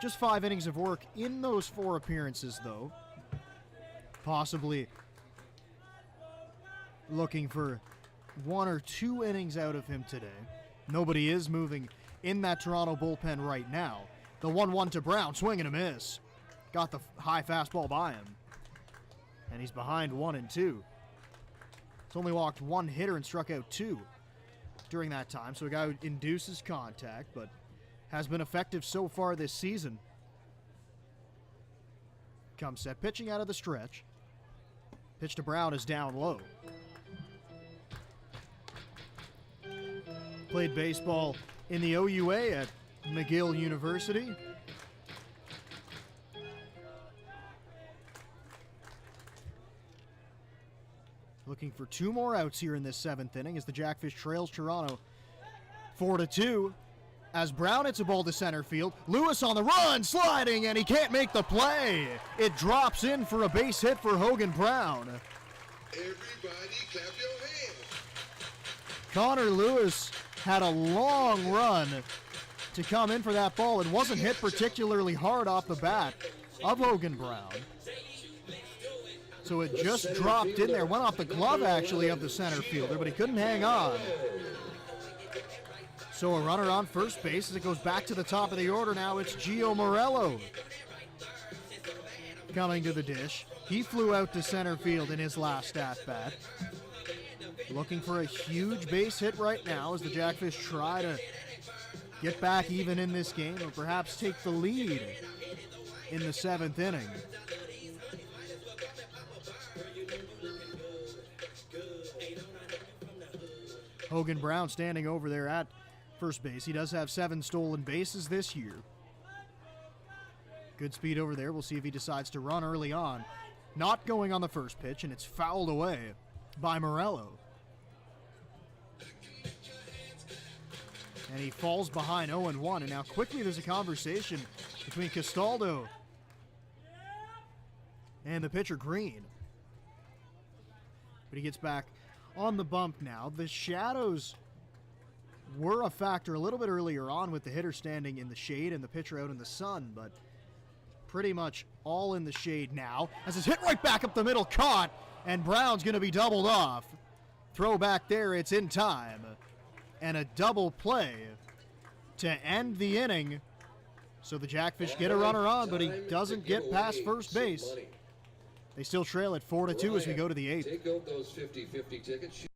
Speaker 1: Just 5 innings of work in those 4 appearances, though. Possibly looking for 1 or 2 innings out of him today. Nobody is moving in that Toronto bullpen right now. The 1-1 to Brown, swing and a miss. Got the high fastball by him. And he's behind 1-2. He's only walked 1 hitter and struck out 2 during that time. So a guy who induces contact, but has been effective so far this season. Comes set, pitching out of the stretch. Pitch to Brown is down low. Played baseball in the OUA at McGill University. Looking for 2 more outs here in this 7th inning as the Jackfish trails Toronto 4-2. As Brown hits a ball to center field, Lewis on the run, sliding, and he can't make the play. It drops in for a base hit for Hogan Brown.
Speaker 8: Everybody clap your hands.
Speaker 1: Connor Lewis had a long run to come in for that ball. It wasn't hit particularly hard off the bat of Hogan Brown. So it just dropped in there. Went off the glove, actually, of the center fielder, but he couldn't hang on. So a runner on first base as it goes back to the top of the order now. It's Gio Morello coming to the dish. He flew out to center field in his last at-bat. Looking for a huge base hit right now as the Jackfish try to get back even in this game or perhaps take the lead in the 7th inning. Hogan Brown standing over there at first base. He does have 7 stolen bases this year. Good speed over there. We'll see if he decides to run early on. Not going on the first pitch, and it's fouled away by Morello. And he falls behind 0-1, and now quickly there's a conversation between Castaldo and the pitcher Green. But he gets back on the bump now. The shadows were a factor a little bit earlier on with the hitter standing in the shade and the pitcher out in the sun, but pretty much all in the shade now as it's hit right back up the middle, caught, and Brown's going to be doubled off. Throw back there, it's in time. And a double play to end the inning. So the Jackfish get a runner on, but he doesn't get past first base. They still trail at 4-2 as we go to the 8th.
Speaker 2: Take out those 50-50 tickets.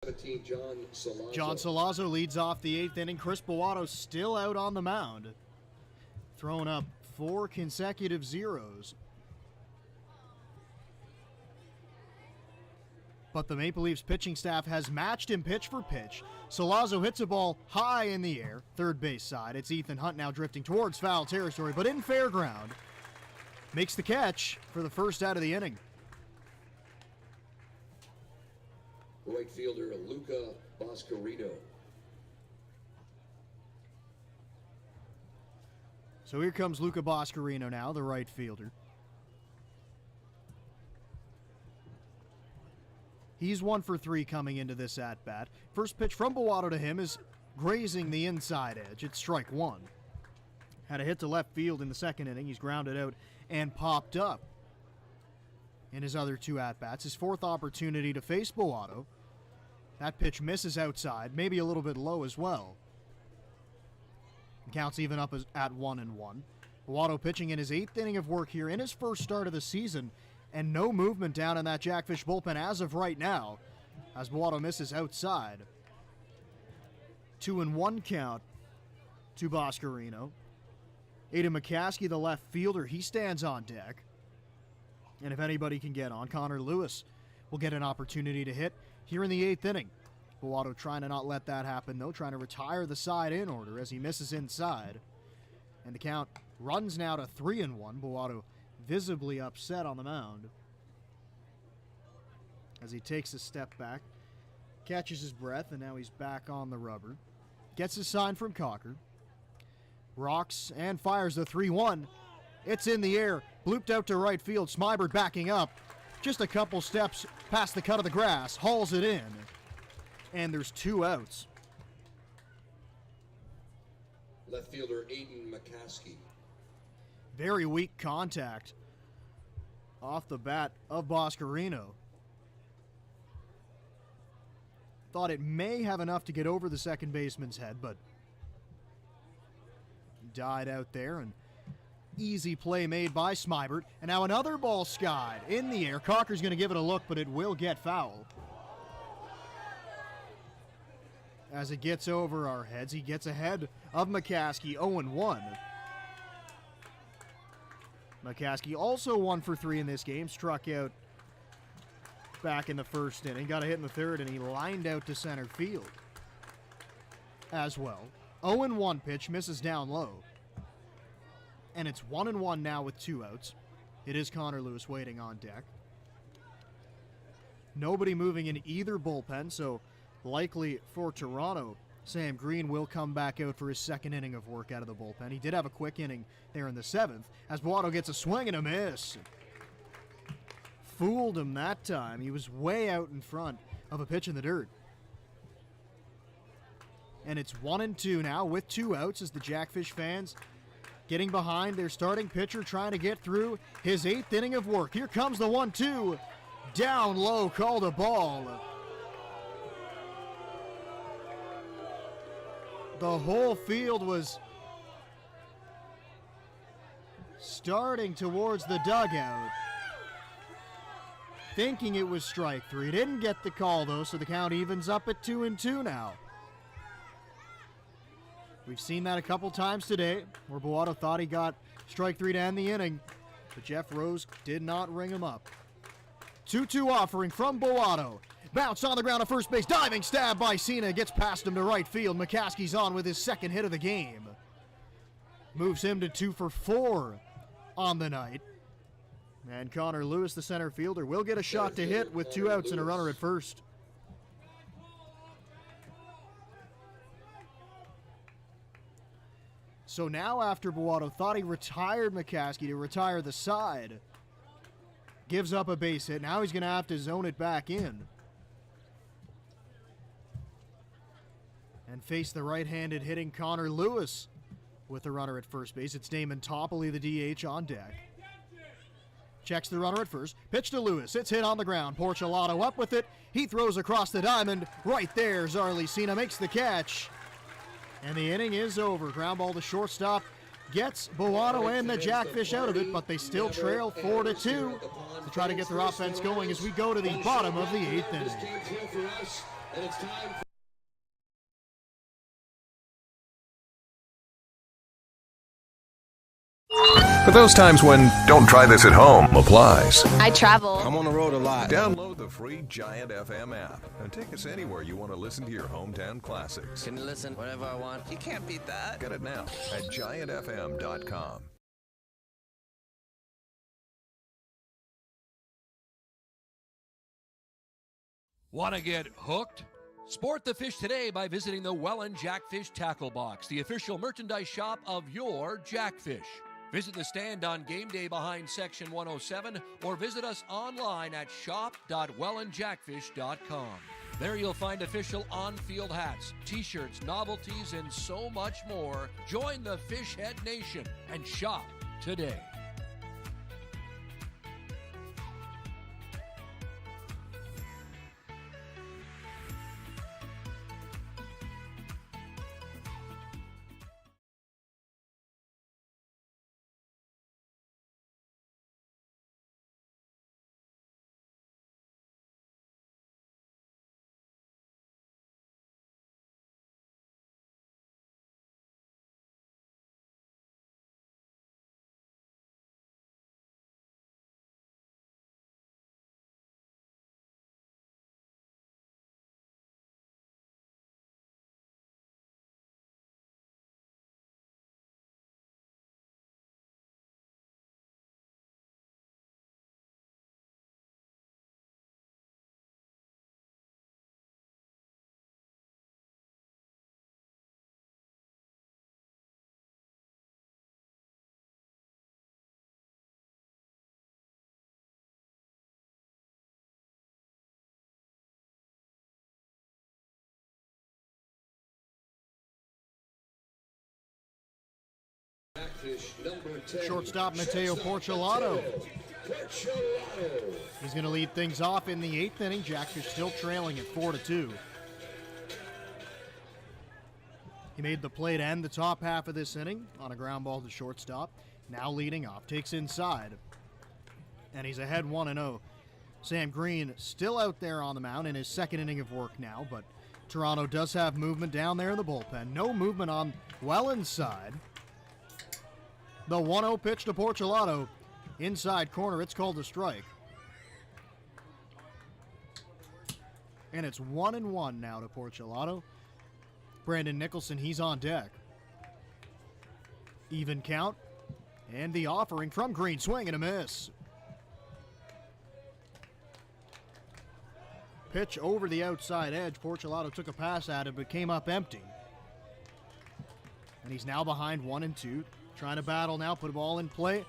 Speaker 2: 17, John Salazzo.
Speaker 1: John Salazzo leads off the 8th inning. Chris Bowato still out on the mound, throwing up 4 consecutive zeros. But the Maple Leafs pitching staff has matched him pitch for pitch. Salazzo hits a ball high in the air, third base side. It's Ethan Hunt now drifting towards foul territory, but in fair ground. Makes the catch for the first out of the inning.
Speaker 2: Right fielder Luca Boscarino.
Speaker 1: So here comes Luca Boscarino now, the right fielder. He's 1 for 3 coming into this at-bat. First pitch from Bowato to him is grazing the inside edge. It's strike 1. Had a hit to left field in the second inning. He's grounded out and popped up in his other 2 at-bats. His 4th opportunity to face Bowato. That pitch misses outside, maybe a little bit low as well. The count's even up at 1-1. Bowato pitching in his 8th inning of work here in his first start of the season, and no movement down in that Jackfish bullpen as of right now, as Bowato misses outside. 2-1 count to Boscarino. Aiden McCaskey, the left fielder, he stands on deck. And if anybody can get on, Connor Lewis will get an opportunity to hit here in the 8th inning. Bowato trying to not let that happen, though, trying to retire the side in order as he misses inside. And the count runs now to 3-1. Bowato visibly upset on the mound as he takes a step back, catches his breath, and now he's back on the rubber. Gets his sign from Cocker. Rocks and fires the 3-1. It's in the air, blooped out to right field. Smybert backing up just a couple steps past the cut of the grass, hauls it in, and there's 2 outs.
Speaker 2: Left fielder Aiden McCaskey.
Speaker 1: Very weak contact off the bat of Boscarino. Thought it may have enough to get over the second baseman's head, but died out there, and easy play made by Smybert. And now another ball skied in the air. Cocker's going to give it a look, but it will get foul. As it gets over our heads, he gets ahead of McCaskey, 0-1. McCaskey also 1 for 3 in this game, struck out back in the first inning, got a hit in the third, and he lined out to center field as well. 0-1 pitch, misses down low. And it's 1-1 now with 2 outs. It is Connor Lewis waiting on deck. Nobody moving in either bullpen, so likely for Toronto, Sam Green will come back out for his 2nd inning of work out of the bullpen. He did have a quick inning there in the 7th, as Bowato gets a swing and a miss. Fooled him that time. He was way out in front of a pitch in the dirt. And it's 1-2 now with 2 outs as the Jackfish fans getting behind their starting pitcher, trying to get through his 8th inning of work. Here comes the 1-2. Down low, called a ball. The whole field was starting towards the dugout, thinking it was strike 3. Didn't get the call, though, so the count evens up at 2-2 now. We've seen that a couple times today, where Bowato thought he got strike 3 to end the inning, but Jeff Rose did not ring him up. 2-2 offering from Bowato. Bounce on the ground at first base. Diving stab by Cena. Gets past him to right field. McCaskey's on with his 2nd hit of the game. Moves him to 2 for 4 on the night. And Connor Lewis, the center fielder, will get a shot to hit with 2 outs and a runner at first. So now after Bowato thought he retired McCaskey to retire the side, gives up a base hit. Now he's going to have to zone it back in and face the right-handed hitting Connor Lewis with the runner at first base. It's Damon Toppoli, the DH, on deck. Checks the runner at first. Pitch to Lewis. It's hit on the ground. Porcelado up with it. He throws across the diamond. Right there, Zarly Cena makes the catch. And the inning is over. Ground ball to shortstop. Gets Bowato and the Jackfish out of it, but they still trail 4-2 to try to get their offense going as we go to the bottom of the 8th inning.
Speaker 2: And it's time
Speaker 4: For those times when don't try this at home applies.
Speaker 3: I travel.
Speaker 6: I'm on the road a lot.
Speaker 4: Download the free Giant FM app and take us anywhere you want to listen to your hometown classics.
Speaker 6: Can listen whenever I want. You can't beat that.
Speaker 4: Get it now at giantfm.com.
Speaker 5: Want to get hooked? Sport the fish today by visiting the Welland Jackfish Tackle Box, the official merchandise shop of your Jackfish. Visit the stand on game day behind Section 107 or visit us online at shop.wellandjackfish.com. There you'll find official on-field hats, t-shirts, novelties, and so much more. Join the Fishhead Nation and shop today.
Speaker 1: Shortstop Mateo Porcelato. He's going to lead things off in the 8th inning. Jackfish still trailing at 4-2. He made the play to end the top half of this inning on a ground ball to shortstop. Now leading off, takes inside, and he's ahead 1-0. Sam Green still out there on the mound in his 2nd inning of work now, but Toronto does have movement down there in the bullpen. No movement on Welland's side. The 1-0 pitch to Porcelato. Inside corner, it's called a strike. And it's 1-1 now to Porcelato. Brandon Nicholson, he's on deck. Even count. And the offering from Green, swing and a miss. Pitch over the outside edge. Porcelato took a pass at it, but came up empty. And he's now behind 1-2. Trying to battle now, put a ball in play.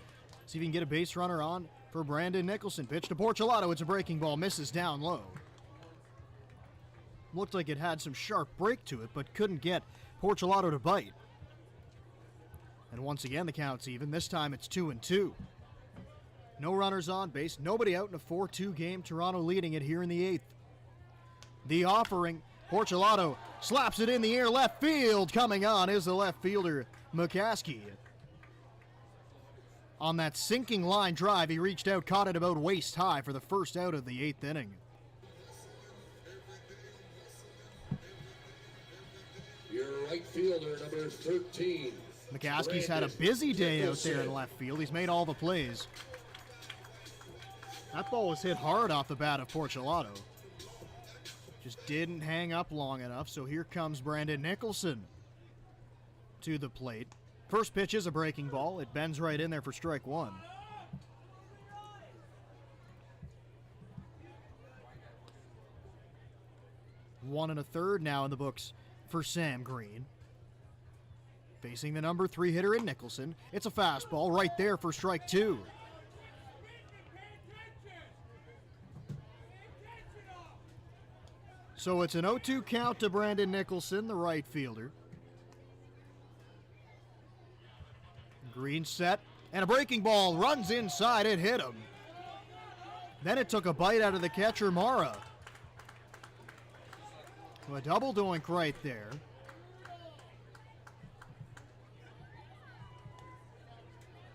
Speaker 1: See if he can get a base runner on for Brandon Nicholson. Pitch to Porcelato. It's a breaking ball. Misses down low. Looked like it had some sharp break to it, but couldn't get Porcelato to bite. And once again, the count's even. This time it's 2-2. No runners on base. Nobody out in a 4-2 game. Toronto leading it here in the 8th. The offering. Porcelato slaps it in the air. Left field. Coming on is the left fielder, McCaskey. On that sinking line drive, he reached out, caught it about waist high for the first out of the 8th inning.
Speaker 2: your right fielder, number 13.
Speaker 1: McCaskey's had a busy day out there in left field. He's made all the plays. That ball was hit hard off the bat of Porcelato. Just didn't hang up long enough, so here comes Brandon Nicholson to the plate. First pitch is a breaking ball. It bends right in there for strike one. One and a third now in the books for Sam Green. Facing the number 3 hitter in Nicholson. It's a fastball right there for strike two. So it's an 0-2 count to Brandon Nicholson, the right fielder. Green set, and a breaking ball runs inside. It hit him. Then it took a bite out of the catcher, Mara. So a double doink right there.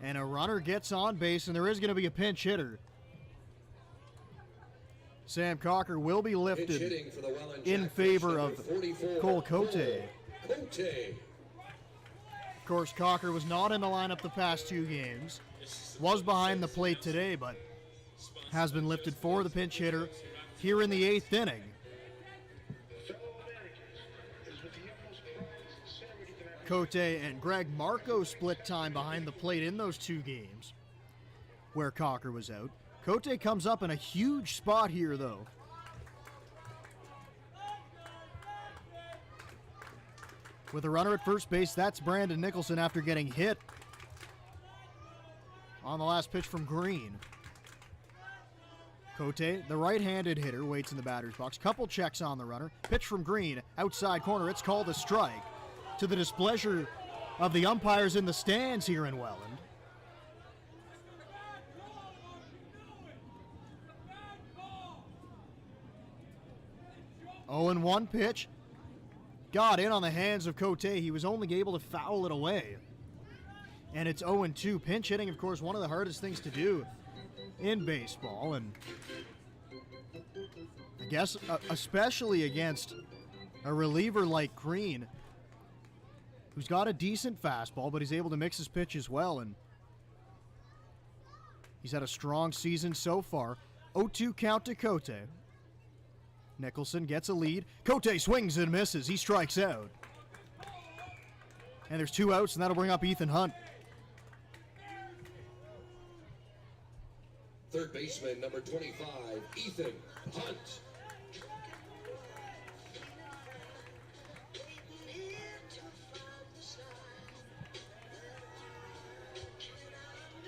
Speaker 1: And a runner gets on base, and there is going to be a pinch hitter. Sam Cocker will be
Speaker 2: Pitch
Speaker 1: lifted
Speaker 2: hitting for the Welland
Speaker 1: in
Speaker 2: Jackfish,
Speaker 1: favor
Speaker 2: number
Speaker 1: of
Speaker 2: 44,
Speaker 1: Cole Cote.
Speaker 2: Cote.
Speaker 1: Of course, Cocker was not in the lineup the past 2 games. Was behind the plate today, but has been lifted for the pinch hitter here in the 8th inning. Cote and Greg Marco split time behind the plate in those 2 games where Cocker was out. Cote comes up in a huge spot here, though. With a runner at first base, that's Brandon Nicholson after getting hit on the last pitch from Green. Cote, the right-handed hitter, waits in the batter's box. Couple checks on the runner. Pitch from Green, outside corner. It's called a strike, to the displeasure of the umpires in the stands here in Welland. Oh, and 1 pitch got in on the hands of Cote. He was only able to foul it away. And it's 0-2. Pinch hitting, of course, one of the hardest things to do in baseball. And I guess especially against a reliever like Green, who's got a decent fastball, but he's able to mix his pitch as well. And he's had a strong season so far. 0-2 count to Cote. Nicholson gets a lead. Cote swings and misses. He strikes out. And there's 2 outs, and that'll bring up Ethan Hunt.
Speaker 2: Third baseman, number 25, Ethan Hunt.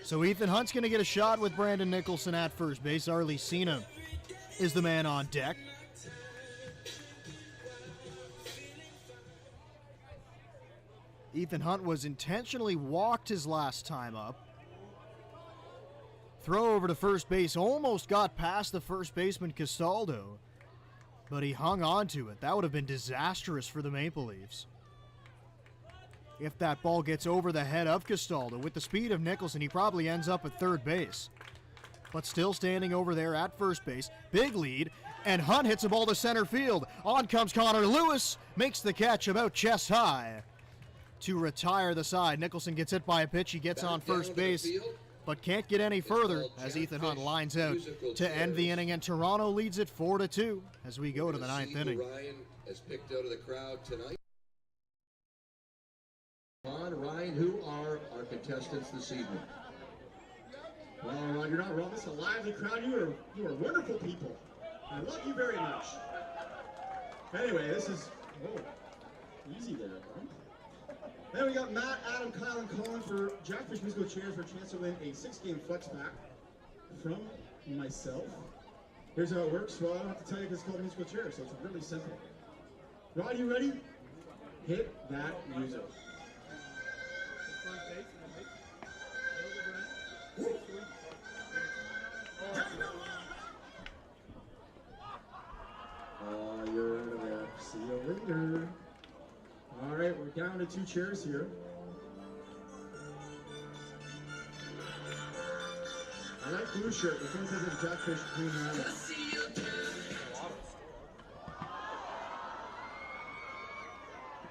Speaker 1: So Ethan Hunt's going to get a shot with Brandon Nicholson at first base. Arlie Cena is the man on deck. Ethan Hunt was intentionally walked his last time up. Throw over to first base, almost got past the first baseman Castaldo, but he hung on to it. That would have been disastrous for the Maple Leafs. If that ball gets over the head of Castaldo, with the speed of Nicholson, he probably ends up at third base. But still standing over there at first base, big lead, and Hunt hits a ball to center field. On comes Connor Lewis, makes the catch about chest high to retire the side. Nicholson gets hit by a pitch, he gets on first base, but can't get any further as Ethan Hunt lines out to end the inning, and Toronto leads it 4-2 as we go to the 9th inning.
Speaker 2: Ryan has picked out of the crowd tonight. Ryan, who are our contestants this evening?
Speaker 7: Well, Ron, you're not wrong. It's a lively crowd. You are wonderful people. I love you very much. Anyway, this is easy there, Ron. Then we got Matt, Adam, Kyle, and Colin for Jackfish Musical Chairs for a chance to win a 6-game flex pack from myself. Here's how it works. Well, I don't have to tell you because it's called Musical Chairs, so it's really simple. Rod, you ready? Hit that music. You're out of there. See you later. All right, we're down to 2 chairs here. I like blue shirt. This one says it's Jackfish Green Island.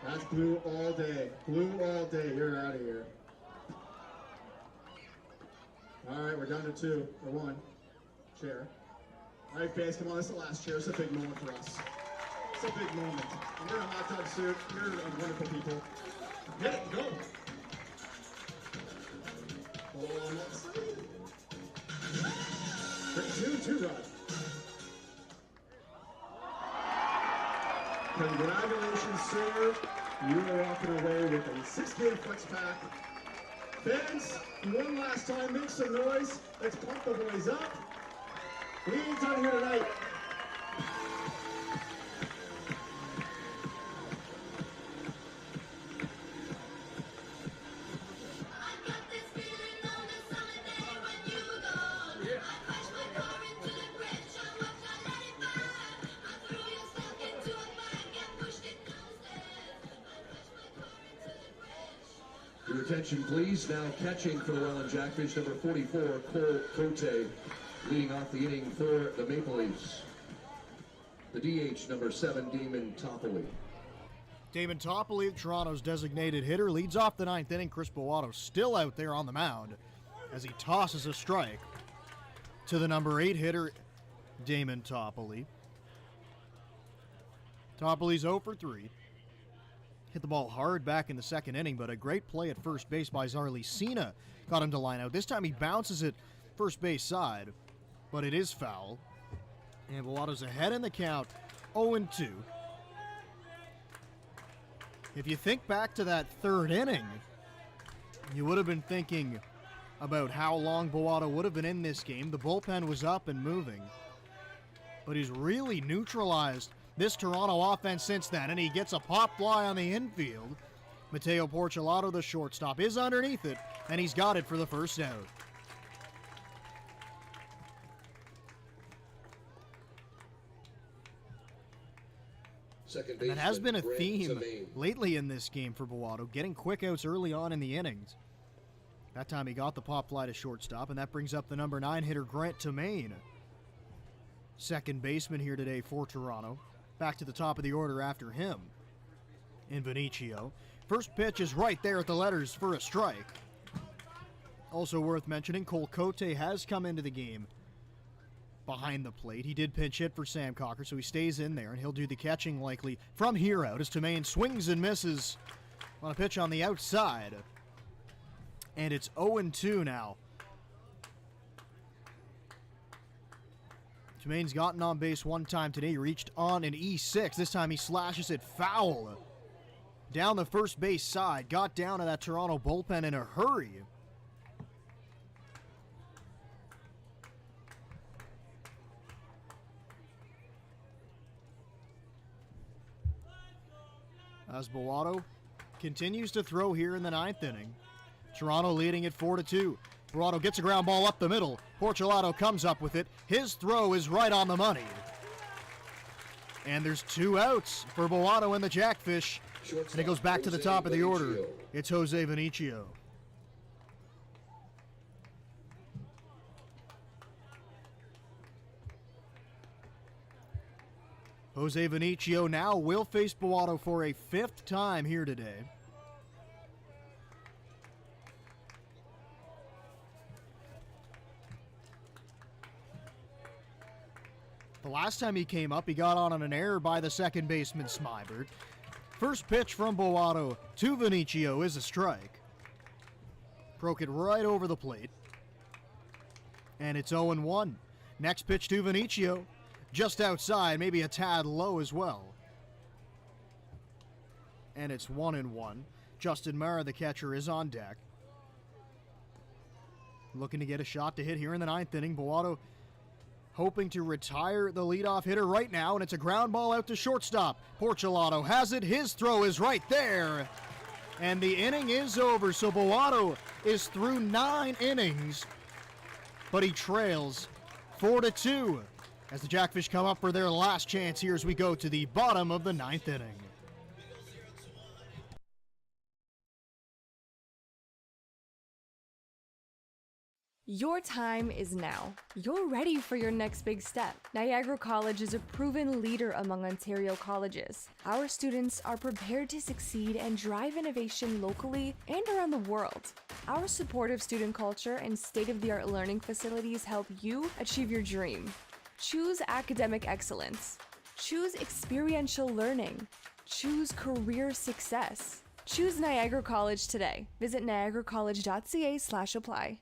Speaker 7: That's blue all day. Blue all day. You're out of here. All right, we're down to 2 or 1 chair. All right, fans, come on. This is the last chair. It's a big moment for us. It's a big moment. And you're in a hot dog suit. You're wonderful people. Hit it. Go. Oh, let's see. 2, Rod. Congratulations, sir. You are walking away with a 6-game flex pack. Fans, one last time, make some noise. Let's pump the boys up. We ain't done here tonight.
Speaker 2: Your attention, please. Now catching for the Welland Jackfish, number 44, Cole Cote, leading off the inning for the Maple Leafs. The DH, number 7, Damon Toppoli.
Speaker 1: Damon Toppoli, Toronto's designated hitter, leads off the ninth inning. Chris Bowato still out there on the mound as he tosses a strike to the number 8 hitter, Damon Toppoli. Toppoli's 0 for 3. Hit the ball hard back in the second inning, but a great play at first base by Zarly Cena got him to line out. This time he bounces it first base side, but it is foul. And Bowato's ahead in the count, 0-2. If you think back to that third inning, you would have been thinking about how long Bowato would have been in this game. The bullpen was up and moving, but he's really neutralized this Toronto offense since then, and he gets a pop fly on the infield. Mateo Porcelato, the shortstop, is underneath it, and he's got it for the first out. And that has been a theme lately in this game for Bowato, getting quick outs early on in the innings. That time he got the pop fly to shortstop, and that brings up the number 9 hitter, Grant Tomaine. Second baseman here today for Toronto. Back to the top of the order after him in Vinicio. First pitch is right there at the letters for a strike. Also worth mentioning, Cole Cote has come into the game behind the plate. He did pinch hit for Sam Cocker, so he stays in there, and he'll do the catching likely from here out as Tomaine swings and misses on a pitch on the outside. And it's 0-2 now. Tomaine's gotten on base one time today. He reached on an E6. This time he slashes it foul down the first base side. Got down to that Toronto bullpen in a hurry. As Bowato continues to throw here in the ninth inning. Toronto leading it 4-2. Bowato gets a ground ball up the middle. Porcelato comes up with it. His throw is right on the money. And there's 2 outs for Bowato and the Jackfish. And it goes back to the top of the order. It's Jose Vinicio. Jose Vinicio now will face Bowato for a 5th time here today. The last time he came up, he got on an error by the second baseman, Smybert. First pitch from Bowato to Vinicio is a strike. Broke it right over the plate. And it's 0-1. Next pitch to Vinicio. Just outside, maybe a tad low as well. And it's 1-1. Justin Mara, the catcher, is on deck. Looking to get a shot to hit here in the ninth inning. Bowato hoping to retire the leadoff hitter right now, and it's a ground ball out to shortstop. Porcelato has it. His throw is right there. And the inning is over, so Bowato is through 9 innings, but he trails 4-2 as the Jackfish come up for their last chance here as we go to the bottom of the ninth inning.
Speaker 3: Your time is now. You're ready for your next big step. Niagara College is a proven leader among Ontario colleges. Our students are prepared to succeed and drive innovation locally and around the world. Our supportive student culture and state-of-the-art learning facilities help you achieve your dream. Choose academic excellence. Choose experiential learning. Choose career success. Choose Niagara College today. Visit niagaracollege.ca/apply.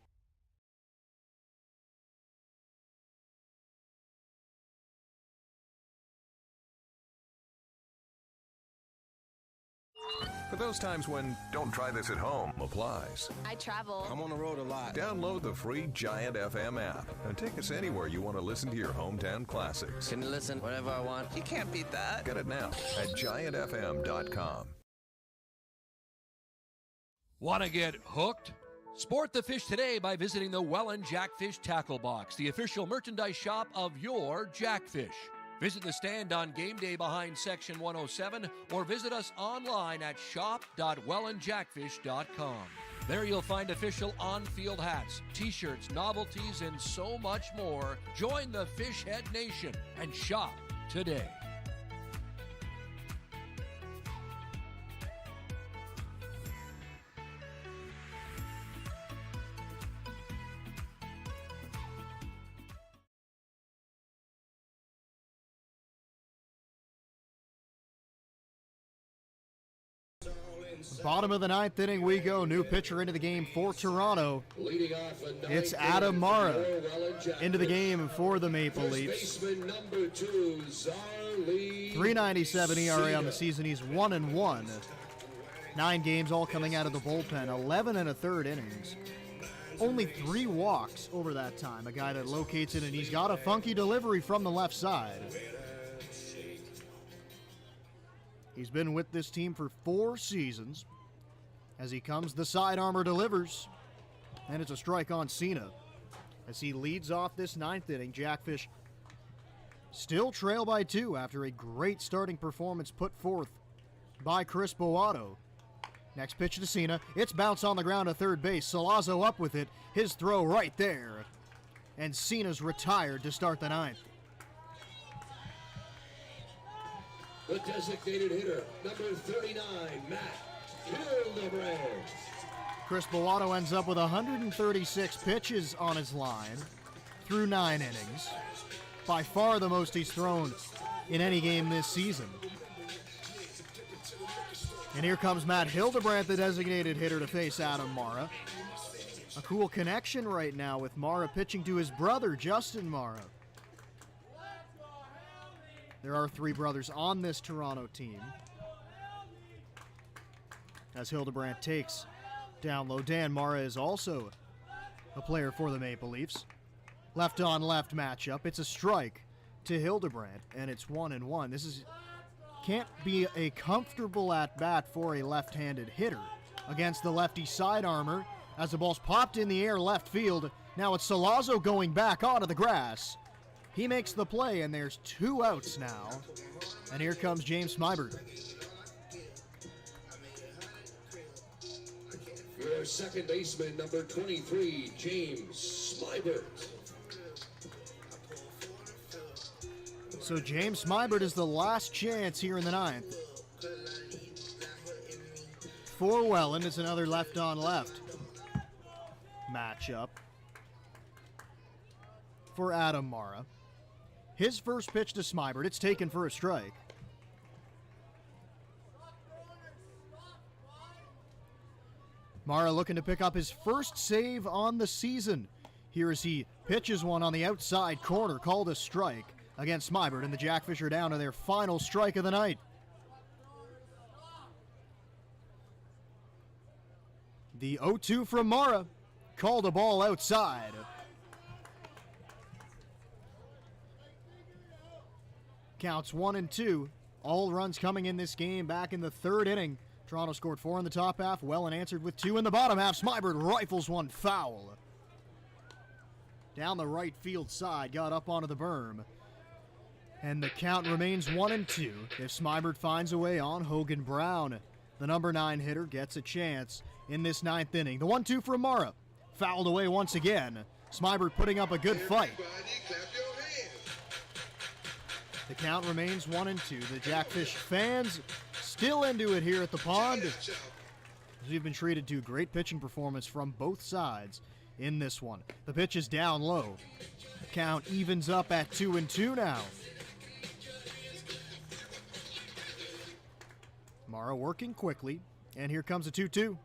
Speaker 4: For those times when don't try this at home applies.
Speaker 9: I travel.
Speaker 6: I'm on the road a lot.
Speaker 4: Download the free Giant FM app and take us anywhere you want to listen to your hometown classics.
Speaker 6: Can listen whenever I want. You can't beat that.
Speaker 4: Get it now at giantfm.com.
Speaker 5: Want to get hooked? Sport the fish today by visiting the Welland Jackfish Tackle Box, the official merchandise shop of your Jackfish. Visit the stand on game day behind Section 107 or visit us online at shop.wellandjackfish.com. There you'll find official on-field hats, t-shirts, novelties, and so much more. Join the Fishhead Nation and shop today.
Speaker 1: Bottom of the ninth inning we go. New pitcher into the game for Toronto.
Speaker 2: Leading off a ninth
Speaker 1: It's Adam Mara
Speaker 2: for Welland Jackfish.
Speaker 1: into the game for the Maple
Speaker 2: First
Speaker 1: Leafs.
Speaker 2: baseman number 2, Zarlee.
Speaker 1: 3.97 ERA on the season. He's 1-1. 9 games, all coming out of the bullpen. 11 1/3 innings. Only 3 walks over that time. A guy that locates it, and he's got a funky delivery from the left side. He's been with this team for 4 seasons. As he comes, the side armor delivers. And it's a strike on Cena. As he leads off this 9th inning, Jackfish still trail by 2 after a great starting performance put forth by Chris Boato. Next pitch to Cena. It's bounced on the ground to third base. Salazzo up with it. His throw right there. And Cena's retired to start the 9th.
Speaker 2: The designated hitter, number 39, Matt Hildebrand.
Speaker 1: Chris Boato ends up with 136 pitches on his line through 9 innings. By far the most he's thrown in any game this season. And here comes Matt Hildebrand, the designated hitter, to face Adam Mara. A cool connection right now with Mara pitching to his brother, Justin Mara. There are 3 brothers on this Toronto team. As Hildebrand takes down low, Dan Mara is also a player for the Maple Leafs. Left on left matchup. It's a strike to Hildebrand, and it's 1-1. This can't be a comfortable at bat for a left-handed hitter against the lefty side armor. As the ball's popped in the air left field, now it's Salazzo going back onto the grass. He makes the play, and there's 2 outs now. And here comes James Smybert.
Speaker 2: Your second baseman, number 23, James Smybert.
Speaker 1: So James Smybert is the last chance here in the 9th. For Welland, it's another left-on-left matchup for Adam Mara. His first pitch to Smybert, it's taken for a strike. Mara looking to pick up his first save on the season. Here as he pitches one on the outside corner, called a strike against Smybert, and the Jackfish are down to their final strike of the night. The 0-2 from Mara, called a ball outside. Counts 1-2. All runs coming in this game back in the 3rd inning. Toronto scored 4 in the top half. Welland answered with 2 in the bottom half. Smybert rifles one foul. Down the right field side, got up onto the berm. And the count remains 1-2. If Smybert finds a way on Hogan Brown, the number 9 hitter gets a chance in this 9th inning. The 1-2 from Mara. Fouled away once again. Smybert putting up a good fight.
Speaker 8: Everybody clap your hands.
Speaker 1: The count remains 1-2. The Jackfish fans still into it here at the pond. We've been treated to a great pitching performance from both sides in this one. The pitch is down low. Count evens up at 2-2 now. Mara working quickly, and here comes a 2-2.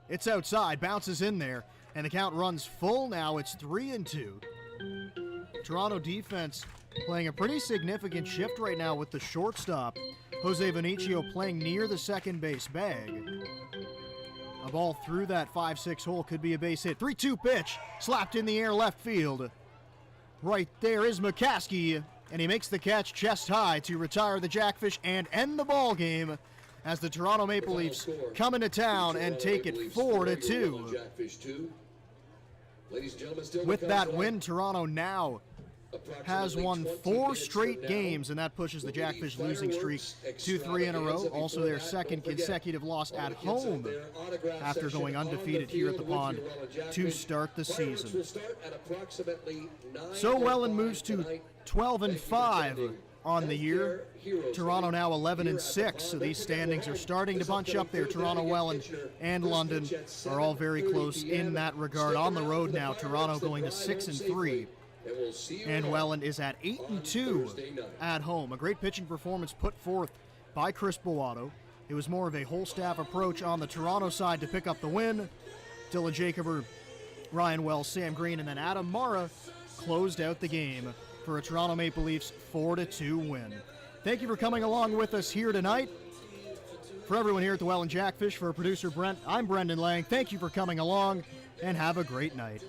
Speaker 1: It's outside, bounces in there, and the count runs full now. It's 3-2. Toronto defense playing a pretty significant shift right now with the shortstop, Jose Vinicio, playing near the second base bag. A ball through that 5-6 hole could be a base hit. 3-2 pitch, slapped in the air left field. Right there is McCaskey, and he makes the catch chest high to retire the Jackfish and end the ball game as the Toronto Maple Leafs come into town and take it 4-2. With that win, Toronto now has won 4 straight games, and that pushes the Jackfish losing streak to 3 in a row. Also their second consecutive loss at home after going undefeated here at the pond to start the season. So Welland moves to 12-5 on the year. Toronto now 11-6, so these standings are starting to bunch up there. Toronto, Welland, and London are all very close in that regard. On the road now, Toronto going to 6-3. And Welland is at 8-2 at home. A great pitching performance put forth by Chris Boato. It was more of a whole staff approach on the Toronto side to pick up the win. Dylan Jacober, Ryan Wells, Sam Green, and then Adam Mara closed out the game for a Toronto Maple Leafs 4-2 win. Thank you for coming along with us here tonight. For everyone here at the Welland Jackfish, for producer Brent, I'm Brendan Lang. Thank you for coming along, and have a great night.